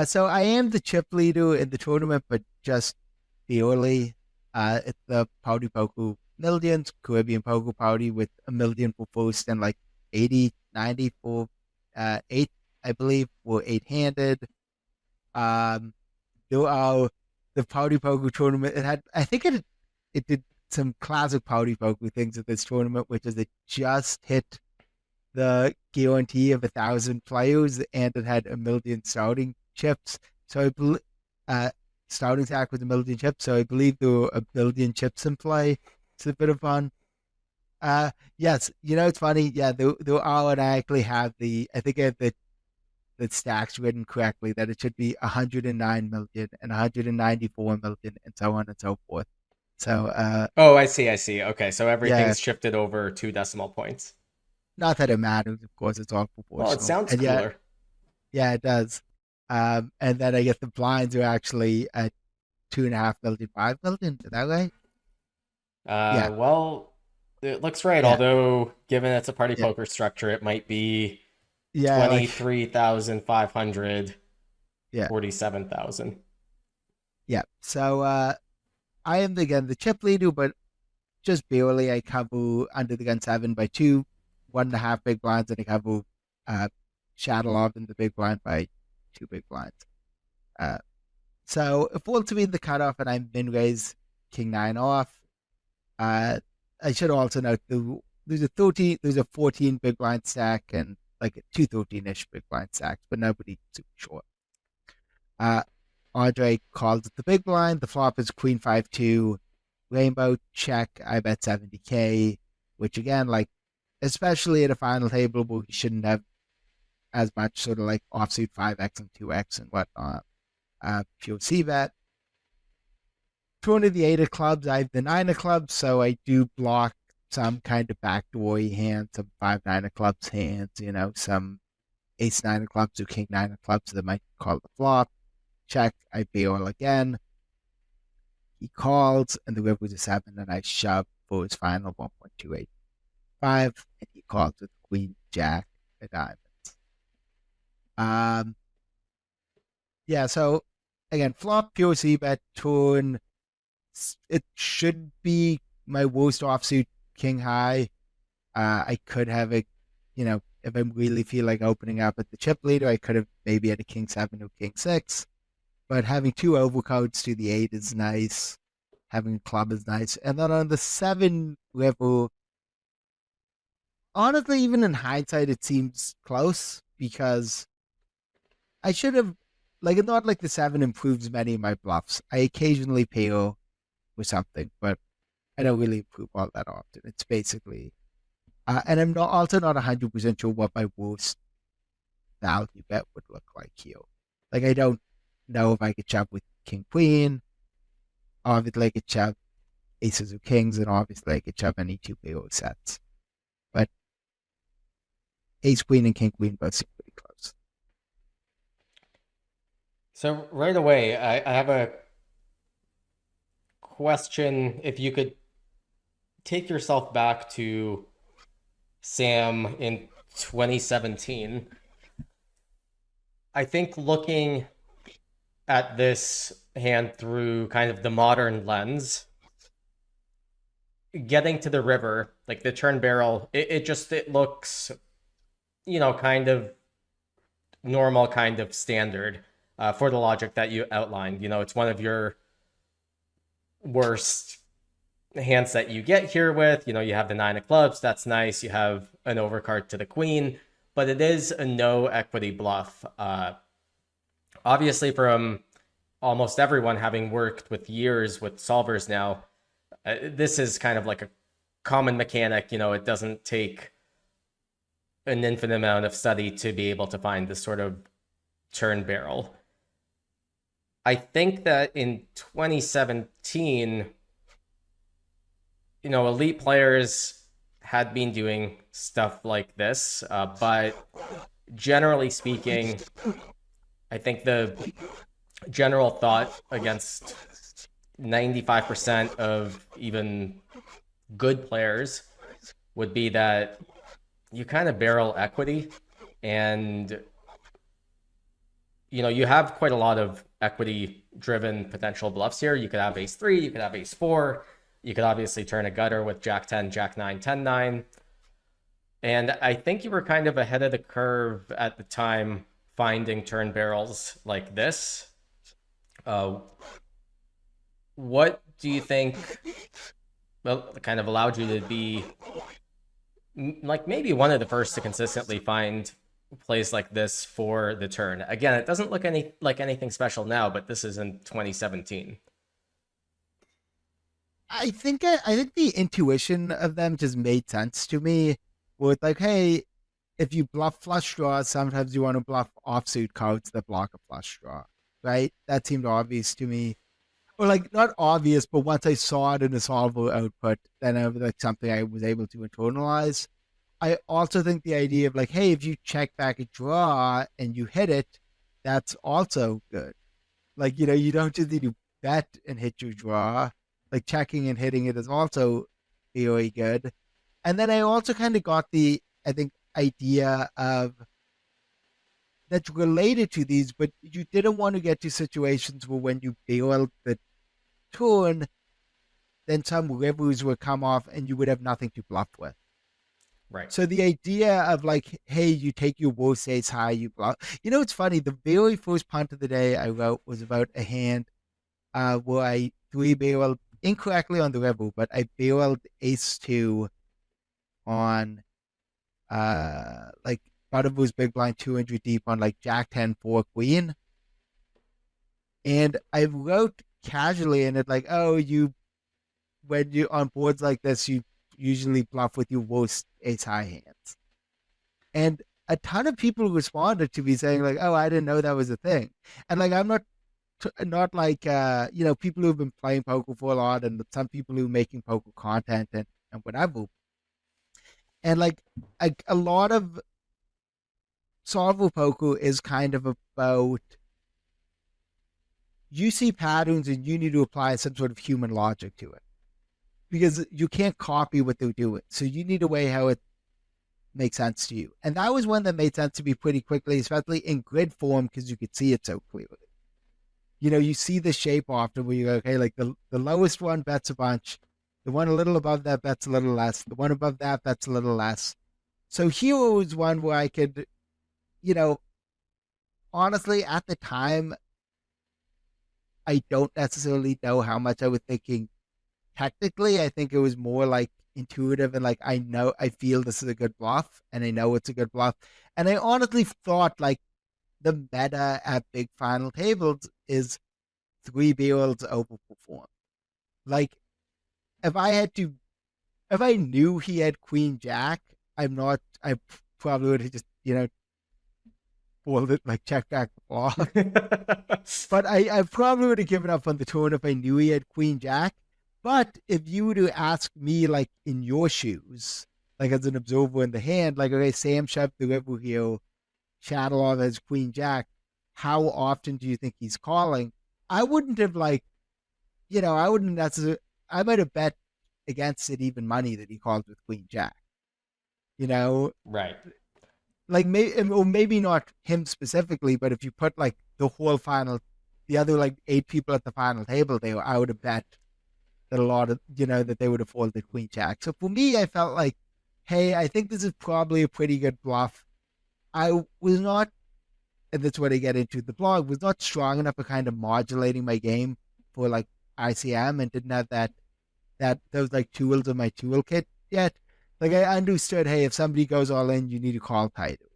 So I am the chip leader in the tournament, but just barely. It's the Party Poker Millions, Caribbean Poker Party, with a million for first and like 80, 90 for eight, I believe, were eight-handed. Um, there are the Party Poker tournament. I think it did some classic Party Poker things at this tournament, which is it just hit the guarantee of 1,000 players, and it had a million starting chips. So I believe starting stack with a million chips. So I believe there were a billion chips in play. It's a bit of fun. Yes, it's funny. Yeah, there are, and I actually have I think I have the stacks written correctly, that it should be 109 million and 194 million and so on and so forth. So, Oh, I see. Okay, so yeah, everything's shifted over 2 decimal points. not that it matters, of course, it's all Well, it proportional. sounds And yeah, cooler. yeah, it does. And then I guess the blinds are actually at 2.5 million, 5 million. Is that right? Yeah, Well, it looks right, yeah, although given it's a party yeah, poker structure, it might be yeah, like, 23,500, yeah, 47,000. yeah. So, I am again the chip leader, but just barely. I cover under the gun 7 by 2, 1.5 big blinds, and I cover Shadow Love in the big blind by 2 big blinds. So if falls to be the cutoff and I'm min raise king 9 off, I should also note there's a 14 big blind stack and like a 213-ish big blind stacks, but nobody super short. Andre calls it the big blind. The flop is queen 5-2, rainbow check. I bet 70K, which again, like, especially at a final table where you shouldn't have as much sort of like offsuit 5x and 2x and whatnot. Pure C bet. Turn of the 8 of clubs, I have the 9 of clubs, so I do block some kind of backdoor hand, some 5-9 of clubs hands, some ace-9 of clubs or king-9 of clubs that might call the flop. Check, I barrel again. He calls, and the river's a 7, and I shove for his final 1.285, and he calls with queen, jack, a diamonds. Yeah, so again, flop, pure C bet, turn. It should be my worst offsuit king high. I could have a, if I really feel like opening up at the chip leader, I could have maybe had a king 7 or king 6. But having 2 overcoats to the 8 is nice. having a club is nice. And then on the 7 level, honestly, even in hindsight, it seems close because I should have, like, it's not like the 7 improves many of my bluffs. I occasionally PO with something, but I don't really improve all that often. It's basically, and I'm not also not 100% sure what my worst value bet would look like here. Like, I don't know if I could shove with King Queen. Obviously, I could shove Aces of Kings, and obviously, I could shove any 2 PO sets. But Ace Queen and King Queen both seem pretty close. So right away, I have a question. If you could take yourself back to Sam in 2017, I think looking at this hand through kind of the modern lens, getting to the river, like the turn barrel, it looks, kind of normal, kind of standard for the logic that you outlined. It's one of your worst hands that you get here with. You have the 9 of clubs. That's nice. You have an overcard to the queen, but it is a no equity bluff. Obviously, from almost everyone having worked with years with solvers now, this is kind of like a common mechanic. It doesn't take an infinite amount of study to be able to find this sort of turn barrel. I think that in 2017, elite players had been doing stuff like this, but generally speaking, I think the general thought against 95% of even good players would be that you kind of barrel equity, and you have quite a lot of equity driven potential bluffs here. You could have ace 3, you could have ace 4, you could obviously turn a gutter with jack 10, jack 9, 10 9. And I think you were kind of ahead of the curve at the time finding turn barrels like this. What do you think, well, kind of allowed you to be like maybe one of the first to consistently find plays like this for the turn? Again, it doesn't look like anything special now, but this is in 2017. I think the intuition of them just made sense to me. With like, hey, if you bluff flush draws, sometimes you want to bluff offsuit cards that block a flush draw, right? That seemed obvious to me, or like not obvious, but once I saw it in the solver output, then it was like something I was able to internalize. I also think the idea of like, hey, if you check back a draw and you hit it, that's also good. Like, you don't just need to bet and hit your draw. Like checking and hitting it is also very good. And then I also kind of got the, I think, idea of that's related to these, but you didn't want to get to situations where when you bailed the turn, then some rivers would come off and you would have nothing to bluff with. Right. So the idea of like, hey, you take your worst ace high, you bluff. It's funny. The very first punt of the day I wrote was about a hand where I 3-barreled incorrectly on the river, but I barreled ace 2 on like bottom was big blind 200 deep on like jack 10 4 queen. And I wrote casually in it like, oh, when you on boards like this, you usually bluff with your worst ace high hands. And a ton of people responded to me saying like, oh, I didn't know that was a thing. And like, I'm not like people who've been playing poker for a lot, and some people who are making poker content and whatever. And like a lot of solver poker is kind of about you see patterns and you need to apply some sort of human logic to it, because you can't copy what they're doing. So you need a way how it makes sense to you. And that was one that made sense to me pretty quickly, especially in grid form, because you could see it so clearly. You see the shape often where you go, okay, like the lowest one bets a bunch. The one a little above that bets a little less. The one above that bets a little less. So here was one where I could, honestly, at the time, I don't necessarily know how much I was thinking technically. I think it was more like intuitive and like I feel this is a good bluff and I know it's a good bluff. And I honestly thought like the meta at big final tables is three barrels overperform. Like if I had to, if I knew he had Queen Jack, I probably would have just, folded, like check back the flop. But I probably would have given up on the turn if I knew he had Queen Jack. But if you were to ask me, like in your shoes, like as an observer in the hand, like, okay, Sam shoved the river here, Shadowlov has Queen Jack, how often do you think he's calling? I wouldn't have like, I wouldn't necessarily, I might have bet against it even money that he calls with Queen Jack. You know, Right. like maybe not him specifically, but if you put like the whole final, the other like 8 people at the final table there, I would have bet that a lot of, that they would have folded Queen Jack. So for me, I felt like, hey, I think this is probably a pretty good bluff. I was not, and that's what I get into the blog, was not strong enough for kind of modulating my game for like ICM and didn't have those like tools in my toolkit yet. Like I understood, hey, if somebody goes all in, you need to call title.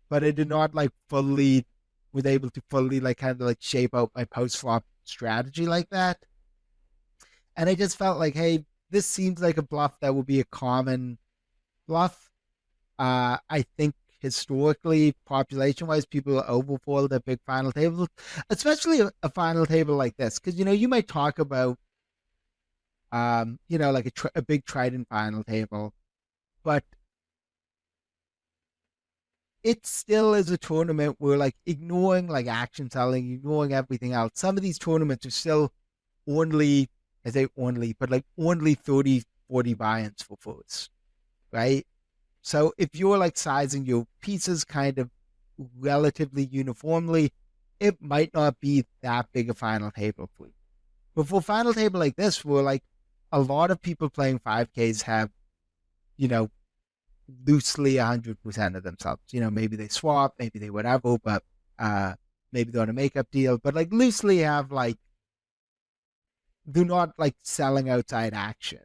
But I did not like fully was able to fully like kind of like shape out my post flop strategy like that. And I just felt like, hey, this seems like a bluff that will be a common bluff. I think historically, population wise, people overfold at big final tables, especially a final table like this. Because, you might talk about, like a big Triton final table, but it still is a tournament where like ignoring like action selling, ignoring everything else. Some of these tournaments are still only, I say only, but like only 30, 40 buy-ins for first, right? So if you're like sizing your pieces kind of relatively uniformly, it might not be that big a final table for you. But for a final table like this, where like a lot of people playing 5Ks have, you know, loosely 100% of themselves. Maybe they swap, maybe they whatever, but maybe they're on a makeup deal, but like loosely have like, they're not like selling outside action.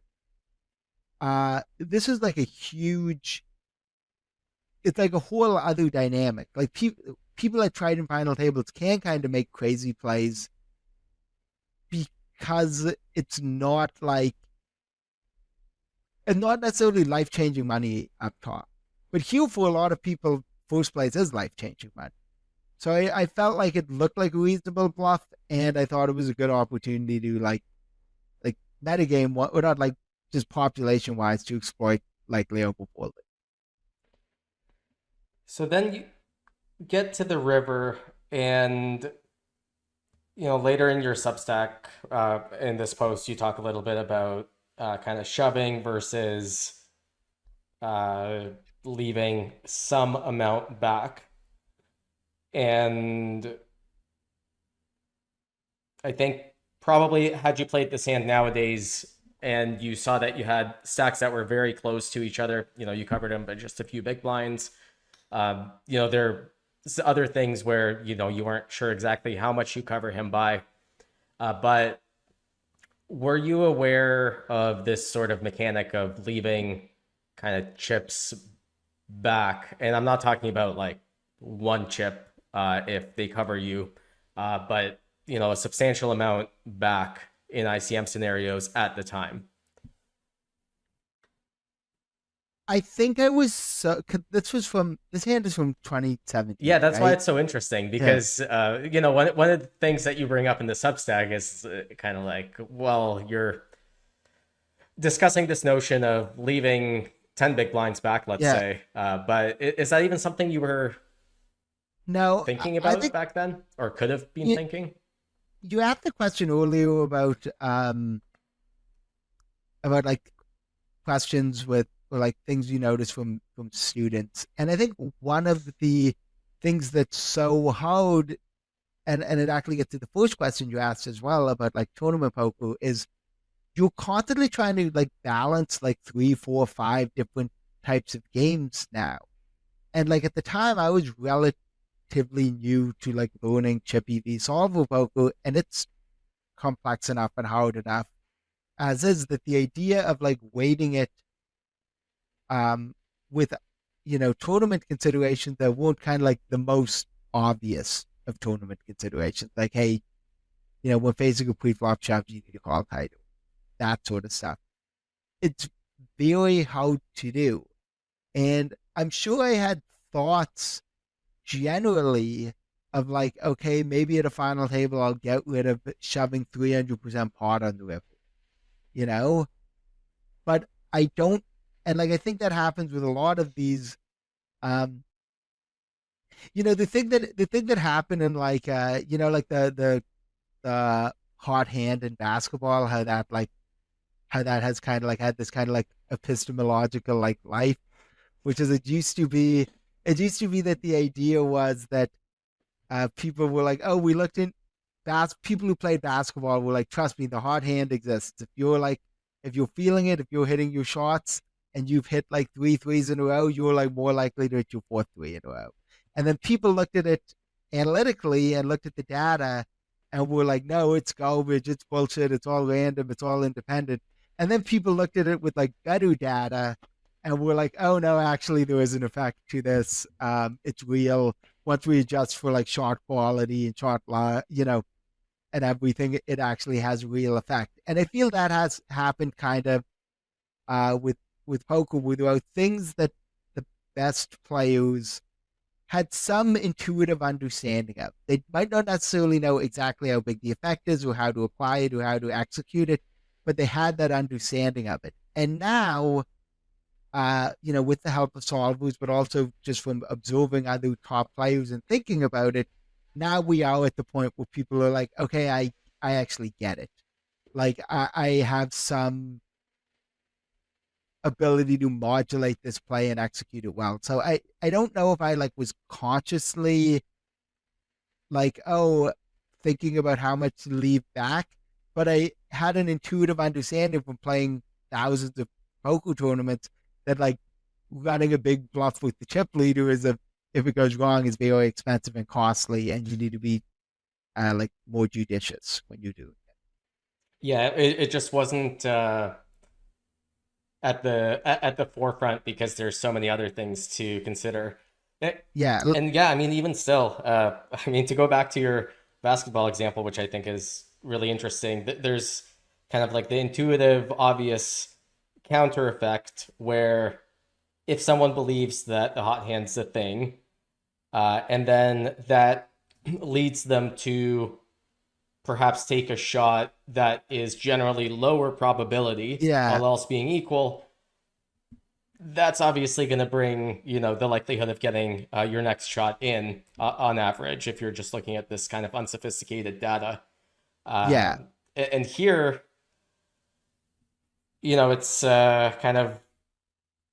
This is like a huge, it's like a whole other dynamic. Like people that tried in final tables can kind of make crazy plays because it's not like, and not necessarily life-changing money up top. But here for a lot of people, first place is life-changing money. So I felt like it looked like a reasonable bluff, and I thought it was a good opportunity to like metagame, or not like just population-wise, to exploit like Leo before. So then you get to the river, and later in your Substack, in this post, you talk a little bit about kind of shoving versus leaving some amount back. And I think probably had you played this hand nowadays and you saw that you had stacks that were very close to each other, you covered them by just a few big blinds. There's other things where, you weren't sure exactly how much you cover him by. But were you aware of this sort of mechanic of leaving kind of chips back? And I'm not talking about like one chip if they cover you, but a substantial amount back in ICM scenarios at the time. I think I was this hand is from 2017. Yeah, that's right? why it's so interesting because one of the things that you bring up in the Substack is kind of like, well, you're discussing this notion of leaving 10 big blinds back, let's say, but is that even something you were thinking about back then, or could have been thinking? You asked the question earlier about like questions with, or like things you notice from students, and I think one of the things that's so hard, and it actually gets to the first question you asked as well about like tournament poker, is you're constantly trying to like balance like 3, 4, 5 different types of games now. And like at the time I was relatively new to like learning chip EV solver poker, and it's complex enough and hard enough. as is, that the idea of like weighting it um with tournament considerations that weren't kind of like the most obvious of tournament considerations, like, hey, when facing a pre-flop shove, you need to call title, that sort of stuff. It's very hard to do. And I'm sure I had thoughts generally of like, okay, maybe at a final table, I'll get rid of shoving 300% pot on the river, you know? But I don't, and like, I think that happens with a lot of these, um, the thing that happened in like, like the hot hand in basketball, how that has kind of like had this kind of like epistemological like life, which is it used to be that the idea was that people were like, oh, we looked in people who played basketball were like, trust me, the hot hand exists. If you're feeling it, if you're hitting your shots and you've hit like three threes in a row, you're like more likely to hit your fourth three in a row. And then people looked at it analytically and looked at the data and were like, no, it's garbage, it's bullshit, it's all random, it's all independent. And then people looked at it with like better data and were like, oh no, actually there is an effect to this. It's real. Once we adjust for like shot quality and and everything, it actually has real effect. And I feel that has happened kind of with poker, where there are things that the best players had some intuitive understanding of. They might not necessarily know exactly how big the effect is or how to apply it or how to execute it, but they had that understanding of it. And now, with the help of solvers, but also just from observing other top players and thinking about it, now we are at the point where people are like, okay, I actually get it. Like I have some ability to modulate this play and execute it well. So I don't know if I like was consciously like, oh, thinking about how much to leave back, but I had an intuitive understanding from playing thousands of poker tournaments that like running a big bluff with the chip leader if it goes wrong is very expensive and costly, and you need to be like more judicious when you do it. Yeah, it just wasn't at the forefront because there's so many other things to consider. Yeah, And yeah, I mean, even still, I mean, to go back to your basketball example, which I think is really interesting, there's kind of like the intuitive, obvious counter effect where if someone believes that the hot hand's a thing, and then that leads them to perhaps take a shot that is generally lower probability, yeah, all else being equal, that's obviously going to bring, the likelihood of getting your next shot in on average, if you're just looking at this kind of unsophisticated data. yeah, And here, it's kind of,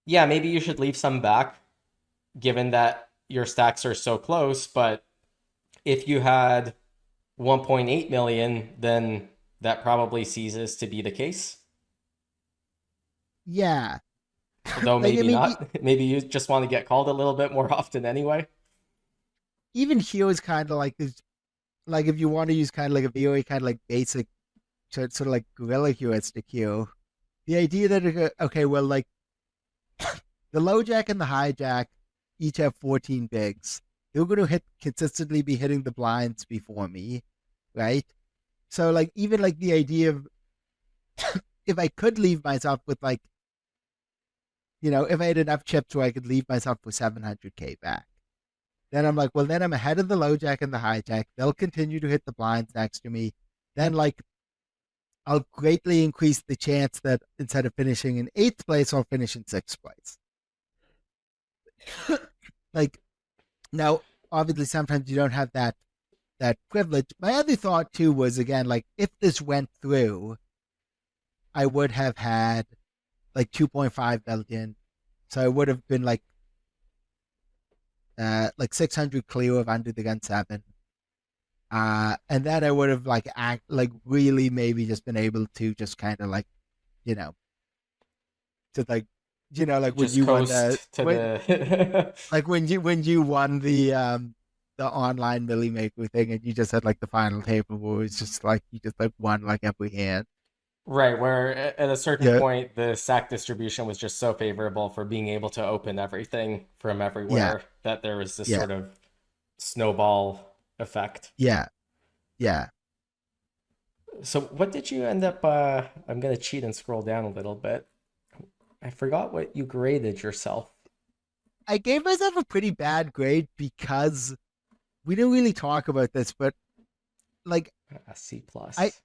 yeah, maybe you should leave some back given that your stacks are so close. But if you had 1.8 million, then that probably ceases to be the case. yeah. Although Like I maybe mean, not. Maybe you just want to get called a little bit more often anyway. even here is kind of like this. Like if you want to use kind of like a very kind of like basic sort of like guerrilla heuristic here, the idea that okay, well, like the low jack and the high jack each have 14 bigs. They're going to consistently be hitting the blinds before me, right? So like even like the idea of if I could leave myself with like, if I had enough chips where I could leave myself with 700K back, then I'm like, well, then I'm ahead of the low jack and the high jack. They'll continue to hit the blinds next to me. Then like I'll greatly increase the chance that instead of finishing in eighth place, I'll finish in sixth place. Like now, obviously, sometimes you don't have that privilege. My other thought too was again like if this went through, I would have had like 2.5 million, so I would have been like 600 clear of under the gun 7. And then I would have like really maybe just been able to just kind of like, you know, to like, like when Just you won coast to the. like when you won the online Millie Maker thing and you just had like the final table where it's just like you just like won like every hand. Right, where at a certain Yeah, point the sack distribution was just so favorable for being able to open everything from yeah, everywhere that there was this yeah, sort of snowball effect. yeah, yeah. So what did you end up I'm gonna cheat and scroll down a little bit. I forgot what you graded yourself. I gave myself a pretty bad grade because we didn't really talk about this, but like A C I plus.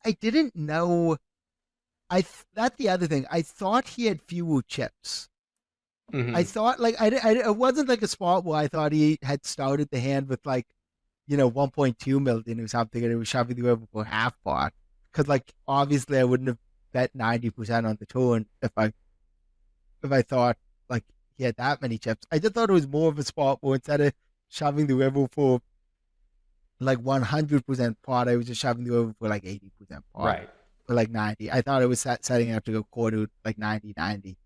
I didn't know. That's the other thing. I thought he had fewer chips. I Mm-hmm. thought like I it wasn't like a spot where I thought he had started the hand with like 1.2 million or something, and it was shoving the river for half pot. Because like obviously I wouldn't have bet 90% on the turn if I thought like he had that many chips. I just thought it was more of a spot where instead of shoving the river for like 100% pot, I was just shoving the river for like 80% pot Right. for like 90. I thought it was setting up to go quarter like 90-90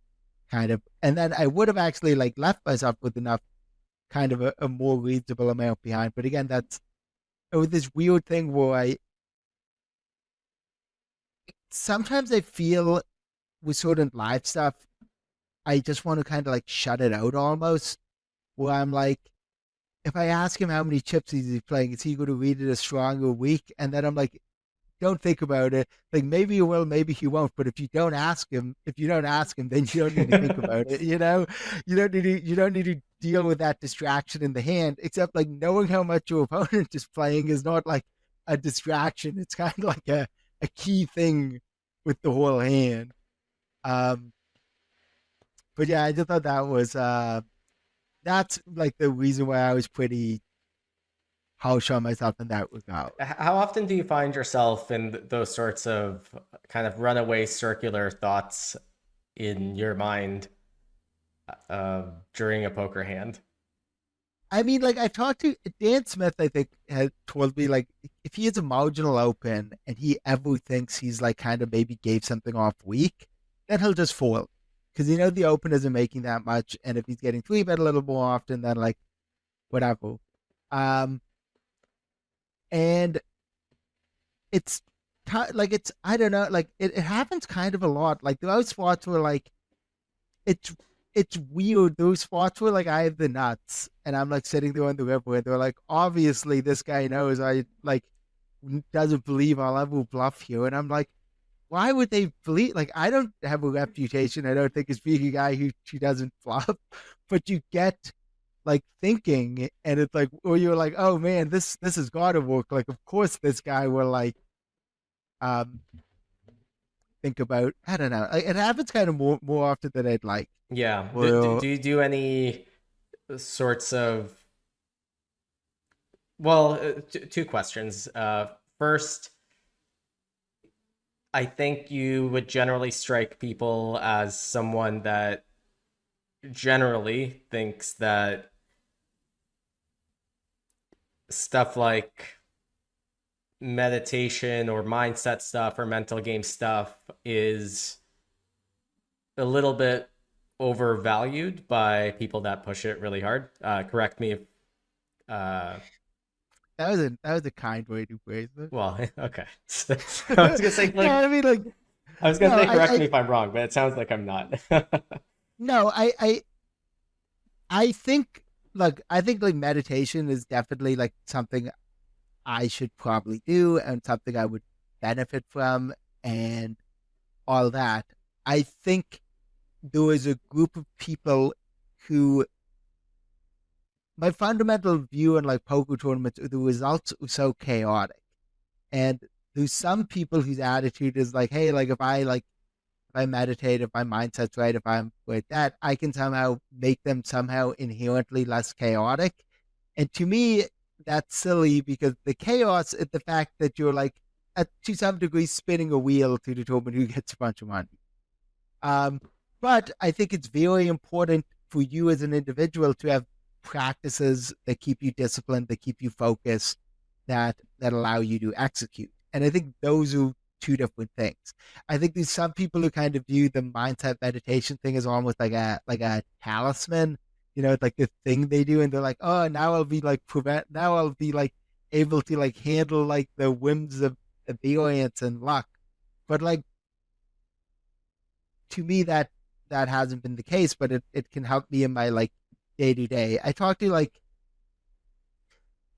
kind of, and then I would have actually like left myself with enough kind of a more reasonable amount behind. But again, it was this weird thing where I sometimes I feel with certain live stuff, I just want to kind of like shut it out almost. Where I'm like, if I ask him how many chips he's playing, is he going to read it as strong or weak? And then I'm like, don't think about it. Like maybe you will, maybe he won't. But if you don't ask him, then you don't need to think about it. You don't need to deal with that distraction in the hand. Except like knowing how much your opponent is playing is not like a distraction. It's kind of like a key thing with the whole hand. Um, but yeah, I just thought that's like the reason why I was pretty harsh on myself in that regard. How often do you find yourself in those sorts of kind of runaway circular thoughts in your mind during a poker hand? I mean, like I've talked to Dan Smith, I think had told me like if he is a marginal open and he ever thinks he's like kind of maybe gave something off weak, then he'll just fold because the open isn't making that much, and if he's getting three bet a little more often, then like whatever. Um, and it's like it's I don't know, like it happens kind of a lot. Like there are spots where like it's it's weird. Those spots where like I have the nuts and I'm like sitting there on the river and they're like, obviously this guy knows I like doesn't believe I'll ever bluff here. And I'm like, why would they believe? Like I don't have a reputation, I don't think, as being a guy who doesn't bluff, but you get like thinking and it's like, or you're like, oh man, this has gotta work. Like of course this guy will like um think about, I don't know. It happens kind of more often than I'd like. Yeah. Well, Do you do any sorts of, well, two questions. First, I think you would generally strike people as someone that generally thinks that stuff like meditation or mindset stuff or mental game stuff is a little bit overvalued by people that push it really hard. Correct me if, uh, that was a kind way to phrase it. well, okay. I was gonna say No, like I mean like I was no, gonna say correct I me if I'm wrong, but it sounds like I'm not. no, I think I think like meditation is definitely like something I should probably do and something I would benefit from and all that. I think there is a group of people who my fundamental view in like poker tournaments, the results are so chaotic. And there's some people whose attitude is like, hey, like if I meditate, if my mindset's right, if I'm with that, I can somehow make them somehow inherently less chaotic. And to me, that's silly because the chaos is the fact that you're like to some degree spinning a wheel to determine who gets a bunch of money. Um, but I think it's very important for you as an individual to have practices that keep you disciplined, that keep you focused, that allow you to execute. And I think those are two different things. I think there's some people who kind of view the mindset meditation thing as almost like a talisman. It's like the thing they do, and they're like, oh, now I'll be like now I'll be like able to like handle like the whims of the variance and luck. But like to me that hasn't been the case, but it can help me in my like day to day. I talked to like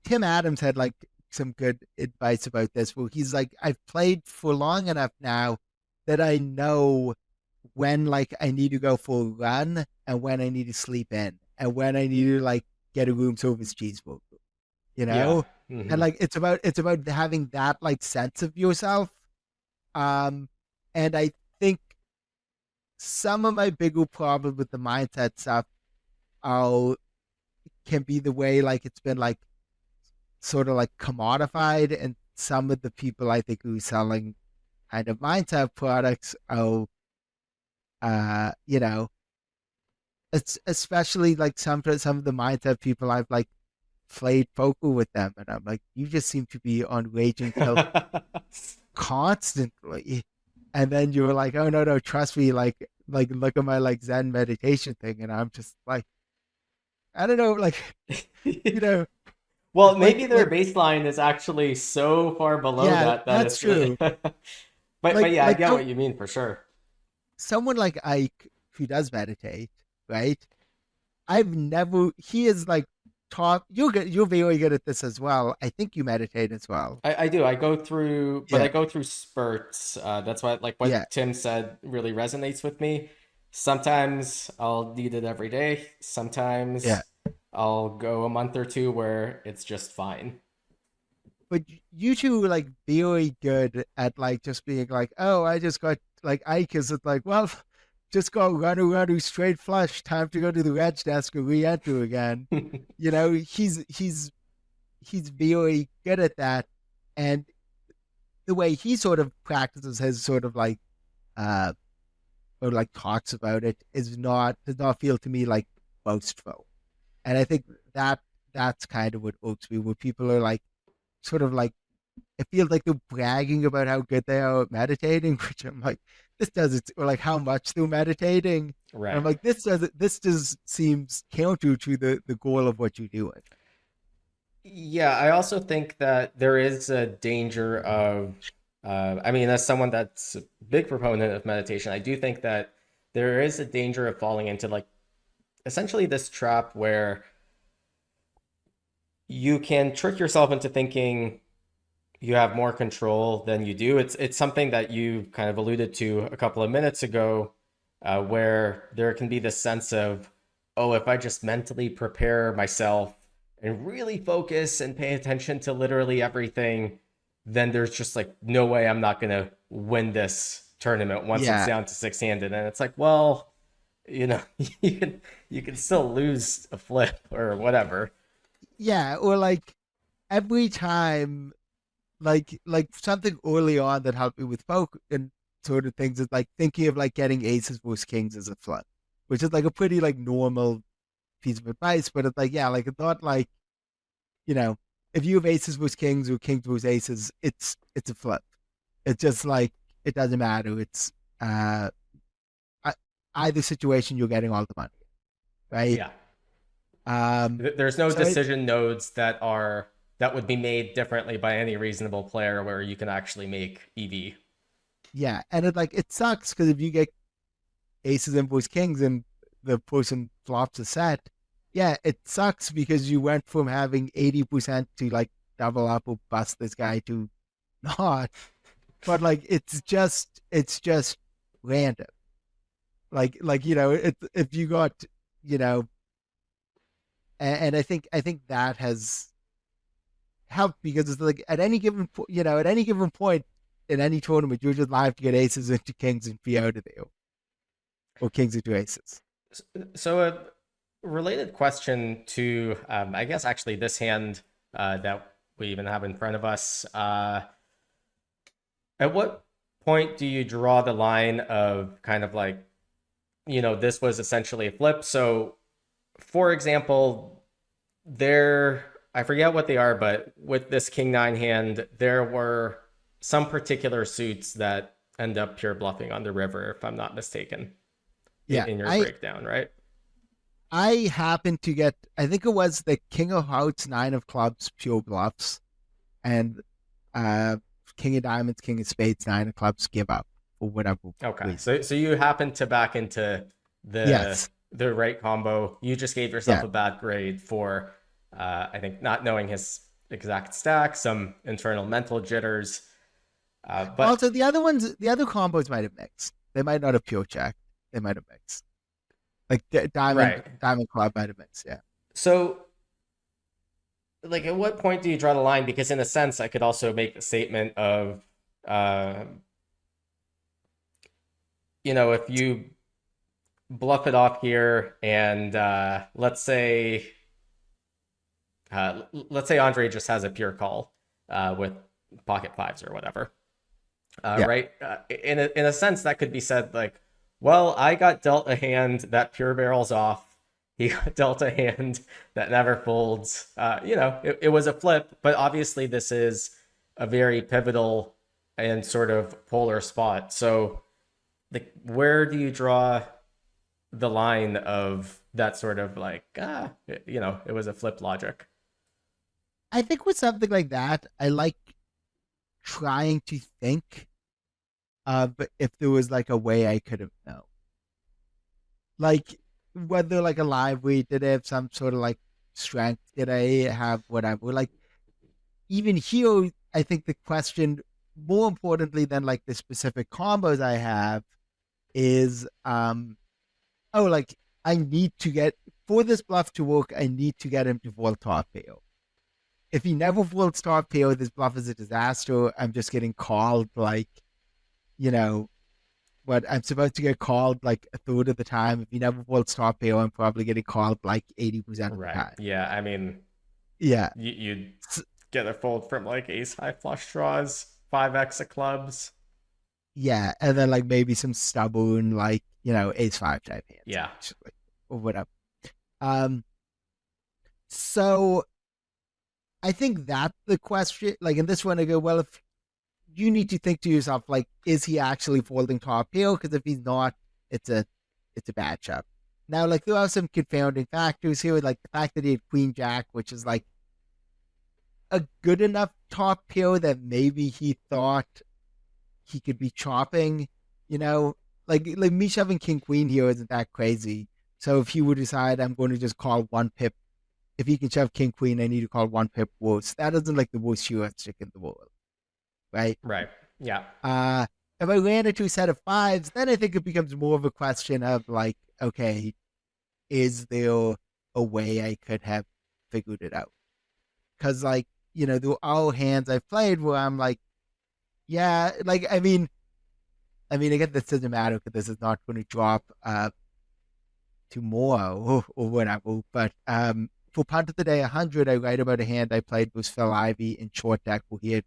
Tim Adams had like some good advice about this where he's like, I've played for long enough now that I know when like I need to go for a run and when I need to sleep in and when I need to like get a room service cheeseburger, you Yeah. know? And like it's about having that like sense of yourself. Um and I think some of my bigger problem with the mindset stuff are can be the way like it's been like sort of like commodified, and some of the people I think who are selling kind of mindset products are you know, it's especially like some of the mindset people I've like played poker with them, and I'm like, you just seem to be on raging tilt constantly. And then you were like, oh no, no, trust me, like look at my like Zen meditation thing, and I'm just like, I don't know, like you know, Well, maybe their like baseline is actually so far below yeah, that that's it's true. but yeah, I Like get what you mean for sure. someone like Ike who does meditate, right? I've never. He is like taught. You're very good at this as well. I think you meditate as well. I do. I go through, but I Yeah, go through spurts. That's what, like yeah, what Tim said, really resonates with me. Sometimes I'll need it every day. yeah. Sometimes I'll go a month or two where it's just fine. But you two are like very good at like just being like, oh, I just got like Ike is like, well, just go run straight flush. Time to go to the reg desk and re-enter again. You know, he's very good at that, and the way he sort of practices his sort of like uh or like talks about it is not does not feel to me like boastful. And I think that that's kind of what irks me, where people are like sort of like it feels like they're bragging about how good they are at meditating, which I'm like, this doesn't or like how much they're meditating. And I'm Right. like, this just seems counter to the goal of what you're doing. Yeah, I also think that there is a danger of, I mean, as someone that's a big proponent of meditation, I do think that there is a danger of falling into like essentially this trap where you can trick yourself into thinking you have more control than you do. It's something that you kind of alluded to a couple of minutes ago, where there can be this sense of, oh, if I just mentally prepare myself and really focus and pay attention to literally everything, then there's just like no way I'm not gonna win this tournament once it's Yeah, down to six-handed. And it's like, well, you know, you can still lose a flip or whatever. yeah, or like every time like something early on that helped me with folk and sort of things is like thinking of like getting aces versus kings as a flip, which is like a pretty like normal piece of advice, but it's like yeah, like it's not like you know if you have aces versus kings or kings versus aces, it's a flip. It's just like it doesn't matter. It's uh either situation you're getting all the money, right? Yeah. Um, There's no so it decision nodes that would be made differently by any reasonable player where you can actually make EV. yeah, and it like it sucks because if you get aces and versus kings and the person flops a set, yeah, it sucks because you went from having 80% to like double up or bust this guy to not. But like it's just random. Like you know, it if you got you know, and I think that has helped because it's like at any given you know at any given point in any tournament you're just live to get aces into kings and be out of there or kings into aces. So a related question to, I guess actually this hand that we even have in front of us. At what point do you draw the line of kind of like, this was essentially a flip? So, for example, there, I forget what they are, but with this King Nine hand, there were some particular suits that end up pure bluffing on the river, if I'm not mistaken, Yeah, in your breakdown, right? I happened to get I think it was the king of hearts nine of clubs pure bluffs, and uh king of diamonds, king of spades, nine of clubs, give up for whatever Okay. reason. So you happen to back into Yes. the right combo. You just gave yourself Yeah. a bad grade for I think not knowing his exact stack, some internal mental jitters. But Also, the other combos might have mixed. They might not have pure checked. They might have mixed. Like right. diamond club might have mixed. Yeah. So like at what point do you draw the line? Because in a sense, I could also make the statement of uh, if you bluff it off here and let's say Andre just has a pure call with pocket fives or whatever. Yeah. Right? In a sense, that could be said like, well, I got dealt a hand that pure barrels off. He got dealt a hand that never folds. It was a flip, but obviously this is a very pivotal and sort of polar spot. So, where do you draw the line of that sort of like, it was a flip logic? I think with something like that, I like trying to think of if there was like a way I could have known. Like whether like a live read, did I have some sort of like strength? Did I have whatever? Like even here, I think the question more importantly than like the specific combos I have is like I need to get for this bluff to work, I need to get him to fold top pair. If he never folds top pair, this bluff is a disaster. I'm just getting called like, what I'm supposed to get called like a third of the time. If he never folds top pair, I'm probably getting called like 80% of the Right. time. Yeah. I mean, Yeah. you'd get a fold from like ace high flush draws, 5x of clubs. Yeah. And then like maybe some stubborn, like, ace five type hands. Yeah. Actually, or whatever. So I think that's the question. Like in this one, I go, well, if you need to think to yourself, like, is he actually folding top pair? Because if he's not, it's a bad shot. Now, like, there are some confounding factors here, like the fact that he had Queen Jack, which is like a good enough top pair that maybe he thought he could be chopping, like me shoving King Queen here isn't that crazy. So if he would decide I'm going to just call one pip, if he can shove King Queen, I need to call one pip worse. That isn't like the worst heuristic in the world, right? Right. Yeah. If I ran into a set of fives, then I think it becomes more of a question of like, okay, is there a way I could have figured it out? Because like, there are all hands I've played where I'm like, yeah, like again, this doesn't matter because this is not going to drop tomorrow or whatever. But for Punt of the Day 100, I write about a hand I played was Phil Ivey in short deck where he had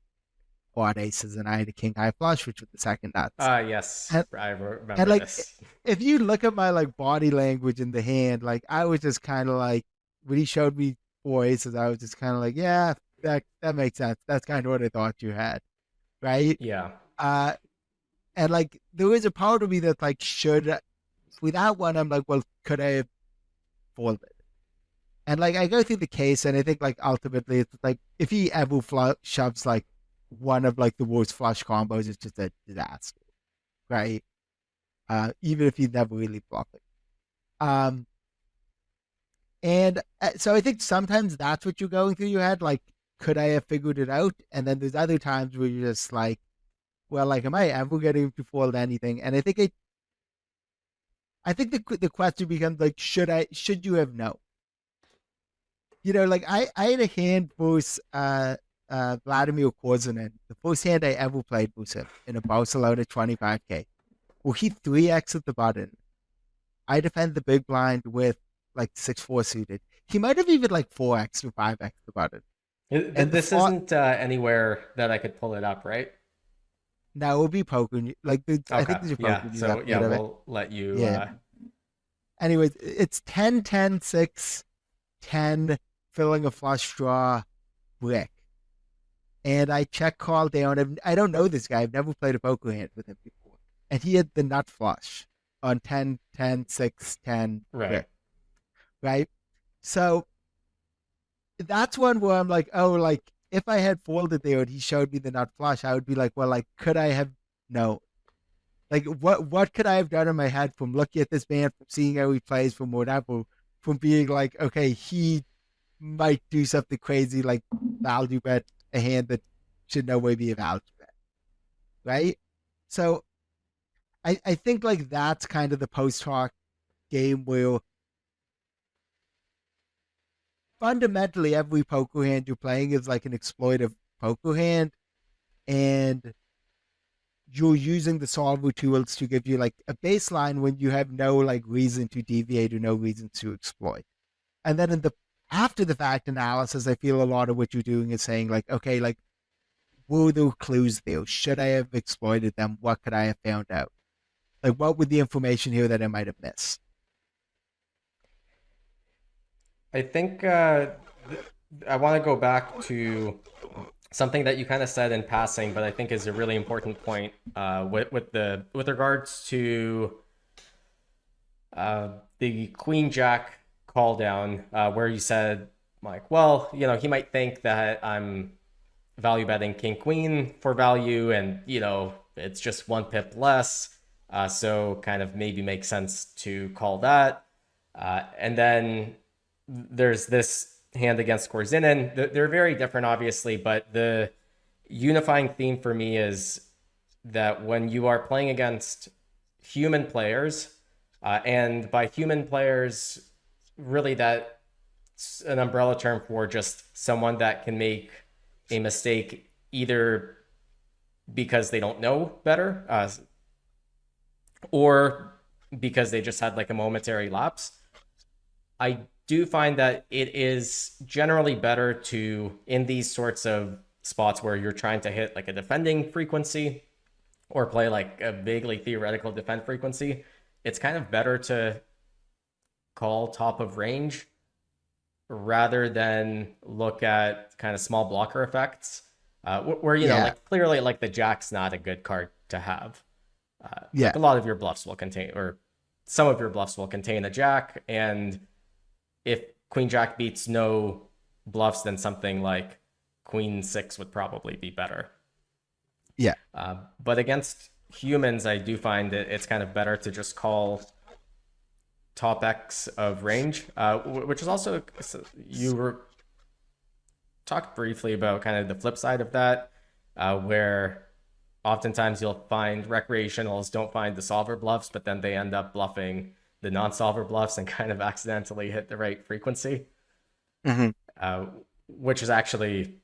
quad aces and I had a king high flush, which was the second nuts. Yes, I remember and like, this. If you look at my like body language in the hand, like I was just kind of like when he showed me four aces, I was just kind of like, yeah, that makes sense. That's kind of what I thought you had, right? Yeah. And like there is a part of me that like should with that one, I'm like, well, could I have folded? And like I go through the case, and I think like ultimately it's like if he ever shoves like one of like the worst flush combos, it's just a disaster, right? Even if he's never really bluffing. And so I think sometimes that's what you're going through your head, like, could I have figured it out? And then there's other times where you're just like, well, like, am I ever getting to fold anything? And I think the question becomes like, should you have known? Like I had a hand versus Vladimir Korzinin. The first hand I ever played was him in a Barcelona 25K. Well, he 3x at the button. I defend the big blind with like 6-4 suited. He might have even like 4x or 5x the button. And this isn't anywhere that I could pull it up, right? Now it will be poker. Like I think there's a poker. Yeah. So yeah, we'll let you. Yeah. Anyways, it's 10, 10, 6, 10, filling a flush draw, brick. And I check call down. I don't know this guy. I've never played a poker hand with him before. And he had the nut flush on 10, 10, 6, 10, right. brick. Right? So that's one where I'm like, oh, like if I had folded there and he showed me the nut flush, I would be like, well, like, could I have no? Like, what could I have done in my head from looking at this man, from seeing how he plays, from whatever, from being like, okay, he might do something crazy, like value bet a hand that should no way be a value bet, right? So I think like that's kind of the post hoc game where fundamentally every poker hand you're playing is like an exploitive poker hand, and you're using the solver tools to give you like a baseline when you have no like reason to deviate or no reason to exploit. And then in the after the fact analysis, I feel a lot of what you're doing is saying like, okay, like were there clues there? Should I have exploited them? What could I have found out? Like what would the information here that I might have missed? I think I want to go back to something that you kind of said in passing, but I think is a really important point with regards to the Queen Jack call down, where you said like, well, you know, he might think that I'm value betting King Queen for value, and you know, it's just 1 pip less, so kind of maybe makes sense to call that, and then there's this hand against Korzinin. They're very different, obviously, but the unifying theme for me is that when you are playing against human players, and by human players, really that's an umbrella term for just someone that can make a mistake either because they don't know better, or because they just had like a momentary lapse. I do find that it is generally better to, in these sorts of spots where you're trying to hit like a defending frequency or play like a vaguely theoretical defend frequency, it's kind of better to call top of range rather than look at kind of small blocker effects, where, you know, like clearly like the jack's not a good card to have. Like a lot of your bluffs will contain, or some of your bluffs will contain a jack, and if Queen Jack beats no bluffs, then something like Queen 6 would probably be better. Yeah. But against humans, I do find that it's kind of better to just call top X of range, which is also, you were talked briefly about kind of the flip side of that, where oftentimes you'll find recreationals don't find the solver bluffs, but then they end up bluffing the non-solver bluffs and kind of accidentally hit the right frequency, which is actually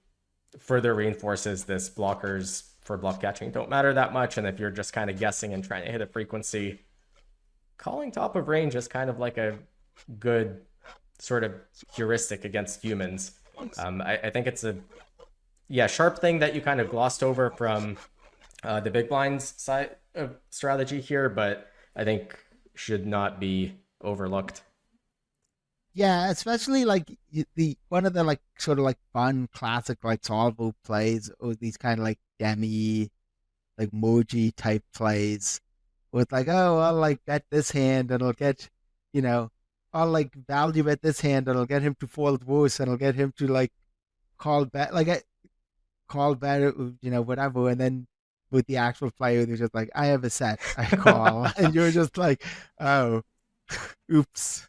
further reinforces this blockers for bluff catching don't matter that much. And if you're just kind of guessing and trying to hit a frequency, calling top of range is kind of like a good sort of heuristic against humans. I think it's a sharp thing that you kind of glossed over from the big blinds side of strategy here, but I think should not be overlooked. Yeah, especially like the one of the like sort of like fun classic like solver plays, or these kind of like demi like moji type plays with like, oh, I'll like bet this hand and I'll get, you know, I'll like value bet this hand and I'll get him to fold worse and I'll get him to like call bet, like call bet, you know, whatever, and then with the actual player they're just like, I have a set, I call, and you're just like, oh, oops.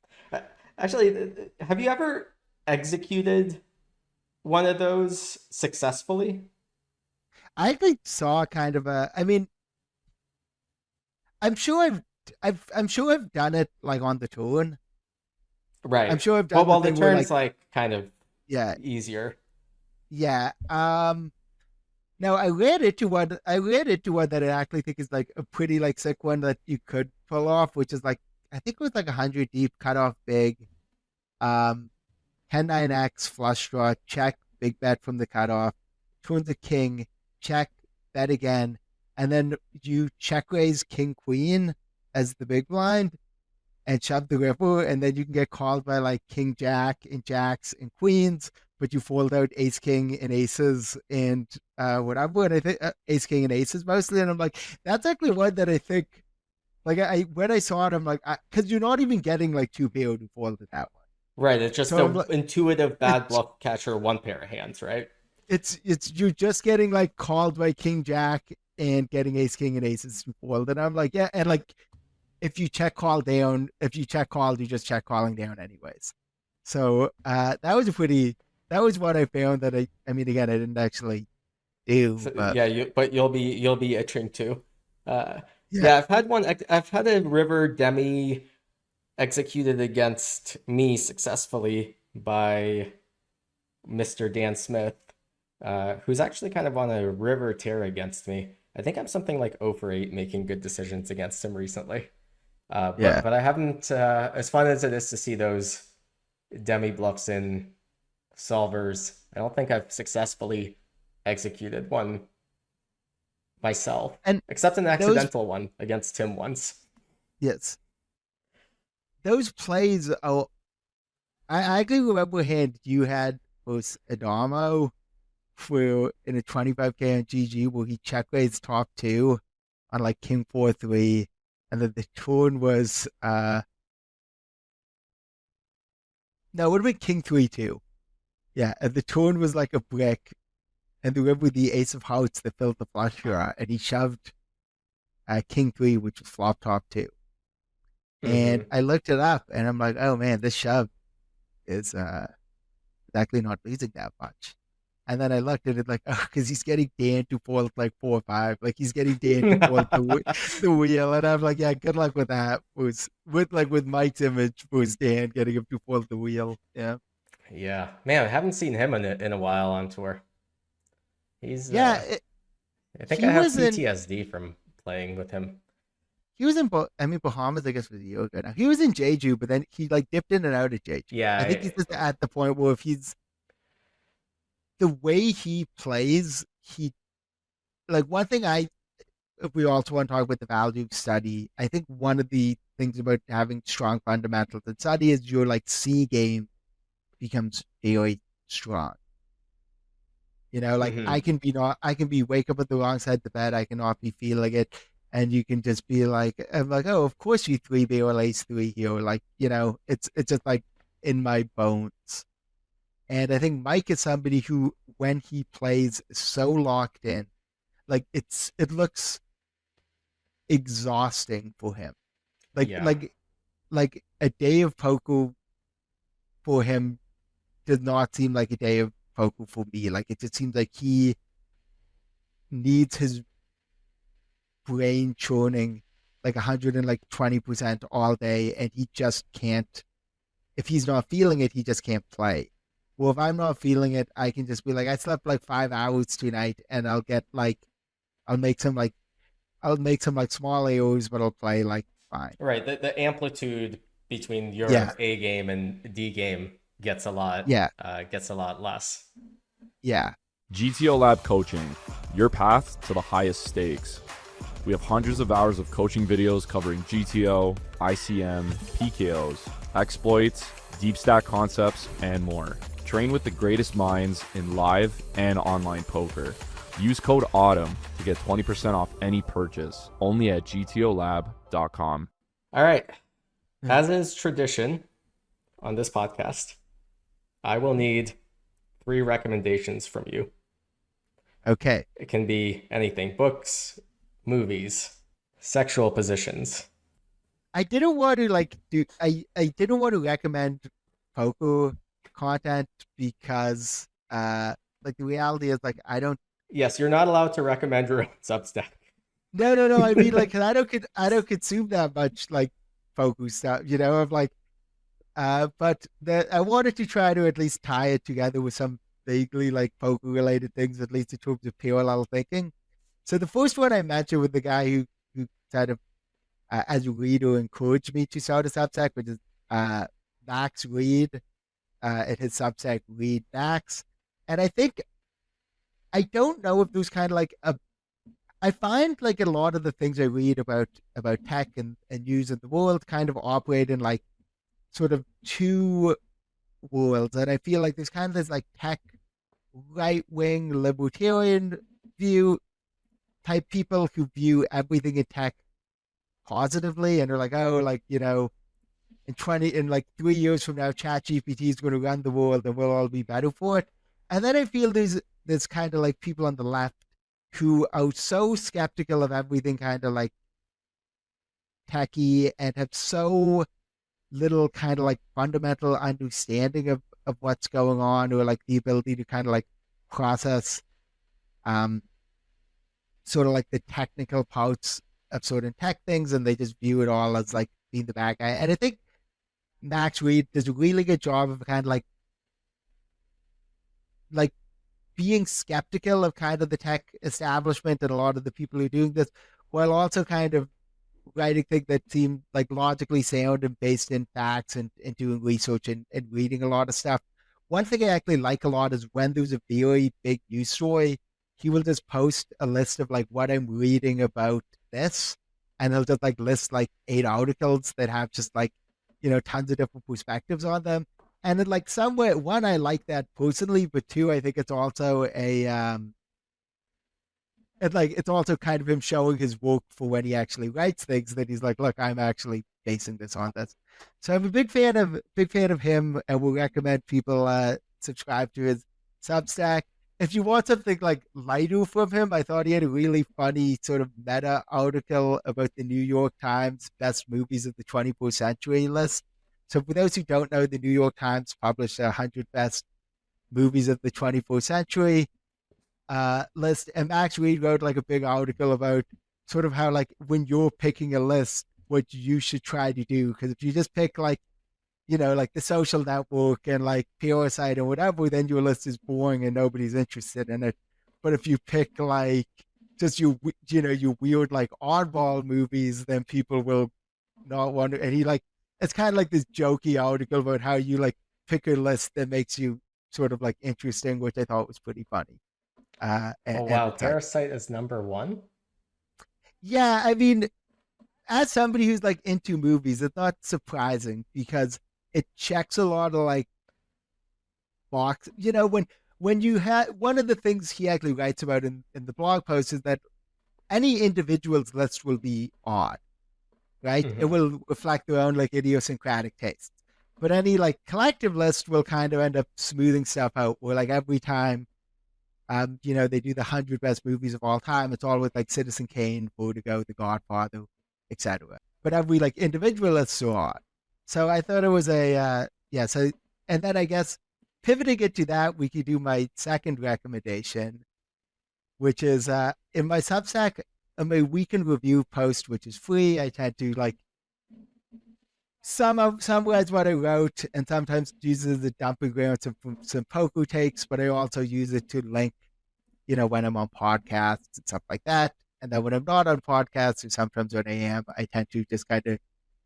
Actually, have you ever executed one of those successfully? I actually saw kind of a, I mean, I'm sure I've done it like on the turn. Right. I'm sure I've done well, the turn's like kind of easier. Yeah. Now I read it to one that I actually think is like a pretty like sick one that you could pull off, which is like, I think it was like 100 deep, cut off big, 10-9x flush draw, check, big bet from the cutoff, turns a king, check, bet again, and then you check raise king queen as the big blind and shove the river, and then you can get called by like king jack and jacks and queens, but you fold out ace king and aces and whatever, and I think ace king and aces mostly, and I'm like, that's actually one that I think, like, I when I saw it, I'm like, because you're not even getting like two pair to fold it that one. Right, it's just So an intuitive bad bluff catcher 1 pair of hands, right? it's you're just getting like called by King Jack and getting Ace King and Aces to fold, and I'm like, yeah, and like if you check call down, if you check call, you just check calling down anyways. So that was a pretty, that was what I found that I mean, again, I didn't actually do, So, but yeah, you'll be itching too. yeah, Yeah, I've had a river demi executed against me successfully by Mr. Dan Smith, who's actually kind of on a river tear against me. I think I'm something like 0 for 8 making good decisions against him recently. yeah. But I haven't, as fun as it is to see those demi bluffs in solvers, I don't think I've successfully executed one myself, And except an those, accidental one against Tim once. yes, those plays, oh, I actually remember a hand you had was Adamo for in a 25K on GG where he check raised top two on like King 4-3, and then the turn was no, it would have been King 3-2. Yeah, and the turn was like a brick, and remember the Ace of Hearts that filled the flush draw, and he shoved King 3, which was flop top two. And Hmm. I looked it up, and I'm like, oh man, this shove is actually not losing that much. And then I looked at it like, oh, because he's getting Dan to fold like 4-5, like he's getting Dan to fold the wheel, and I'm like, yeah, good luck with that. Was with Mike's image was Dan getting him to fold the wheel. Yeah, Yeah, man, I haven't seen him in a while on tour. He's yeah. I think He I have was in PTSD from playing with him. he was in I mean Bahamas, I guess, was a year ago now. He was in Jeju, but then he like dipped in and out of Jeju. Yeah, I think he's just at the point where if he's the way he plays, he like one thing I if we also want to talk about the value of study, I think one of the things about having strong fundamentals in study is your like C game becomes very strong. You know, like hmm I can be wake up at the wrong side of the bed, I can not be feeling it, and you can just be like, I'm like, oh, of course you 3B or ace three here, like you know, it's just like in my bones. And I think Mike is somebody who, when he plays, is so locked in, like it looks exhausting for him. Like yeah, like like a day of poker for him does not seem like a day of poker for me. Like it just seems like he needs his brain churning like 120% all day, and he just can't. If he's not feeling it, he just can't play. Well, if I'm not feeling it, I can just be like, I slept like 5 hours tonight, and I'll get like, I'll make some like, I'll make some like small AOs, but I'll play like fine. right. The amplitude between Yeah, your A game and D game yeah, gets a lot less. yeah. GTO Lab Coaching, your path to the highest stakes. We have hundreds of hours of coaching videos covering GTO, ICM, PKOs, exploits, deep stack concepts, and more. Train with the greatest minds in live and online poker. Use code AUTUMN to get 20% off any purchase, only at gtolab.com. All right. Mm. As is tradition on this podcast, I will need 3 recommendations from you. Okay. It can be anything: books, movies, sexual positions. I didn't want to like do. I didn't want to recommend poker content because like the reality is like I don't. Yes, you're not allowed to recommend your own Substack. No. I mean like 'cause I don't consume that much like poker stuff. You know, I'm like but I wanted to try to at least tie it together with some vaguely like poker related things, at least in terms of parallel thinking. So the first one I mentioned with the guy who kind of as a reader encouraged me to start a Substack, which is Max Reed. At his Substack, Read Max, and I think I don't know if there's kind of like a. I find like a lot of the things I read about tech and news in the world kind of operate in like sort of two worlds, and I feel like there's kind of this like tech right wing libertarian view type people who view everything in tech positively, and they're like, oh, like you know, in like 3 years from now, Chat GPT is going to run the world, and we'll all be better for it. And then I feel there's kind of like people on the left who are so skeptical of everything kind of like techie and have so little kind of like fundamental understanding of what's going on, or like the ability to kind of like process um sort of like the technical parts of certain tech things, and they just view it all as like being the bad guy. And I think Max Reed does a really good job of kind of like being skeptical of kind of the tech establishment and a lot of the people who are doing this, while also kind of writing things that seem like logically sound and based in facts, and doing research and reading a lot of stuff. One thing I actually like a lot is when there's a very big news story, he will just post a list of like what I'm reading about this, and he'll just like list like 8 articles that have just like, tons of different perspectives on them. And then like somewhere, one, I like that personally, but two, I think it's also a and like it's also kind of him showing his work for when he actually writes things, that he's like, look, I'm actually basing this on this. So I'm a big fan of him, and will recommend people subscribe to his Substack. If you want something like lighter from him, I thought he had a really funny sort of meta article about the New York Times best movies of the 21st century list. So for those who don't know, the New York Times published 100 best movies of the 21st century list, and Max Reed wrote like a big article about sort of how like when you're picking a list, what you should try to do, because if you just pick like, like The Social Network and like Parasite or whatever, then your list is boring and nobody's interested in it. But if you pick like just your weird like oddball movies, then people will not want to. And he like, it's kind of like this jokey article about how you like pick a list that makes you sort of like interesting, which I thought was pretty funny. Oh And wow, it's like, Parasite is number one? yeah, I mean, as somebody who's like into movies, it's not surprising because it checks a lot of like box. When you had one of the things he actually writes about in the blog post is that any individual's list will be odd, right? It Hmm. will reflect their own like idiosyncratic tastes. But any like collective list will kind of end up smoothing stuff out. Where like every time they do the 100 best movies of all time. It's all with like Citizen Kane, Vertigo, The Godfather, etc. But every like individualist saw it. So I thought it was yeah. So, and then I guess pivoting it to that, we could do my second recommendation, which is in my Substack, in my weekend review post, which is free. I tend to like summarize what I wrote, and sometimes use it as a dumping ground some poker takes, but I also use it to link when I'm on podcasts and stuff like that. And then when I'm not on podcasts, or sometimes when I am, I tend to just kind of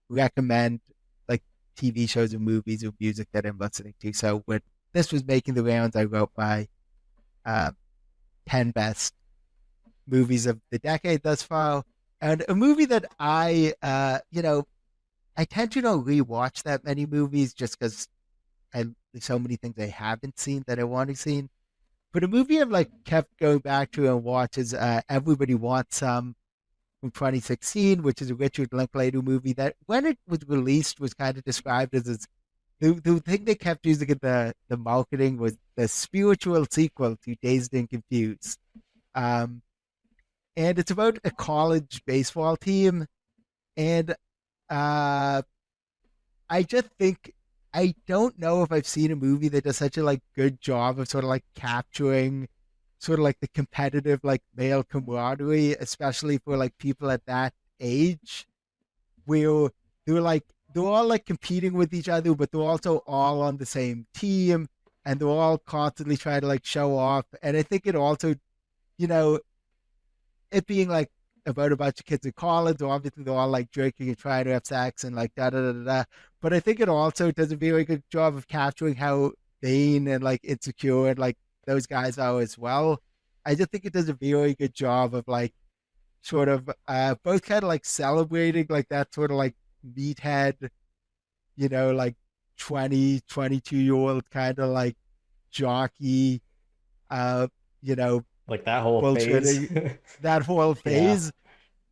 recommend like TV shows or movies or music that I'm listening to. So when this was making the rounds, I wrote my uh, 10 best movies of the decade thus far. And a movie that I tend to not rewatch that many movies just because there's so many things I haven't seen that I want to see. But a movie I've like kept going back to and watch is Everybody Wants Some from 2016, which is a Richard Linklater movie that when it was released was kind of described as the thing they kept using in the marketing was the spiritual sequel to Dazed and Confused. Um, and it's about a college baseball team. And uh, I just think I don't know if I've seen a movie that does such a like good job of sort of like capturing sort of like the competitive like male camaraderie, especially for like people at that age, where they're all like competing with each other, but they're also all on the same team, and they're all constantly trying to like show off. And I think it also, you know, it being like about a bunch of kids in college, obviously they're all like drinking and trying to have sex and like da da da da. But I think it also does a very good job of capturing how vain and like insecure and like those guys are as well. I just think it does a very good job of like sort of both kind of like celebrating like that sort of like meathead, like 20, 22 year old kind of like jockey, uh, you know, Like that whole phase. bullshitting that whole Yeah. phase.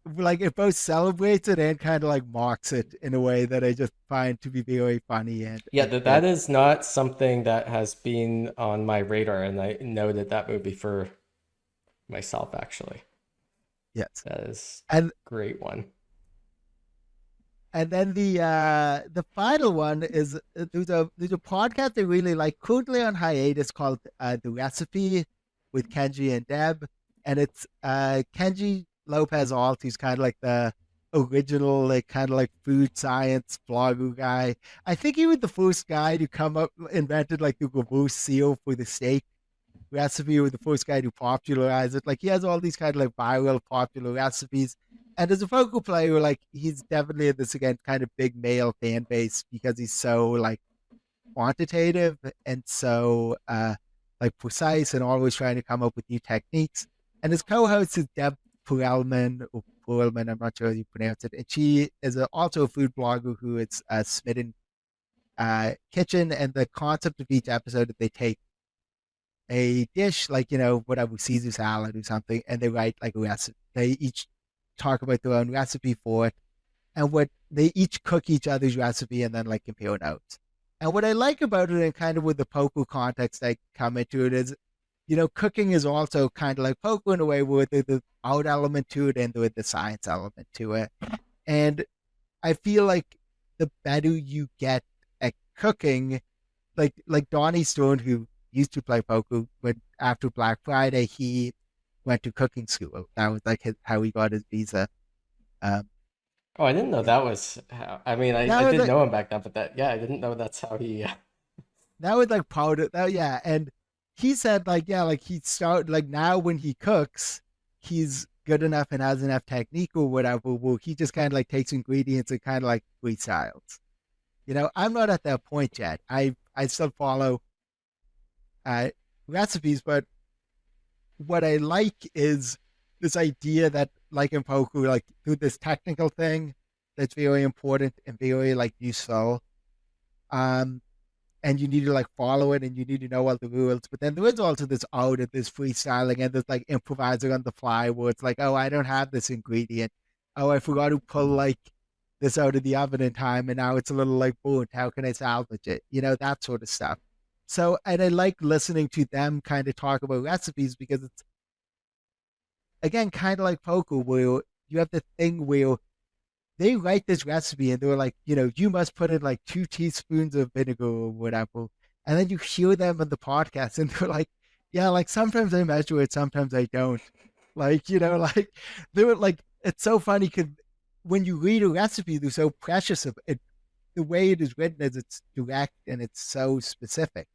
like it both celebrates it and kind of like mocks it in a way that I just find to be very funny Yeah, and that good. is not something that has been on my radar, and I noted that movie for myself actually. Yes. That is And a great one. then the final one is there's a podcast I really like currently on hiatus called The Recipe with Kenji and Deb, and it's Kenji Lopez Alt, who's kind of like the original like kind of like food science blogger guy. I think he was the first guy to come up invented like the reverse seal for the steak recipe, or the first guy to popularize it. Like he has all these kind of like viral popular recipes. And as a vocal player, like he's definitely in this again kind of big male fan base because he's so like quantitative and so like precise and always trying to come up with new techniques. And his co-host is Deb Perelman or Perelman, I'm not sure how you pronounce it. And she is also a food blogger who is Smitten Kitchen. And the concept of each episode that they take a dish like whatever Caesar salad or something, and they write like a recipe. They each talk about their own recipe for it, and what they each cook each other's recipe and then like compare notes. And what I like about it, and kind of with the poker context I come into it, is cooking is also kind of like poker in a way where there's the art element to it and with the science element to it. And I feel like the better you get at cooking, like Donnie Stone, who used to play poker, but after Black Friday, he went to cooking school. That was like how he got his visa. Um, Oh, I didn't know yeah, that was how, I mean, that I was did like know him back then, but that, yeah, I didn't know that's how he, that was like part of that. Yeah, and he said like like he started like now when he cooks, he's good enough and has enough technique or whatever. Well, he just kind of like takes ingredients and kind of like freestyles. I'm not at that point yet. I still follow uh, recipes, but what I like is this idea that, like in poker, like do this technical thing that's very important and very like useful. Um, and you need to like follow it and you need to know all the rules. But then there is also this art of this freestyling and this like improvising on the fly where it's like, oh, I don't have this ingredient. Oh, I forgot to pull like this out of the oven in time and now it's a little like burnt. How can I salvage it? That sort of stuff. So, and I like listening to them kind of talk about recipes because it's again kind of like poker where you have the thing where they write this recipe and they're like, you must put in like 2 teaspoons of vinegar or whatever. And then you hear them on the podcast and they're like, yeah, like sometimes I measure it, sometimes I don't. Like, like they're like, it's so funny because when you read a recipe, they're so precious of it. The way it is written is it's direct and it's so specific.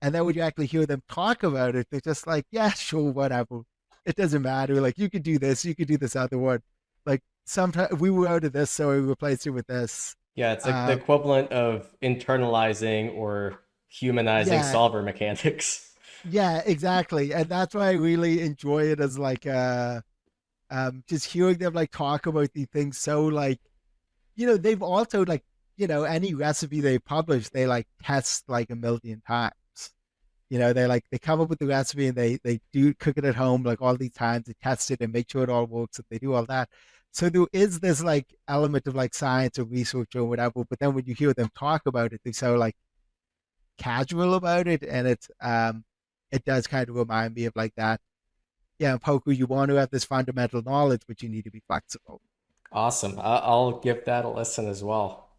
And then when you actually hear them talk about it, they're just like, yeah, sure, whatever. It doesn't matter. Like you could do this, you could do this other one. Like sometimes we were out of this, so we replaced it with this. yeah, it's like the equivalent of internalizing or humanizing Yeah, solver mechanics. yeah, exactly. And that's why I really enjoy it as like just hearing them like talk about these things. So like, they've also like, any recipe they publish, they like test like a million times. They like they come up with the recipe and they do cook it at home like all these times. They test it and make sure it all works. And they do all that. So there is this like element of like science or research or whatever. But then when you hear them talk about it, they're so like casual about it, and it does kind of remind me of like that. Yeah, in poker, you want to have this fundamental knowledge, but you need to be flexible. Awesome. I'll give that a listen as well.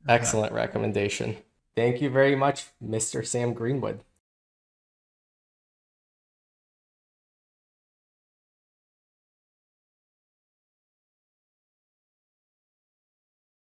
Uh-huh. Excellent recommendation. Thank you very much, Mr. Sam Greenwood.